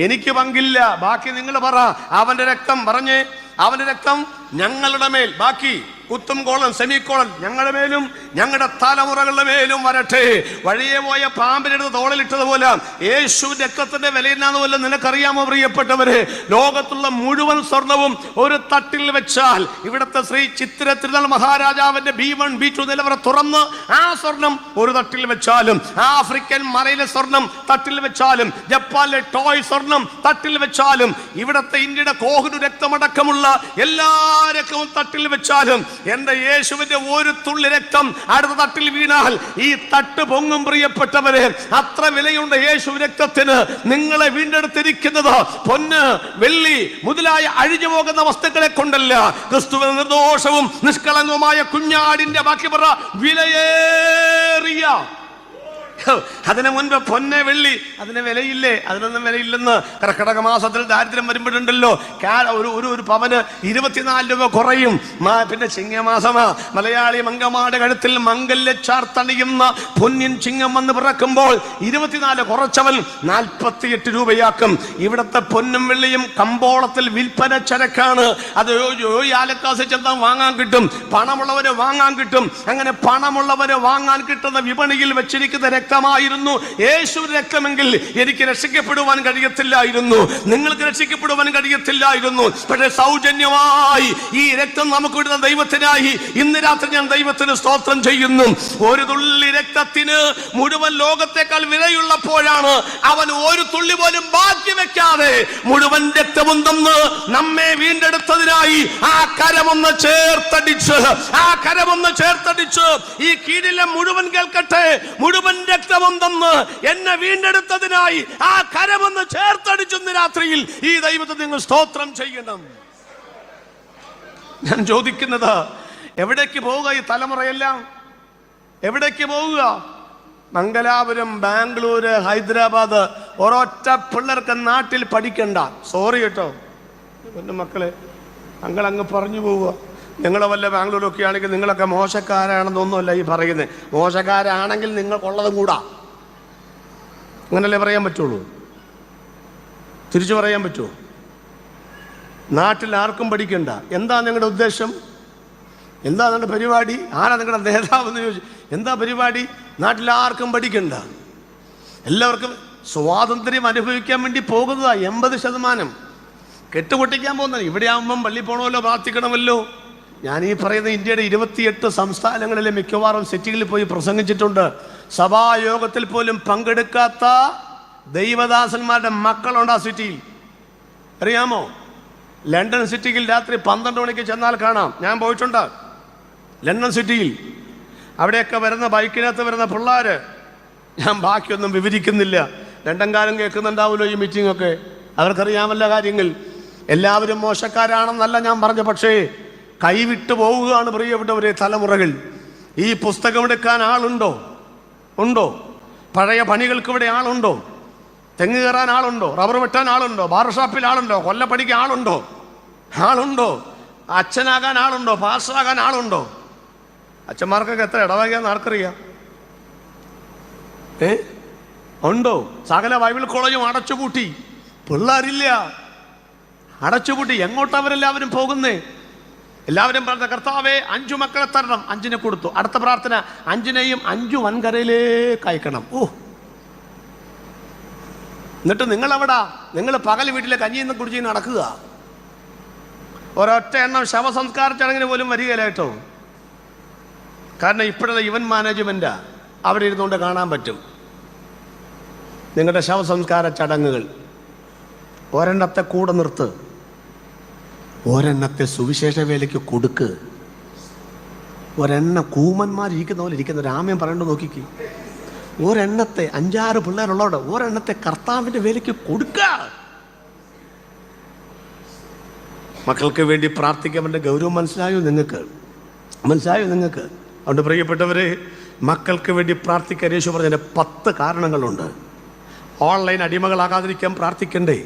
എനിക്ക് പങ്കില്ല. ബാക്കി നിങ്ങൾ പറ. അവന്റെ രക്തം പറഞ്ഞേ, അവന്റെ രക്തം ഞങ്ങളുടെ മേൽ, ബാക്കി കുത്തും കോളൻ സെമിക്കോളൻ ഞങ്ങളുടെ മേലും ഞങ്ങളുടെ തലമുറകളുടെ മേലും വരട്ടെ. വഴിയെ പോയ പാമ്പിനെടുത്ത് തോളിലിട്ടതുപോലെ യേശുവിന്റെ രക്തത്തിന്റെ വില എന്നാന്ന് പോലും നിനക്കറിയാമോ പ്രിയപ്പെട്ടവരെ? ലോകത്തുള്ള മുഴുവൻ സ്വർണവും ഒരു തട്ടിൽ വെച്ചാൽ, ഇവിടുത്തെ ശ്രീ ചിത്തിര തിരുനാൾ മഹാരാജാവിന്റെ B1 B2 നിലവറ തുറന്ന് ആ സ്വർണം ഒരു തട്ടിൽ വെച്ചാലും, ആഫ്രിക്കൻ മലയിലെ സ്വർണം തട്ടിൽ വെച്ചാലും, ജപ്പാനിലെ ടോയ് സ്വർണം തട്ടിൽ വെച്ചാലും, ഇവിടത്തെ ഇന്ത്യയുടെ കോഹിനൂർ രക്തമടക്കമുള്ള എല്ലാ രക്തവും തട്ടിൽ വെച്ചാലും, എന്റെ യേശുവിന്റെ ഒരു തുള്ളി രക്തം അടുത്ത തട്ടിൽ വീണാൽ ഈ തട്ട് പൊങ്ങും പ്രിയപ്പെട്ടവരെ. അത്ര വിലയുണ്ട് യേശു രക്തത്തിന്. നിങ്ങളെ വീണ്ടെടുത്തിരിക്കുന്നത് പൊന്ന്, വെള്ളി മുതലായ അഴിഞ്ഞു പോകുന്ന വസ്തുക്കളെ കൊണ്ടല്ല, ക്രിസ്തുവിന്റെ നിർദോഷവും നിഷ്കളങ്കവുമായ കുഞ്ഞാടിന്റെ, ബാക്കി പറ, വിലയേറിയ അതിനു മുൻപ് പൊന്നെ വെള്ളി അതിന് വിലയില്ലേ? അതിനൊന്നും വിലയില്ലെന്ന്. കർക്കിടക മാസത്തിൽ ദാരിദ്ര്യം വരുമ്പോഴുണ്ടല്ലോ ഒരു പവന് 24 രൂപ കുറയും. പിന്നെ ചിങ്ങമാസമാ, മലയാളി മങ്കമാട് കഴുത്തിൽ മംഗല്യച്ചാർത്തണിയുന്ന പൊന്നിൻ ചിങ്ങം വന്ന് പിറക്കുമ്പോൾ 24 കുറച്ചവൻ 48 രൂപയാക്കും. ഇവിടത്തെ പൊന്നും വെള്ളിയും കമ്പോളത്തിൽ വിൽപ്പന ചരക്കാണ്. അത് ആലക്കാസിൽ ചെന്നാൽ വാങ്ങാൻ കിട്ടും, പണമുള്ളവര് വാങ്ങാൻ കിട്ടും. അങ്ങനെ പണമുള്ളവര് വാങ്ങാൻ കിട്ടുന്ന വിപണിയിൽ വെച്ചിരിക്കുന്ന രക്തമായിരുന്നു യേശുവിന്റെ രക്തമെങ്കിൽ എനിക്ക് രക്ഷിക്കപ്പെടുവാൻ കഴിയത്തില്ലായിരുന്നു, നിങ്ങൾക്ക് രക്ഷിക്കപ്പെടുവാൻ കഴിയത്തില്ലായിരുന്നു. പക്ഷേ സൗജന്യമായി ഈ രക്തം നമുക്ക് വിടുന്ന ദൈവത്തിനായി ഇന്ന് രാത്രി ഞാൻ ദൈവത്തിന് സ്തോത്രം ചെയ്യുന്നു. ഒരു തുള്ളി രക്തത്തിന് മുഴുവൻ ലോകത്തെക്കാൾ വിലയുള്ളപ്പോഴാണ് അവൻ ഒരു തുള്ളി പോലും ബാക്കി വെക്കാതെ മുഴുവൻ രക്തവും തന്ന് നമ്മെ വീണ്ടെടുത്തതിനായി ആ കരമൊന്ന് ചേർത്തടിച്ച് ഈ കീഴിലെ മുഴുവൻ കേൾക്കട്ടെ, മുഴുവൻ രക്തവും തന്ന് എന്നെ വീണ്ടെടുത്തതിനായി ആ കരമൊന്ന് ചേർത്തടിച്ചെന്ന് രാത്രിയിൽ ഈ ദൈവത്തെ നിങ്ങൾ സ്തോത്രം ചെയ്യണം. ഞാൻ ചോദിക്കുന്നത്, എവിടേക്ക് പോവുക ഈ തലമുറയെല്ലാം? എവിടേക്ക് പോവുക? മംഗലാപുരം, ബാംഗ്ലൂര്, ഹൈദരാബാദ് ഒരൊറ്റ പിള്ളേർക്ക് നാട്ടിൽ പഠിക്കണ്ട. സോറി കേട്ടോ മക്കളെ, അങ്ങ് പറഞ്ഞു പോവുക. നിങ്ങളെ വല്ല ബാംഗ്ലൂരൊക്കെ ആണെങ്കിൽ നിങ്ങളൊക്കെ മോശക്കാരാണെന്നൊന്നുമല്ല ഈ പറയുന്നത്. മോശക്കാരാണെങ്കിൽ നിങ്ങൾക്കുള്ളതും കൂടാ. അങ്ങനല്ലേ പറയാൻ പറ്റുള്ളൂ? തിരിച്ചു പറയാൻ പറ്റുമോ? നാട്ടിൽ ആർക്കും പഠിക്കണ്ട. എന്താ നിങ്ങളുടെ ഉദ്ദേശം? എന്താ നിങ്ങളുടെ പരിപാടി? ആരാ നിങ്ങളുടെ നേതാവെന്ന് ചോദിച്ചു. എന്താ പരിപാടി? നാട്ടിൽ ആർക്കും പഠിക്കണ്ട, എല്ലാവർക്കും സ്വാതന്ത്ര്യം അനുഭവിക്കാൻ വേണ്ടി പോകുന്നതാ 80%. കെട്ടുപൊട്ടിക്കാൻ പോകുന്നത്. ഇവിടെ ആകുമ്പം പള്ളി പോകണമല്ലോ, പ്രാർത്ഥിക്കണമല്ലോ. ഞാൻ ഈ പറയുന്ന ഇന്ത്യയുടെ 28 സംസ്ഥാനങ്ങളിലെ മിക്കവാറും സിറ്റികളിൽ പോയി പ്രസംഗിച്ചിട്ടുണ്ട്. സഭായോഗത്തിൽ പോലും പങ്കെടുക്കാത്ത ദൈവദാസന്മാരുടെ മക്കളുണ്ട് ആ സിറ്റിയിൽ. അറിയാമോ? ലണ്ടൻ സിറ്റിയിൽ രാത്രി 12 മണിക്ക് ചെന്നാൽ കാണാം. ഞാൻ പോയിട്ടുണ്ട് ലണ്ടൻ സിറ്റിയിൽ. അവിടെയൊക്കെ വരുന്ന ബൈക്കിനകത്ത് വരുന്ന പിള്ളേർ, ഞാൻ ബാക്കിയൊന്നും വിവരിക്കുന്നില്ല, ലണ്ടൻകാരും കേൾക്കുന്നുണ്ടാവുമല്ലോ ഈ മീറ്റിംഗ് ഒക്കെ, അവർക്കറിയാമല്ല കാര്യങ്ങൾ. എല്ലാവരും മോശക്കാരാണെന്നല്ല ഞാൻ പറഞ്ഞു, പക്ഷേ കൈവിട്ടു പോവുകയാണ് പ്രിയപ്പെട്ടവരെ തലമുറകൾ. ഈ പുസ്തകം എടുക്കാൻ ആളുണ്ടോ? ഉണ്ടോ? പഴയ പണികൾക്ക് ഇവിടെ ആളുണ്ടോ? തെങ്ങ് കയറാൻ ആളുണ്ടോ? റബ്ബർ വെട്ടാൻ ആളുണ്ടോ? ബാർഷാപ്പിൽ ആളുണ്ടോ? കൊല്ലപ്പണിക്ക് ആളുണ്ടോ? അച്ഛനാകാൻ ആളുണ്ടോ? പാസ്റ്ററാകാൻ ആളുണ്ടോ? അച്ഛന്മാർക്കൊക്കെ എത്ര ഇടവകയാന്ന് ആർക്കറിയാം? ഉണ്ടോ? സകല ബൈബിൾ കോളേജും അടച്ചുപൂട്ടി, പിള്ളേരില്ല, അടച്ചുപൂട്ടി. എങ്ങോട്ടവരെല്ലാവരും പോകുന്നേ? എല്ലാവരും പറഞ്ഞ കർത്താവേ 5 മക്കളെ തരണം. 5 കൊടുത്തു. അടുത്ത പ്രാർത്ഥന 5 വൻകരയിലേക്ക് അയക്കണം. എന്നിട്ട് നിങ്ങളെവിടാ? നിങ്ങൾ പകൽ വീട്ടിലെ കഞ്ഞിന്ന് കുടിച്ച് നടക്കുക. ഒരൊറ്റ എണ്ണം ശവസംസ്കാര ചടങ്ങിന് പോലും വരികയില്ല കേട്ടോ. കാരണം ഇപ്പോഴത്തെ ഇവന്റ് മാനേജ്മെന്റാ, അവിടെ ഇരുന്നുകൊണ്ട് കാണാൻ പറ്റും നിങ്ങളുടെ ശവസംസ്കാര ചടങ്ങുകൾ. ഒരെണ്ണത്തെ കൂടെ നിർത്ത്, ഒരെണ്ണത്തെ സുവിശേഷ വേലയ്ക്ക് കൊടുക്ക്. ഒരെണ്ണം കൂമന്മാരിരിക്കുന്ന പോലെ ഇരിക്കുന്ന രാമ്യം പറയേണ്ടത് നോക്കിക്ക്. ഒരെണ്ണത്തെ 5-6 പിള്ളേരുള്ളവരുടെ ഒരെണ്ണത്തെ കർത്താവിൻ്റെ വേലയ്ക്ക് കൊടുക്ക. മക്കൾക്ക് വേണ്ടി പ്രാർത്ഥിക്കാൻ്റെ ഗൗരവം മനസ്സിലായോ നിങ്ങൾക്ക്? അതുകൊണ്ട് പ്രിയപ്പെട്ടവരെ, മക്കൾക്ക് വേണ്ടി പ്രാർത്ഥിക്കാൻ യേശു പറഞ്ഞതിൻ്റെ 10 കാരണങ്ങളുണ്ട്. ഓൺലൈൻ അടിമകളാകാതിരിക്കാൻ പ്രാർത്ഥിക്കണ്ടേ?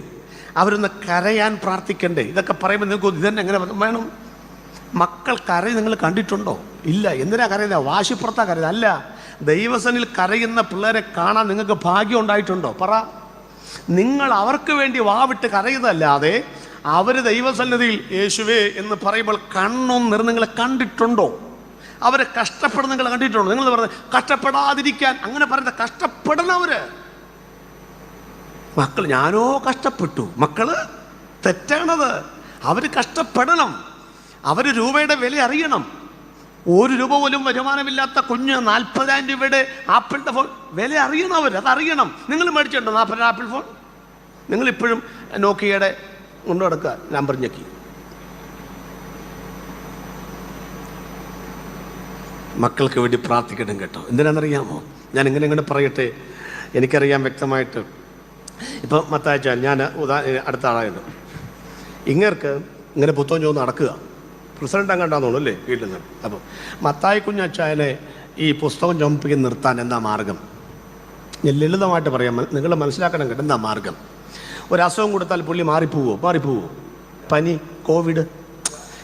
അവരൊന്ന് കരയാൻ പ്രാർത്ഥിക്കണ്ടേ? ഇതൊക്കെ പറയുമ്പോൾ നിങ്ങൾക്ക് ഇതന്നെ എങ്ങനെ വേണം? മക്കൾ കരയും നിങ്ങൾ കണ്ടിട്ടുണ്ടോ? ഇല്ല. എന്തിനാ കരയുന്നത്? വാശിപ്പുറത്താ കരയുന്നത്? അല്ല, ദൈവസനിൽ കരയുന്ന പിള്ളേരെ കാണാൻ നിങ്ങൾക്ക് ഭാഗ്യം ഉണ്ടായിട്ടുണ്ടോ? പറ. നിങ്ങൾ അവർക്ക് വേണ്ടി വാവിട്ട് കരയുന്നതല്ലാതെ അവർ ദൈവസന്നിധിയിൽ യേശുവേ എന്ന് പറയുമ്പോൾ കണ്ണും നിങ്ങൾ കണ്ടിട്ടുണ്ടോ? അവരെ കഷ്ടപ്പെടുന്ന നിങ്ങൾ കണ്ടിട്ടുണ്ടോ? നിങ്ങൾ പറഞ്ഞത് കഷ്ടപ്പെടാതിരിക്കാൻ അങ്ങനെ പറയുന്നത്, കഷ്ടപ്പെടണവര് മക്കൾ. ഞാനോ കഷ്ടപ്പെട്ടു. മക്കള് തെറ്റാണത്. അവർ കഷ്ടപ്പെടണം. അവർ രൂപയുടെ വില അറിയണം. 1 രൂപ പോലും വരുമാനമില്ലാത്ത കുഞ്ഞ് 40,000 രൂപയുടെ ആപ്പിളിൻ്റെ ഫോൺ വില അറിയണം. അതറിയണം. നിങ്ങൾ മേടിച്ചിട്ടുണ്ടോ 40 ആപ്പിൾ ഫോൺ? നിങ്ങളിപ്പോഴും നോക്കിയയുടെ കൊണ്ടു നടക്കുക, നമ്പർ ഞെക്കി. മക്കൾക്ക് വേണ്ടി പ്രാർത്ഥിക്കണം കേട്ടോ. എന്തിനാണെന്നറിയാമോ? ഞാൻ ഇങ്ങനെ പറയട്ടെ, എനിക്കറിയാം വ്യക്തമായിട്ട്. ഇപ്പം മത്തായിച്ച ഞാൻ അടുത്ത ആളായിരുന്നു, ഇങ്ങർക്ക് ഇങ്ങനെ പുത്തം ചോന്ന് നടക്കുക, പ്രസിഡന്റ് അങ്ങോട്ടാന്ന് തോന്നുന്നു അല്ലേ വീട്ടിൽ നിന്ന്. അപ്പോൾ മത്തായി കുഞ്ഞച്ചായനെ ഈ പുസ്തകം ചുമപ്പിക്കാൻ നിർത്താൻ എന്താ മാർഗം? ഞാൻ ലളിതമായിട്ട് പറയാം, നിങ്ങൾ മനസ്സിലാക്കണം കേട്ടോ. എന്താ മാർഗം? ഒരസുഖം കൊടുത്താൽ പുള്ളി മാറിപ്പോവോ? പനി, കോവിഡ്,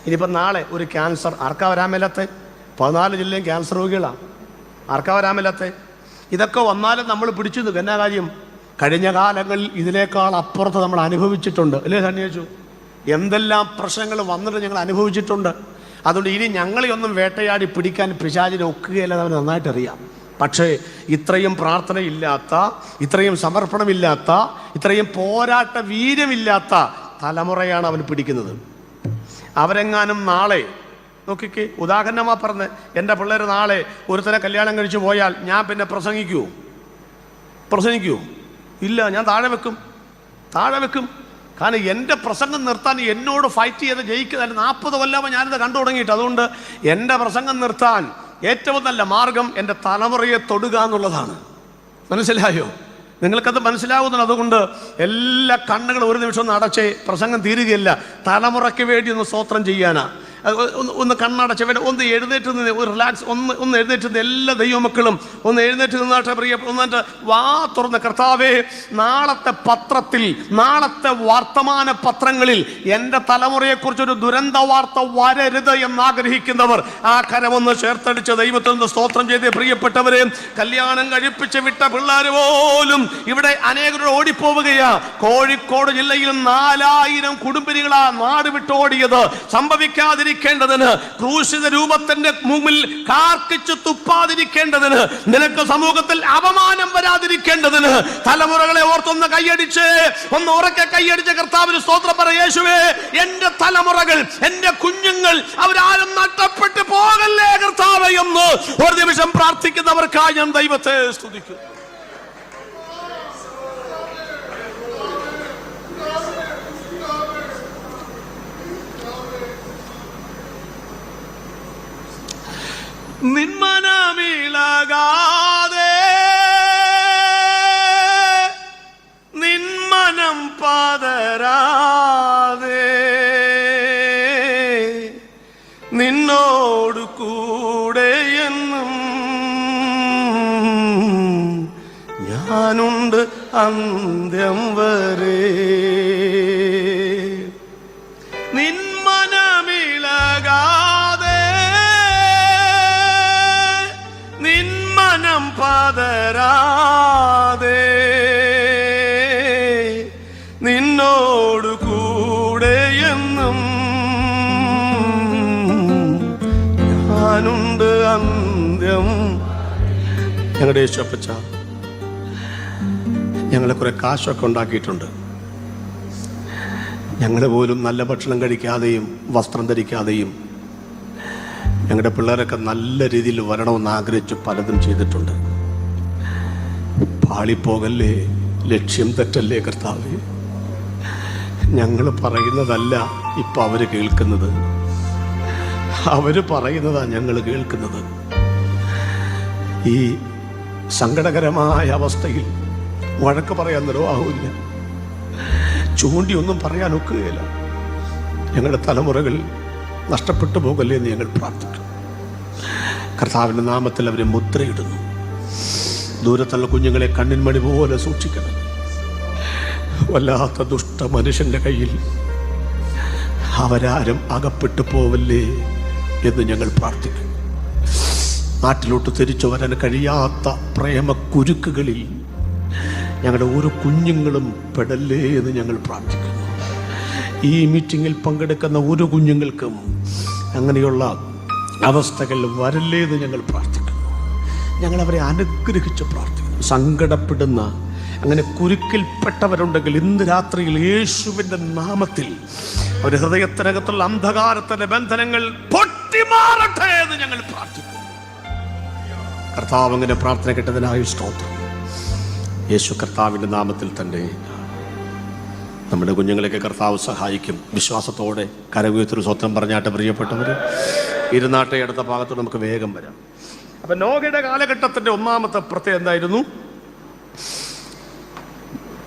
ഇനിയിപ്പം നാളെ ഒരു ക്യാൻസർ. ആർക്കാ വരാൻ മേലാത്തെ? 14 ജില്ലയും ക്യാൻസർ രോഗികളാണ്. ആർക്കാ വരാൻ മേലാത്തെ? ഇതൊക്കെ വന്നാലും നമ്മൾ പിടിച്ചു നിൽക്കും. എന്നാ കാര്യം? കഴിഞ്ഞ കാലങ്ങളിൽ ഇതിനേക്കാൾ അപ്പുറത്ത് നമ്മൾ അനുഭവിച്ചിട്ടുണ്ട് അല്ലേ സന്യാസു? എന്തെല്ലാം പ്രശ്നങ്ങൾ വന്നിട്ട് ഞങ്ങൾ അനുഭവിച്ചിട്ടുണ്ട്. അതുകൊണ്ട് ഇനി ഞങ്ങളെയൊന്നും വേട്ടയാടി പിടിക്കാൻ പിശാചിനെ ഒക്കുകയില്ലെന്ന് അവന് നന്നായിട്ടറിയാം. പക്ഷേ ഇത്രയും പ്രാർത്ഥനയില്ലാത്ത, ഇത്രയും സമർപ്പണമില്ലാത്ത, ഇത്രയും പോരാട്ട വീര്യമില്ലാത്ത തലമുറയാണ് അവൻ പിടിക്കുന്നത്. അവരെങ്ങാനും നാളെ നോക്കിക്കേ, ഉദാഹരണമാ പറഞ്ഞ്, എൻ്റെ പിള്ളേർ നാളെ ഒരുത്തനെ കല്യാണം കഴിച്ചു പോയാൽ ഞാൻ പിന്നെ പ്രസംഗിക്കുമോ? ഇല്ല, ഞാൻ താഴെ വെക്കും. കാരണം എൻ്റെ പ്രസംഗം നിർത്താൻ എന്നോട് ഫൈറ്റ് ചെയ്ത് ജയിക്കുക 40 കൊല്ലമോ ഞാനിത് കണ്ടു തുടങ്ങിയിട്ട്. അതുകൊണ്ട് എൻ്റെ പ്രസംഗം നിർത്താൻ ഏറ്റവും നല്ല മാർഗം എൻ്റെ തലമുറയെ തൊടുക എന്നുള്ളതാണ്. മനസ്സിലായോ? നിങ്ങൾക്കത് മനസ്സിലാവുന്നുണ്ട്. അതുകൊണ്ട് എല്ലാ കണ്ണുകളും ഒരു നിമിഷം ഒന്ന് അടച്ചേ, പ്രസംഗം തീരുകയില്ല. തലമുറയ്ക്ക് വേണ്ടി ഒന്ന് സ്തോത്രം ചെയ്യാനാ. ഒന്ന് കണ്ണടച്ച് ഒന്ന് എഴുന്നേറ്റ് നിന്ന് ഒരു റിലാക്സ്, ഒന്ന് എഴുന്നേറ്റ് നിന്ന് എല്ലാ ദൈവമക്കളും ഒന്ന് എഴുന്നേറ്റ് നിന്നാട്ടെ. ഒന്നിട്ട് വാ തുറന്ന്, കർത്താവേ, നാളത്തെ പത്രത്തിൽ, നാളത്തെ വർത്തമാന പത്രങ്ങളിൽ എൻ്റെ തലമുറയെക്കുറിച്ചൊരു ദുരന്ത വാർത്ത വരരുത് എന്നാഗ്രഹിക്കുന്നവർ ആ കരമൊന്ന് ചേർത്തടിച്ച് ദൈവത്തിൽ നിന്ന് സ്തോത്രം ചെയ്ത്. പ്രിയപ്പെട്ടവരെ, കല്യാണം കഴിപ്പിച്ച് വിട്ട പിള്ളേർ പോലും ഇവിടെ അനേകരോട് ഓടിപ്പോവുകയാ. കോഴിക്കോട് ജില്ലയിൽ 4000 കുടുംബിനികളാ നാട് വിട്ടോടിയത്. സംഭവിക്കാതിരിക്കേണ്ടതിന്, ക്രൂശിത രൂപത്തിന്റെ മുമ്പിൽ കാർക്കിച്ചു തുപ്പാതിരിക്കേണ്ടതിന്, നിനക്ക് സമൂഹത്തിൽ അപമാനം വരാതിരിക്കേണ്ടതിന് തലമുറകളെ ഓർത്തൊന്ന് കൈയടിച്ച്, ഒന്ന് ഉറക്കെ കൈയടിച്ച് കർത്താവിന് സ്തോത്രം പറ. യേശുവേ, എന്റെ തലമുറകൾ, എന്റെ കുഞ്ഞുങ്ങൾ അവരാരും നഷ്ടപ്പെട്ടു പോകല്ലേ കർത്താവേ എന്ന് ഒരു നിമിഷം പ്രാർത്ഥിക്കുന്നവർക്കായി ഞാൻ ദൈവത്തെ സ്തുതിക്കുന്നു. നിന്മനമിളകാതെ, നിന്മനം പതരാതെ, നിന്നോട് കൂടെയെന്നും ഞാനുണ്ട് അന്ത്യം വരെ. നിന്മനമിളകാതെ, നിന്മനം പതരാതെ, നിന്നോട് കൂടെയെന്നും ഞാനുണ്ട് അന്ത്യം. ഞങ്ങളുടെ യേശുപ്പച്ച ഞങ്ങളെ കുറെ കാശൊക്കെ ഉണ്ടാക്കിയിട്ടുണ്ട്. ഞങ്ങൾ പോലും നല്ല ഭക്ഷണം കഴിക്കാതെയും വസ്ത്രം ധരിക്കാതെയും ഞങ്ങളുടെ പിള്ളേരൊക്കെ നല്ല രീതിയിൽ വരണമെന്ന് ആഗ്രഹിച്ച് പലതും ചെയ്തിട്ടുണ്ട്. പാളിപ്പോകല്ലേ, ലക്ഷ്യം തെറ്റല്ലേ കർത്താവേ. ഞങ്ങൾ പറയുന്നതല്ല ഇപ്പം അവർ കേൾക്കുന്നത്, അവർ പറയുന്നതാണ് ഞങ്ങൾ കേൾക്കുന്നത്. ഈ സങ്കടകരമായ അവസ്ഥയിൽ വഴക്ക് പറയാൻ നിർവാഹമില്ല, ചൂണ്ടിയൊന്നും പറയാൻ ഒക്കുകയില്ല. ഞങ്ങളുടെ തലമുറകൾ നഷ്ടപ്പെട്ടു പോകല്ലേ എന്ന് ഞങ്ങൾ പ്രാർത്ഥിക്കും. കർത്താവിൻ്റെ നാമത്തിൽ അവരെ മുദ്രയിടുന്നു. ദൂരത്തുള്ള കുഞ്ഞുങ്ങളെ കണ്ണിൻമണി പോലെ സൂക്ഷിക്കണം. വല്ലാത്ത ദുഷ്ട മനുഷ്യൻ്റെ കയ്യിൽ അവരാരും അകപ്പെട്ടു പോവല്ലേ എന്ന് ഞങ്ങൾ പ്രാർത്ഥിക്കും. നാട്ടിലോട്ട് തിരിച്ചു വരാൻ കഴിയാത്ത പ്രേമക്കുരുക്കുകളിൽ ഞങ്ങളുടെ ഓരോ കുഞ്ഞുങ്ങളും പെടല്ലേ എന്ന് ഞങ്ങൾ പ്രാർത്ഥിക്കുന്നു. ഈ മീറ്റിങ്ങിൽ പങ്കെടുക്കുന്ന ഓരോ കുഞ്ഞുങ്ങൾക്കും അങ്ങനെയുള്ള അവസ്ഥകൾ വരല്ലേ എന്ന് ഞങ്ങൾ പ്രാർത്ഥിക്കുന്നു. ഞങ്ങളവരെ അനുഗ്രഹിച്ച് പ്രാർത്ഥിക്കുന്നു. സങ്കടപ്പെടുന്ന, അങ്ങനെ കുരുക്കിൽപ്പെട്ടവരുണ്ടെങ്കിൽ ഇന്ന് രാത്രിയിൽ യേശുവിൻ്റെ നാമത്തിൽ അവരുടെ ഹൃദയത്തിനകത്തുള്ള അന്ധകാരത്തിൻ്റെ ബന്ധനങ്ങൾ പൊട്ടിമാറട്ടെ എന്ന് ഞങ്ങൾ പ്രാർത്ഥിക്കുന്നു. കർത്താവ് അങ്ങനെ പ്രാർത്ഥന കേട്ടതിനായി സ്തോത്രം. യേശു കർത്താവിൻ്റെ നാമത്തിൽ തന്നെ നമ്മുടെ കുഞ്ഞുങ്ങളെയൊക്കെ കർത്താവ് സഹായിക്കും. വിശ്വാസത്തോടെ കരവുയർത്തൊരു സ്വത്രം പറഞ്ഞാട്ടെ. പ്രിയപ്പെട്ടവർ, ഇരുന്നാട്ടെ. അടുത്ത ഭാഗത്തോട് നമുക്ക് വേഗം വരാം. അപ്പം നോഹയുടെ കാലഘട്ടത്തിൻ്റെ ഒന്നാമത്തെ പ്രത്യേകത എന്തായിരുന്നു?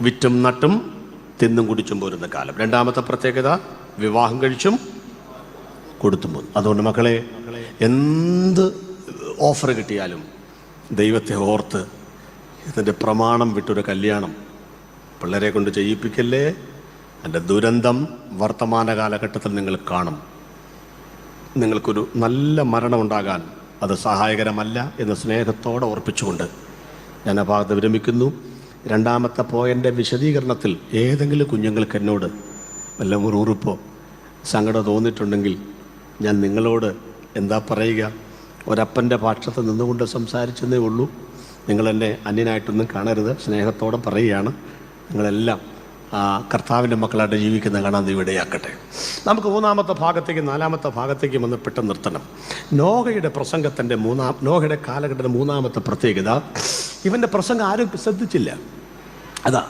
വിറ്റും നട്ടും തിന്നും കുടിച്ചും പോരുന്ന കാലം. രണ്ടാമത്തെ പ്രത്യേകത വിവാഹം കഴിച്ചും കൊടുത്തും പോരും. അതുകൊണ്ട് മക്കളെ, എന്ത് ഓഫർ കിട്ടിയാലും ദൈവത്തെ ഓർത്ത് ഇതിൻ്റെ പ്രമാണം വിട്ടൊരു കല്യാണം പിള്ളേരെ കൊണ്ട് ചെയ്യിപ്പിക്കല്ലേ. എൻ്റെ ദുരന്തം വർത്തമാന കാലഘട്ടത്തിൽ നിങ്ങൾ കാണും. നിങ്ങൾക്കൊരു നല്ല മരണം ഉണ്ടാകാൻ അത് സഹായകരമല്ല എന്ന് സ്നേഹത്തോടെ ഓർപ്പിച്ചുകൊണ്ട് ഞാൻ ആ ഭാഗത്ത് വിരമിക്കുന്നു. രണ്ടാമത്തെ പോയിൻ്റെ വിശദീകരണത്തിൽ ഏതെങ്കിലും കുഞ്ഞുങ്ങൾക്ക് എന്നോട് വല്ല മുറുറുപ്പോ സങ്കടം തോന്നിയിട്ടുണ്ടെങ്കിൽ ഞാൻ നിങ്ങളോട് എന്താ പറയുക, ഒരപ്പൻ്റെ പക്ഷത്ത് നിന്നുകൊണ്ട് സംസാരിച്ചെന്നേ ഉള്ളൂ. നിങ്ങളെന്നെ അന്യനായിട്ടൊന്നും കാണരുത്, സ്നേഹത്തോടെ പറയുകയാണ്. നിങ്ങളെല്ലാം കർത്താവിൻ്റെ മക്കളായിട്ട് ജീവിക്കുന്ന കാണാൻ ഇവിടെയാക്കട്ടെ. നമുക്ക് നാലാമത്തെ ഭാഗത്തേക്ക് വന്ന് പെട്ടെന്ന് നിർത്തണം. നോഹയുടെ പ്രസംഗത്തിൻ്റെ നോഹയുടെ കാലഘട്ടത്തിൻ്റെ മൂന്നാമത്തെ പ്രത്യേകത, ഇവൻ്റെ പ്രസംഗം ആരും ശ്രദ്ധിച്ചില്ല. അതാ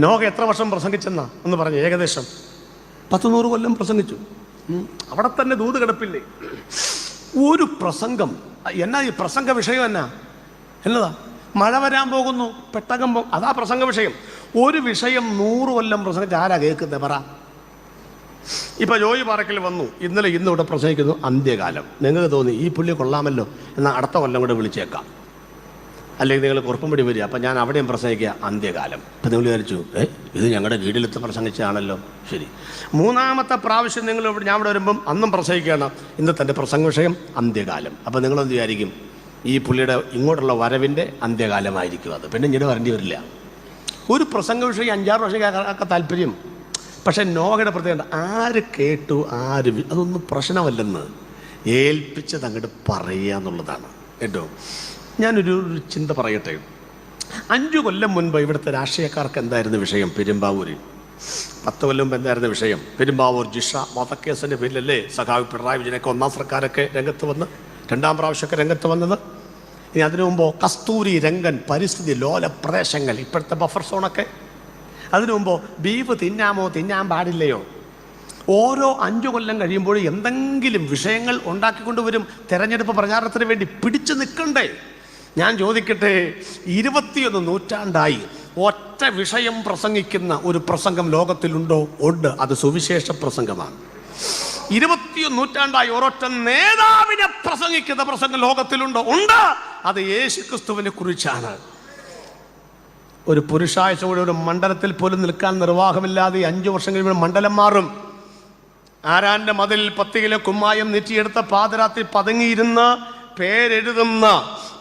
നോഹ എത്ര വർഷം പ്രസംഗിച്ചെന്നാ എന്ന് പറഞ്ഞ് ഏകദേശം 100 കൊല്ലം പ്രസംഗിച്ചു. അവിടെ തന്നെ ദൂത് കിടപ്പില്ലേ. ഒരു പ്രസംഗം എന്നാ ഈ പ്രസംഗ വിഷയം എന്നതാ മഴ വരാൻ പോകുന്നു, പെട്ടകം അതാ പ്രസംഗ വിഷയം. ഒരു വിഷയം 100 കൊല്ലം പ്രസംഗിച്ച് ആരാ കേൾക്കുന്നത് പറ. ഇപ്പൊ ജോയി പാറക്കൽ വന്നു, ഇന്നലെ ഇവിടെ പ്രസംഗിക്കുന്നു അന്ത്യകാലം. നിങ്ങൾക്ക് തോന്നി ഈ പുള്ളി കൊള്ളാമല്ലോ, എന്നാൽ അടുത്ത കൊല്ലം കൂടെ വിളിച്ചേക്കാം, അല്ലെങ്കിൽ നിങ്ങൾ കുറുപ്പുംപടി വരിക, അപ്പം ഞാൻ അവിടെയും പ്രസംഗിക്കുക അന്ത്യകാലം. അപ്പം നിങ്ങൾ വിചാരിച്ചു ഇത് ഞങ്ങളുടെ വീട്ടിലെത്ത് പ്രസംഗിച്ചതാണല്ലോ. ശരി, മൂന്നാമത്തെ പ്രാവശ്യം ഞാൻ ഇവിടെ വരുമ്പം അന്നും പ്രസംഗിക്കുകയാണ്, ഇന്നത്തെ എൻ്റെ പ്രസംഗ വിഷയം അന്ത്യകാലം. അപ്പം നിങ്ങളെന്ത് വിചാരിക്കും, ഈ പുള്ളിയുടെ ഇങ്ങോട്ടുള്ള വരവിൻ്റെ അന്ത്യകാലമായിരിക്കും അത്, പിന്നെ ഇങ്ങനെ വരേണ്ടി വരില്ല. ഒരു പ്രസംഗ വിഷയം 5-6 വർഷം താല്പര്യം. പക്ഷെ നോഹയുടെ പ്രത്യേകത ആര് കേട്ടു അതൊന്നും പ്രശ്നമല്ലെന്ന് ഏൽപ്പിച്ചത് അങ്ങോട്ട് പറയുക എന്നുള്ളതാണ് കേട്ടോ. ഞാനൊരു ചിന്ത പറയട്ടെ. 5 കൊല്ലം മുൻപ് ഇവിടുത്തെ രാഷ്ട്രീയക്കാർക്ക് എന്തായിരുന്നു വിഷയം? പെരുമ്പാവൂരിൽ. 10 കൊല്ലം മുമ്പ് എന്തായിരുന്നു വിഷയം? പെരുമ്പാവൂർ ജിഷ വധക്കേസിൻ്റെ പേരിലല്ലേ സഖാവ് പിണറായി വിജയനൊക്കെ ഒന്നാം സർക്കാരൊക്കെ രംഗത്ത് വന്ന്, 2ാം പ്രാവശ്യമൊക്കെ രംഗത്ത് വന്നത്. ഇനി അതിനു മുമ്പോ കസ്തൂരി രംഗൻ പരിസ്ഥിതി ലോല പ്രദേശങ്ങൾ, ഇപ്പോഴത്തെ ബഫർ സോണൊക്കെ. അതിനു മുമ്പോ ബീഫ് തിന്നാമോ തിന്നാൻ പാടില്ലയോ. ഓരോ 5 കൊല്ലം കഴിയുമ്പോൾ എന്തെങ്കിലും വിഷയങ്ങൾ ഉണ്ടാക്കിക്കൊണ്ടുവരും. തെരഞ്ഞെടുപ്പ് പ്രചാരണത്തിന് വേണ്ടി പിടിച്ചു നിൽക്കണ്ടേ? ഞാൻ ചോദിക്കട്ടെ, 21 നൂറ്റാണ്ടായി ഒറ്റ വിഷയം പ്രസംഗിക്കുന്ന ഒരു പ്രസംഗം ലോകത്തിലുണ്ടോ? ഉണ്ട്. അത് സുവിശേഷ പ്രസംഗമാണ്. 21 നൂറ്റാണ്ടായി ഒരൊറ്റ നേതാവിനെ പ്രസംഗിക്കുന്ന പ്രസംഗം ലോകത്തിലുണ്ടോ? ഉണ്ട്. അത് യേശുക്രിസ്തുവിനെ കുറിച്ചാണ്. ഒരു പുരുഷാഴ്ച കൂടെ ഒരു മണ്ഡലത്തിൽ പോലും നിൽക്കാൻ നിർവാഹമില്ലാതെ 5 വർഷം കഴിയുമ്പോൾ മണ്ഡലം മാറും. ആരാന്റെ മതിൽ 10 കിലോ കുമ്മായം നെറ്റിയെടുത്ത പാതിരാത്രി പതുങ്ങിയിരുന്ന് പേരെഴുതുന്ന,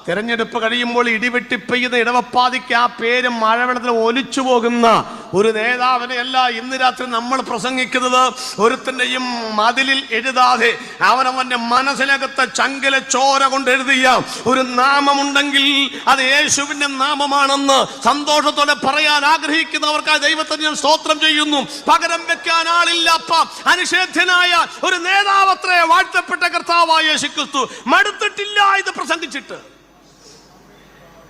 തെരഞ്ഞെടുപ്പ് കഴിയുമ്പോൾ ഇടിവെട്ടി പെയ്യുന്ന ഇടവപ്പാതിക്ക് ആ പേര് മഴവെള്ളത്തിൽ ഒലിച്ചു പോകുന്ന ഒരു നേതാവിനെയല്ല ഇന്ന് രാത്രി നമ്മൾ പ്രസംഗിക്കുന്നത്. ഒരുത്തിൻ്റെയും മതിലിൽ എഴുതാതെ അവനവൻ്റെ മനസ്സിനകത്ത് ചങ്കിലെ ചോര കൊണ്ട് എഴുതിയ ഒരു നാമമുണ്ടെങ്കിൽ അത് യേശുവിൻ്റെ നാമമാണെന്ന് സന്തോഷത്തോടെ പറയാൻ ആഗ്രഹിക്കുന്നവർക്ക് ദൈവത്തിന് ഞാൻ സ്തോത്രം ചെയ്യുന്നു. പകരം വെക്കാൻ ആളില്ലാത്ത അനിഷേധ്യനായ ഒരു നേതാവത്രേ വാഴ്ത്തപ്പെട്ട കർത്താവായ യേശുക്രിസ്തു. മടുത്തിട്ടില്ല ഇത് പ്രസംഗിച്ചിട്ട്.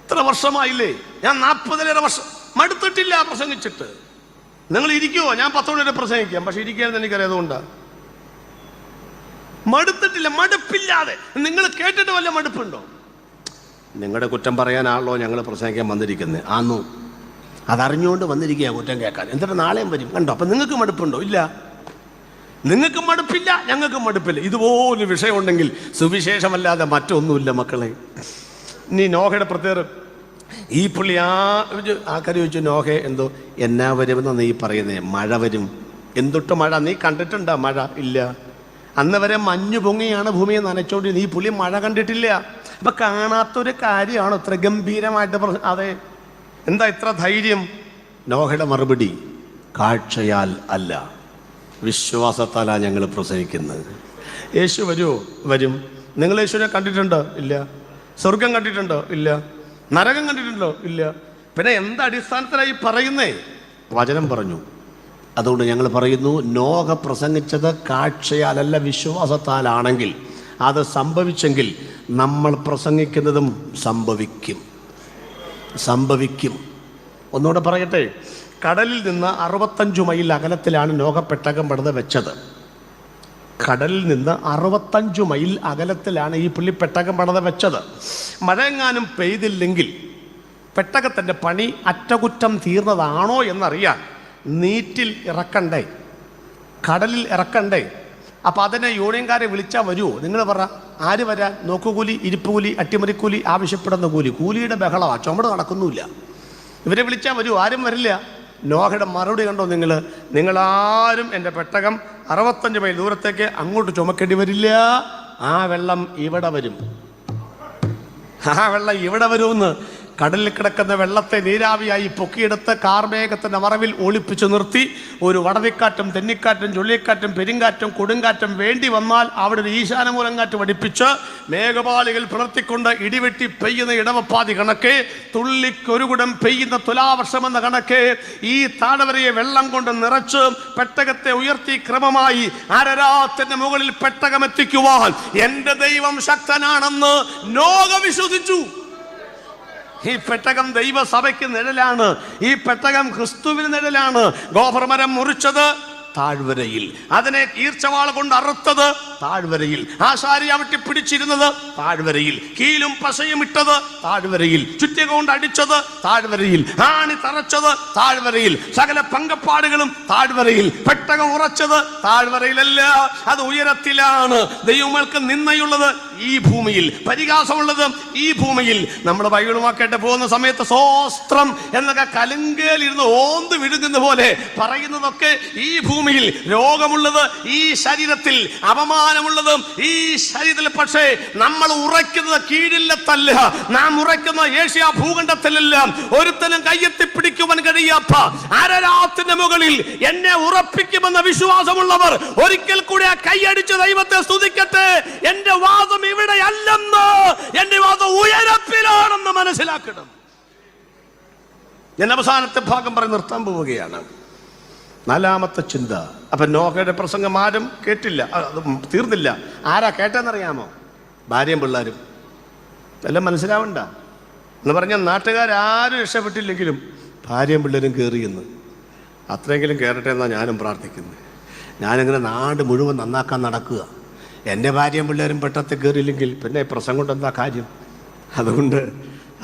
എത്ര വർഷമായില്ലേ? ഞാൻ 40 വർഷം. മടുത്തിട്ടില്ല പ്രസംഗിച്ചിട്ട്. നിങ്ങൾ ഇരിക്കുവോ? ഞാൻ 10 വരെ പ്രസംഗിക്കാം, പക്ഷെ ഇരിക്കാനെന്ന് എനിക്കറിയാതുകൊണ്ടാണ്. മടുത്തിട്ടില്ല, മടുപ്പില്ലാതെ. നിങ്ങൾ കേട്ടിട്ട് വല്ല മടുപ്പുണ്ടോ? നിങ്ങളുടെ കുറ്റം പറയാനാണല്ലോ ഞങ്ങൾ പ്രസംഗിക്കാൻ വന്നിരിക്കുന്നത്. ആന്നു അതറിഞ്ഞുകൊണ്ട് വന്നിരിക്കുക കുറ്റം കേൾക്കാൻ. എന്നിട്ട് നാളെയും വരും കണ്ടോ. അപ്പം നിങ്ങൾക്ക് മടുപ്പുണ്ടോ? ഇല്ല. നിങ്ങൾക്ക് മടുപ്പില്ല, ഞങ്ങൾക്ക് മടുപ്പില്ല. ഇതുപോലെ വിഷയം ഉണ്ടെങ്കിൽ സുവിശേഷമല്ലാതെ മറ്റൊന്നുമില്ല മക്കളെ. ഇനി നോഹയുടെ പ്രത്യേകം ഈ പുള്ളി ആൾക്കാർ ചോദിച്ചു, നോഹെ എന്തോ എന്നാ വരുമെന്നാ നീ പറയുന്നേ? മഴ വരും. എന്തൊട്ട് മഴ? നീ കണ്ടിട്ടുണ്ടോ മഴ? ഇല്ല. അന്ന് വരെ മഞ്ഞു പൊങ്ങിയാണ് ഭൂമിയെ നനച്ചോണ്ടിരുന്നത്. ഈ പുള്ളി മഴ കണ്ടിട്ടില്ല. അപ്പൊ കാണാത്തൊരു കാര്യമാണ് ഇത്ര ഗംഭീരമായിട്ട് അതെ. എന്താ ഇത്ര ധൈര്യം? നോഹയുടെ മറുപടി, കാഴ്ചയാൽ അല്ല വിശ്വാസത്താലാ ഞങ്ങൾ പ്രസംഗിക്കുന്നത്. യേശു വരുമോ? വരും. നിങ്ങൾ യേശുവിനെ കണ്ടിട്ടുണ്ടോ? ഇല്ല. സ്വർഗം കണ്ടിട്ടുണ്ടോ? ഇല്ല. നരകം കണ്ടിട്ടുണ്ടോ? ഇല്ല. പിന്നെ എന്താ അടിസ്ഥാനത്തിലായി പറയുന്നേ? വചനം പറഞ്ഞു. അതുകൊണ്ട് ഞങ്ങൾ പറയുന്നു, നോഹ പ്രസംഗിച്ചത് കാഴ്ചയാലല്ല വിശ്വാസത്താലാണെങ്കിൽ അത് സംഭവിച്ചെങ്കിൽ നമ്മൾ പ്രസംഗിക്കുന്നതും സംഭവിക്കും. ഒന്നുകൂടെ പറയട്ടെ. കടലിൽ നിന്ന് 65 മൈൽ അകലത്തിലാണ് നോഹ പെട്ടകം പണിത് വെച്ചത്. കടലിൽ നിന്ന് 65 മൈൽ അകലത്തിലാണ് ഈ പുള്ളി പെട്ടകം പണിത് വെച്ചത്. മഴയെങ്ങാനും പെയ്തില്ലെങ്കിൽ പെട്ടകത്തിൻ്റെ പണി അറ്റകുറ്റം തീർന്നതാണോ എന്നറിയാൻ നീറ്റിൽ ഇറക്കണ്ടേ, കടലിൽ ഇറക്കണ്ടേ. അപ്പം അതിനെ യൂണിയൻകാരെ വിളിച്ചാൽ വരുമോ? നിങ്ങൾ പറ, ആര് വരാൻ? നോക്കുകൂലി, ഇരിപ്പുകൂലി, അട്ടിമറിക്കൂലി, ആവശ്യപ്പെടുന്ന കൂലി. കൂലിയുടെ ബഹളമാണ്, ചുമട് നടക്കുന്നുമില്ല. ഇവരെ വിളിച്ചാൽ വരുമോ? ആരും വരില്ല. നോഹയുടെ മറുപടി കണ്ടോ നിങ്ങൾ? നിങ്ങളാരും എൻ്റെ പെട്ടകം 65 മൈൽ ദൂരത്തേക്ക് അങ്ങോട്ട് ചുമക്കേണ്ടി വരില്ല. ആ വെള്ളം ഇവിടെ വരും, ആ വെള്ളം ഇവിടെ വരുമെന്ന്. കടലിൽ കിടക്കുന്ന വെള്ളത്തെ നീരാവിയായി പൊക്കിയെടുത്ത് കാർമേഘത്തിൻ്റെ മറവിൽ ഒളിപ്പിച്ചു നിർത്തി ഒരു വടതിക്കാറ്റും തെന്നിക്കാറ്റും ചുഴലിക്കാറ്റും പെരുങ്കാറ്റും കൊടുങ്കാറ്റും വേണ്ടി വന്നാൽ അവിടെ ഒരു ഈശാനമൂലങ്കാറ്റ് പഠിപ്പിച്ച് മേഘപാളികൾ പുലർത്തിക്കൊണ്ട് ഇടിവെട്ടി പെയ്യുന്ന ഇടവപ്പാതി കണക്കെ, തുള്ളിക്കൊരു കുടം പെയ്യുന്ന തുലാവർഷമെന്ന കണക്കെ ഈ താഴ്വരയെ വെള്ളം കൊണ്ട് നിറച്ച് പെട്ടകത്തെ ഉയർത്തി ക്രമമായി അരരാത്തിന്റെ മുകളിൽ പെട്ടകമെത്തിക്കുവാൻ എൻ്റെ ദൈവം ശക്തനാണെന്ന് നോഹ വിശ്വസിച്ചു. ഈ പെട്ടകം ദൈവസഭയ്ക്ക് നിഴലാണ്. ഈ പെട്ടകം ക്രിസ്തുവിന് നിഴലാണ്. ഗോപുരമരം മുറിച്ചത് താഴ്വരയിൽ, അതിനെ ഈർച്ചവാൾ കൊണ്ട് അറുത്തത് താഴ്വരയിൽ, ആശാരി അവട്ടി പിടിച്ചിരുന്നത് താഴ്വരയിൽ, കീലും പശയും ഇട്ടത് താഴ്വരയിൽ, ചുറ്റിക കൊണ്ട് അടിച്ചത് താഴ്വരയിൽ, ആണി തറച്ചത് താഴ്വരയിൽ, സകല പങ്കപ്പാടുകളും താഴ്വരയിൽ, പെട്ടകം ഉറച്ചത് താഴ്വരയിലല്ല, അത് ഉയരത്തിലാണ്. ദൈവങ്ങൾക്ക് നിന്നയുള്ളത് ഈ ഭൂമിയിൽ, പരിഹാസമുള്ളത് ഈ ഭൂമിയിൽ. നമ്മൾ ബൈബിളുമാക്കേട്ട് പോകുന്ന സമയത്ത് സ്വസ്ത്രം എന്നൊക്കെ കലുങ്കയിലിരുന്ന് ഓന്ത് വിഴുങ്ങുന്ന പോലെ പറയുന്നതൊക്കെ ഈ ഭൂമിയിൽ. രോഗമുള്ളത് ഈ ശരീരത്തിൽ, അപമാനമുള്ളതും ഈ ശരീരത്തിൽ. പക്ഷേ നമ്മൾ ഉറയ്ക്കുന്നത് കീഴില്ലത്തല്ല, നാം ഉറയ്ക്കുന്ന ഏഷ്യ ഭൂഖണ്ഡത്തിലല്ല. ഒരുത്തനും കയ്യെത്തി പിടിക്കുവാൻ കഴിയാത്ത അരരാത്തിന്റെ മുകളിൽ എന്നെ ഉറപ്പിക്കുമെന്ന വിശ്വാസമുള്ളവർ ഒരിക്കൽ കൂടെ ആ കൈയടിച്ച് ദൈവത്തെ സ്തുതിക്കട്ടെ. എന്റെ വാദം ഇവിടെ അല്ലെന്ന്, എന്റെ വാദം ഉയരത്തിലാണെന്ന് മനസ്സിലാക്കണം. ഞാൻ അവസാനത്തെ ഭാഗം പറഞ്ഞ് നിർത്താൻ പോവുകയാണ്. 4ാമത്തെ ചിന്ത. അപ്പൊ നോഹയുടെ പ്രസംഗം ആരും കേട്ടില്ല, അത് തീർന്നില്ല. ആരാ കേട്ടെന്നറിയാമോ? ഭാര്യയും പിള്ളേരും. എല്ലാം മനസ്സിലാവണ്ട എന്ന് പറഞ്ഞാൽ നാട്ടുകാരും രക്ഷപ്പെട്ടില്ലെങ്കിലും ഭാര്യയും പിള്ളേരും കയറിയെന്ന്. അത്രയെങ്കിലും കയറട്ടെ എന്നാണ് ഞാനും പ്രാർത്ഥിക്കുന്നത്. ഞാനിങ്ങനെ നാട് മുഴുവൻ നന്നാക്കാൻ നടക്കുക. എൻ്റെ ഭാര്യയും പിള്ളേരും പെട്ടത്തിൽ കയറിയില്ലെങ്കിൽ പിന്നെ പ്രസംഗം കൊണ്ട് എന്താ കാര്യം?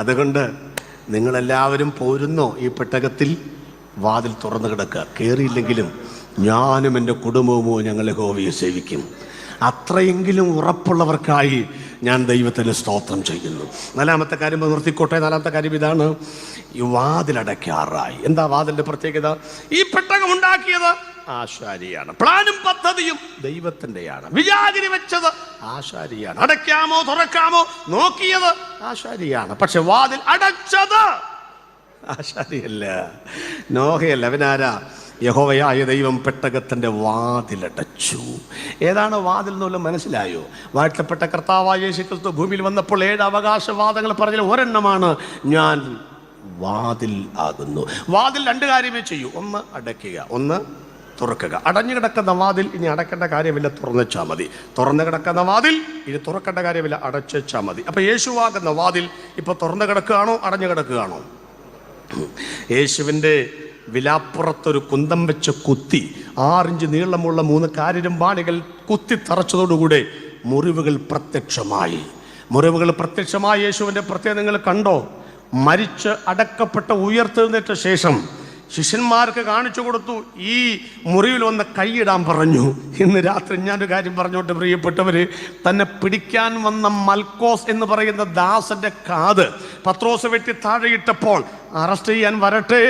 അതുകൊണ്ട് നിങ്ങളെല്ലാവരും പോരുന്നോ ഈ പെട്ടകത്തിൽ? വാതിൽ തുറന്നു കിടക്കുക. കയറിയില്ലെങ്കിലും ഞാനും എൻ്റെ കുടുംബവുമോ ഞങ്ങൾ യഹോവയെ സേവിക്കും. അത്രയെങ്കിലും ഉറപ്പുള്ളവർക്കായി ഞാൻ ദൈവത്തിന് സ്തോത്രം ചെയ്യുന്നു. 4ാമത്തെ കാര്യം നിർത്തിക്കോട്ടെ. 4ാമത്തെ കാര്യം ഇതാണ്, ഈ വാതിലടയ്ക്കാറായി. എന്താ വാതിലിൻ്റെ പ്രത്യേകത? ഈ പെട്ടകം ഉണ്ടാക്കിയത് ആശാരിയാണ്, പ്ലാനും പദ്ധതിയും ദൈവത്തിൻ്റെയാണ്, വിചാരിച്ച് വെച്ചത് ആശാരിയാണ്, അടയ്ക്കാമോ തുറക്കാമോ നോക്കിയത് ആശാരിയാണ്. പക്ഷെ വാതിൽ അടച്ചത് ആശാരിയല്ല, നോഹയല്ല. അവനാരാ? യഹോവയായ ദൈവം പെട്ടകത്തിൻ്റെ വാതിലടച്ചു. ഏതാണ് വാതിൽ എന്നുള്ള മനസ്സിലായോ? വാഴ്ത്തപ്പെട്ട കർത്താവായ യേശു ക്രിസ്തു ഭൂമിയിൽ വന്നപ്പോൾ 7 അവകാശവാദങ്ങൾ പറഞ്ഞാൽ ഒരെണ്ണമാണ് ഞാൻ വാതിൽ ആകുന്നു. വാതിൽ 2 കാര്യമേ ചെയ്യൂ. ഒന്ന് അടയ്ക്കുക, ഒന്ന് തുറക്കുക. അടഞ്ഞു കിടക്കുന്ന വാതിൽ ഇനി അടയ്ക്കേണ്ട കാര്യമില്ല, തുറന്നുവെച്ചാൽ മതി. തുറന്നു കിടക്കുന്ന വാതിൽ ഇനി തുറക്കേണ്ട കാര്യമില്ല, അടച്ചുവെച്ചാൽ മതി. അപ്പം യേശുവാകുന്ന വാതിൽ ഇപ്പോൾ തുറന്നു കിടക്കുകയാണോ അടഞ്ഞു കിടക്കുകയാണോ? യേശുവിൻ്റെ വിലാപ്പുറത്തൊരു കുന്തം വെച്ച് കുത്തി 6 ഇഞ്ച് നീളമുള്ള 3 കാരിരുമ്പാണികൾ കുത്തി തറച്ചതോടുകൂടെ മുറിവുകൾ പ്രത്യക്ഷമായി. യേശുവിൻ്റെ പ്രത്യേകത നിങ്ങൾ കണ്ടോ? മരിച്ച് അടക്കപ്പെട്ട ഉയർത്തെഴുന്നേറ്റ ശേഷം ശിഷ്യന്മാർക്ക് കാണിച്ചു കൊടുത്തു. ഈ മുറിയിൽ വന്ന് കൈയിടാൻ പറഞ്ഞു. ഇന്ന് രാത്രി ഞാനൊരു കാര്യം പറഞ്ഞോട്ടെ പ്രിയപ്പെട്ടവര്, തന്നെ പിടിക്കാൻ വന്ന മൽക്കോസ് എന്ന് പറയുന്ന ദാസന്റെ കാത് പത്രോസ് വെട്ടി താഴെയിട്ടപ്പോൾ അറസ്റ്റ് ചെയ്യാൻ വരട്ടെ,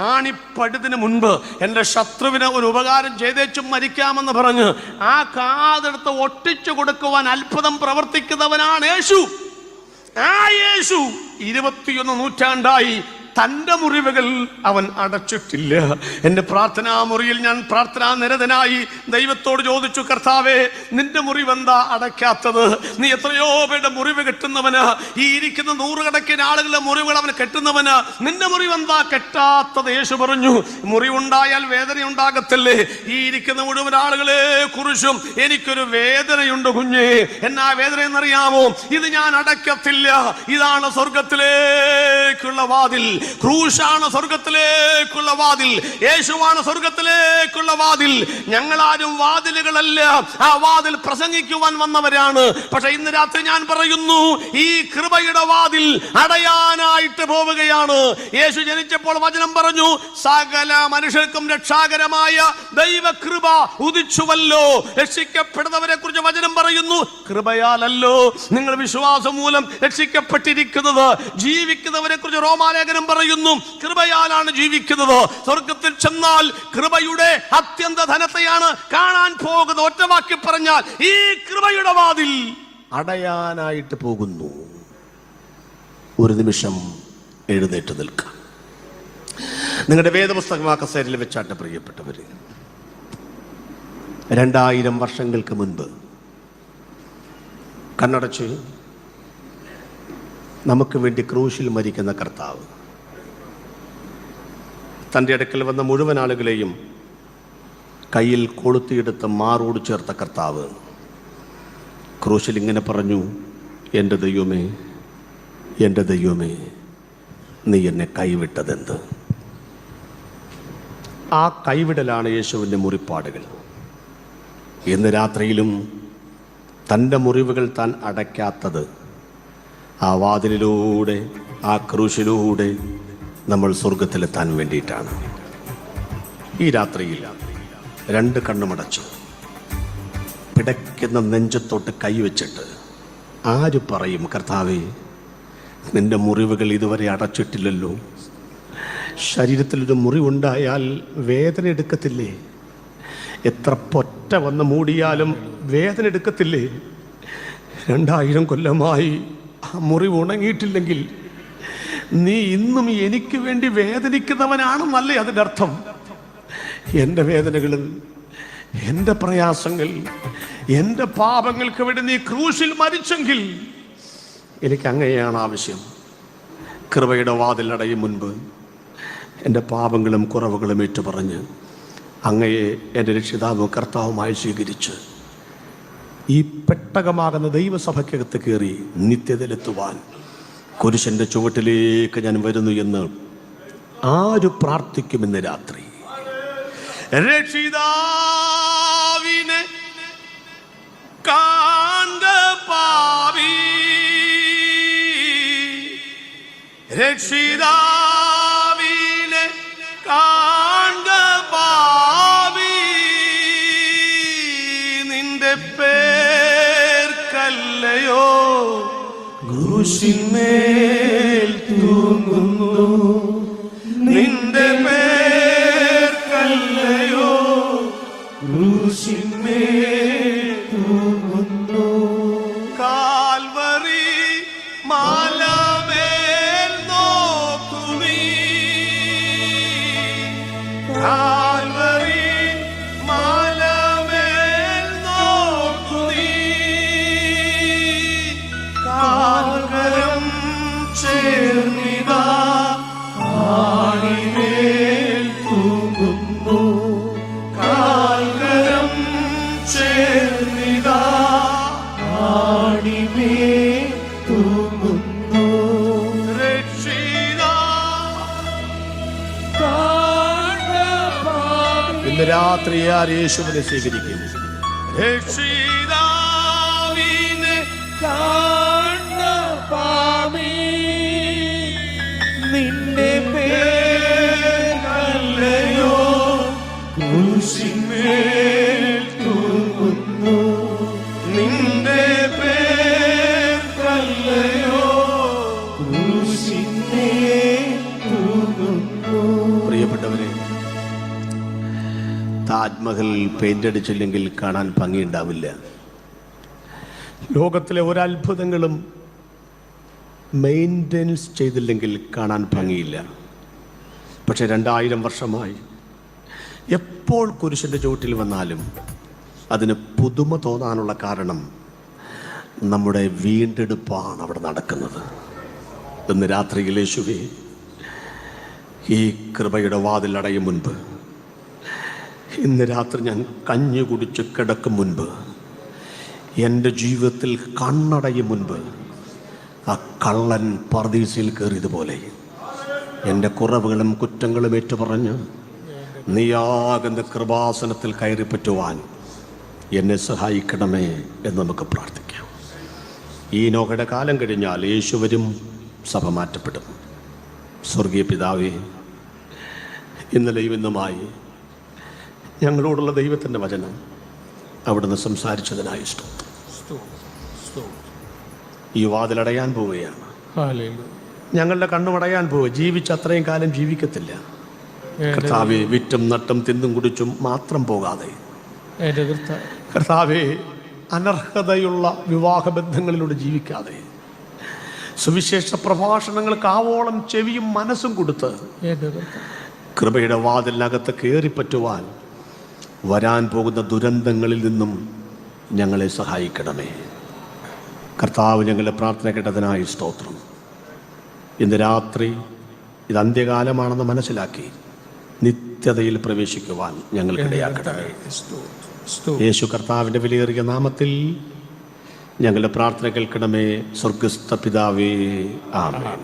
ആണിപ്പഴുതിന് മുൻപ് എൻ്റെ ശത്രുവിന് ഒരു ഉപകാരം ചെയ്തേച്ചും മരിക്കാമെന്ന് പറഞ്ഞ് ആ കാതെടുത്ത് ഒട്ടിച്ചു കൊടുക്കുവാൻ അത്ഭുതം പ്രവർത്തിക്കുന്നവനാണ് യേശു. ആ യേശു 21 നൂറ്റാണ്ടായി തൻ്റെ മുറിവുകൾ അവൻ അടച്ചിട്ടില്ല. എൻ്റെ പ്രാർത്ഥനാ മുറിയിൽ ഞാൻ പ്രാർത്ഥനാ നിരതനായി ദൈവത്തോട് ചോദിച്ചു, കർത്താവേ, നിന്റെ മുറിവെന്താ അടയ്ക്കാത്തത്? നീ എത്രയോ പേരുടെ മുറിവ് കെട്ടുന്നവന്, ഈ ഇരിക്കുന്ന 100 കണക്കിന് ആളുകളുടെ മുറിവുകൾ അവന് കെട്ടുന്നവന്, നിന്റെ മുറിവെന്താ കെട്ടാത്തത്? യേശു പറഞ്ഞു, മുറിവുണ്ടായാൽ വേദന ഉണ്ടാകത്തില്ലേ? ഈ ഇരിക്കുന്ന മുഴുവൻ ആളുകളെ കുറിച്ചും എനിക്കൊരു വേദനയുണ്ട് കുഞ്ഞേ. എന്നാ വേദന എന്നറിയാമോ? ഇത് ഞാൻ അടയ്ക്കത്തില്ല. ഇതാണ് സ്വർഗത്തിലേക്കുള്ള വാതിൽ. ക്രൂശാണ് സ്വർഗത്തിലേക്കുള്ള വാതിൽ, യേശുവാണ് സ്വർഗത്തിലേക്കുള്ള വാതിൽ. ഞങ്ങളാരും വാതിലുകളല്ല, ആ വാതിൽ പ്രസംഗിക്കുവാൻ വന്നവരാണ്. പക്ഷെ ഇന്ന് രാത്രി ഞാൻ പറയുന്നു, ഈ കൃപയുടെ വാതിൽ അടയാനായിട്ട് പോവുകയാണ്. യേശു ജനിച്ചപ്പോൾ വചനം പറഞ്ഞു, സകല മനുഷ്യർക്കും രക്ഷാകരമായ ദൈവകൃപ ഉദിച്ചുവല്ലോ. രക്ഷിക്കപ്പെടുന്നവരെ കുറിച്ച് വചനം പറയുന്നു, കൃപയാലല്ലോ നിങ്ങൾ വിശ്വാസം മൂലം രക്ഷിക്കപ്പെട്ടിരിക്കുന്നത്. ജീവിക്കുന്നവരെ കുറിച്ച് റോമാലേഖനം പറയുന്നു, കൃപയാലാണ് ജീവിക്കുന്നത്. സ്വർഗത്തിൽ ചെന്നാൽ കൃപയുടെ അത്യന്ത ധനത്തെയാണ് കാണാൻ പോകുന്നത്. ഒറ്റവാക്കി പറഞ്ഞാൽ ഈ കൃപയുടെ വാതിൽ അടയാനായിട്ട് പോകുന്നു. ഒരു നിമിഷം എഴുന്നേറ്റ് നിൽക്കാം. നിങ്ങളുടെ വേദപുസ്തകം ആ കസേരയിൽ വെച്ചാട്ടെ പ്രിയപ്പെട്ടവര്. 2000 വർഷങ്ങൾക്ക് മുൻപ് കണ്ണടച്ച് നമുക്ക് വേണ്ടി ക്രൂശിൽ മരിക്കുന്ന കർത്താവ് തൻ്റെ അടുക്കൽ വന്ന മുഴുവൻ ആളുകളെയും കയ്യിൽ കൊളുത്തിയെടുത്ത് മാറോട് ചേർത്ത കർത്താവ് ക്രൂശിൽ ഇങ്ങനെ പറഞ്ഞു, എൻ്റെ ദൈവമേ, എൻ്റെ ദൈവമേ, നീ എന്നെ കൈവിട്ടതെന്ത്? ആ കൈവിടലാണ് യേശുവിൻ്റെ മുറിപ്പാടുകൾ. ഇന്ന് രാത്രിയിലും തൻ്റെ മുറിവുകൾ താൻ അടയ്ക്കാത്തത് ആ വാതിലിലൂടെ, ആ ക്രൂശിലൂടെ നമ്മൾ സ്വർഗത്തിലെത്താൻ വേണ്ടിയിട്ടാണ്. ഈ രാത്രിയിൽ 2 കണ്ണുമടച്ചു പിടയ്ക്കുന്ന നെഞ്ചത്തോട്ട് കൈവച്ചിട്ട് ആര് പറയും, കർത്താവേ, നിന്റെ മുറിവുകൾ ഇതുവരെ അടച്ചിട്ടില്ലല്ലോ. ശരീരത്തിലൊരു മുറിവുണ്ടായാൽ വേദന എടുക്കത്തില്ലേ? എത്ര പൊറ്റ വന്ന് മൂടിയാലും വേദന എടുക്കത്തില്ലേ? 2000 കൊല്ലമായി ആ മുറിവ് ഉണങ്ങിയിട്ടില്ലെങ്കിൽ നീ ഇന്നും എനിക്ക് വേണ്ടി വേദനിക്കുന്നവനാണെന്നല്ലേ അതിൻ്റെ അർത്ഥം? എൻ്റെ വേദനകളിൽ, എൻ്റെ പ്രയാസങ്ങൾ, എൻ്റെ പാപങ്ങൾക്ക് വേണ്ടി നീ ക്രൂശിൽ മരിച്ചെങ്കിൽ എനിക്ക് അങ്ങയെയാണ് ആവശ്യം. കൃപയുടെ വാതിലടയും മുൻപ് എൻ്റെ പാപങ്ങളും കുറവുകളും ഏറ്റുപറഞ്ഞ് അങ്ങയെ എൻ്റെ രക്ഷിതാവും കർത്താവുമായി സ്വീകരിച്ച് ഈ പെട്ടകമാകുന്ന ദൈവസഭയ്ക്കകത്ത് കയറി നിത്യതയിലെത്തുവാൻ കുരിശൻ്റെ ചുവട്ടിലേക്ക് ഞാൻ വരുന്നു എന്ന് ആര് പ്രാർത്ഥിക്കുമെന്ന് രാത്രി? രക്ഷിതാവിനെ കാണ്ട പാവി, രക്ഷിതാവിനെ കാണ്ട പാവി, നിന്റെ പേർക്കല്ലയോ ക്രൂശിന്മേൽ തൂങ്ങുന്നു, നിന്റെ പേർക്കല്ലയോ ക്രൂശിന്മേൽ തൂങ്ങുന്നു. കാൽവറി മാലമേൽ നോക്കു നീ, കാൽവറി മാലമേൽ നോക്കു നീ, കാൽകരം ചേർന്നിതാ ആണിമേൽ തൂങ്ങുന്നു, കാൽകരം ചേർന്നിതാ ആണിമേൽ തൂങ്ങുന്നു. ഇന്ന് രാത്രി ആര് യേശുവിനെ സ്വീകരിക്കുന്നു? രക്ഷിതാവിനെ കാണ്ട പാവി, നിന്റെ പേരല്ലയോ ക്രൂശിന്മേൽ തൂങ്ങുന്നു, നിന്റെ പേരല്ലയോ ക്രൂശിന്മേൽ തൂങ്ങുന്നു. പ്രിയപ്പെട്ടവരെ, താജ്മഹൽ പെയിന്റ് അടിച്ചില്ലെങ്കിൽ കാണാൻ ഭംഗിയുണ്ടാവില്ല. ലോകത്തിലെ ഒരത്ഭുതങ്ങളും മെയിൻ്റെനൻസ് ചെയ്തില്ലെങ്കിൽ കാണാൻ ഭംഗിയില്ല. പക്ഷെ 2000 വർഷമായി എപ്പോൾ കുരിശിൻ്റെ ചുവട്ടിൽ വന്നാലും അതിന് പുതുമ തോന്നാനുള്ള കാരണം നമ്മുടെ വീണ്ടെടുപ്പാണ് അവിടെ നടക്കുന്നത്. ഇന്ന് രാത്രിയിൽ യേശുവേ, ഈ കൃപയുടെ വാതിൽ അടയും മുൻപ്, ഇന്ന് രാത്രി ഞാൻ കഞ്ഞി കുടിച്ച് കിടക്കും മുൻപ്, എൻ്റെ ജീവിതത്തിൽ കണ്ണടയും മുൻപ്, ആ കള്ളൻ പർദീസയിൽ കയറിയതുപോലെ എൻ്റെ കുറവുകളും കുറ്റങ്ങളും ഏറ്റുപറഞ്ഞ് നീയാകുന്ന കൃപാസനത്തിൽ കയറിപ്പറ്റുവാൻ എന്നെ സഹായിക്കണമേ എന്ന് നമുക്ക് പ്രാർത്ഥിക്കാം. ഈ നോഹയുടെ കാലം കഴിഞ്ഞാൽ യേശു വരും, സഭ മാറ്റപ്പെടും. സ്വർഗീയ പിതാവേ, ഇന്നലെയും ഇന്നുമായി ഞങ്ങളോടുള്ള ദൈവത്തിൻ്റെ വചനം അവിടുന്ന് സംസാരിച്ചതിനായി ഈ വാതിലടയാൻ പോവുകയാണ്. ഞങ്ങളുടെ കണ്ണുമടയാൻ പോവുക. ജീവിച്ച അത്രയും കാലം ജീവിക്കത്തില്ല കർത്താവെ. വിറ്റും നട്ടും തിന്നും കുടിച്ചും മാത്രം പോകാതെ കർത്താവെ, അനർഹതയുള്ള വിവാഹബന്ധങ്ങളിലൂടെ ജീവിക്കാതെ സുവിശേഷ പ്രഭാഷണങ്ങൾക്ക് ആവോളം ചെവിയും മനസ്സും കൊടുത്ത് കൃപയുടെ വാതിലിനകത്ത് കയറിപ്പറ്റുവാൻ വരാൻ പോകുന്ന ദുരന്തങ്ങളിൽ നിന്നും ഞങ്ങളെ സഹായിക്കണമേ. കർത്താവ് ഞങ്ങളുടെ പ്രാർത്ഥന കേട്ടതിനായി സ്തോത്രം. ഇന്ന് രാത്രി ഇത് അന്ത്യകാലമാണെന്ന് മനസ്സിലാക്കി നിത്യതയിൽ പ്രവേശിക്കുവാൻ ഞങ്ങൾക്കിടയാക്കണമേ. യേശു കർത്താവിൻ്റെ വിലയേറിയ നാമത്തിൽ ഞങ്ങളുടെ പ്രാർത്ഥന കേൾക്കണമേ. സ്വർഗസ്ഥ പിതാവേ, ആമേൻ.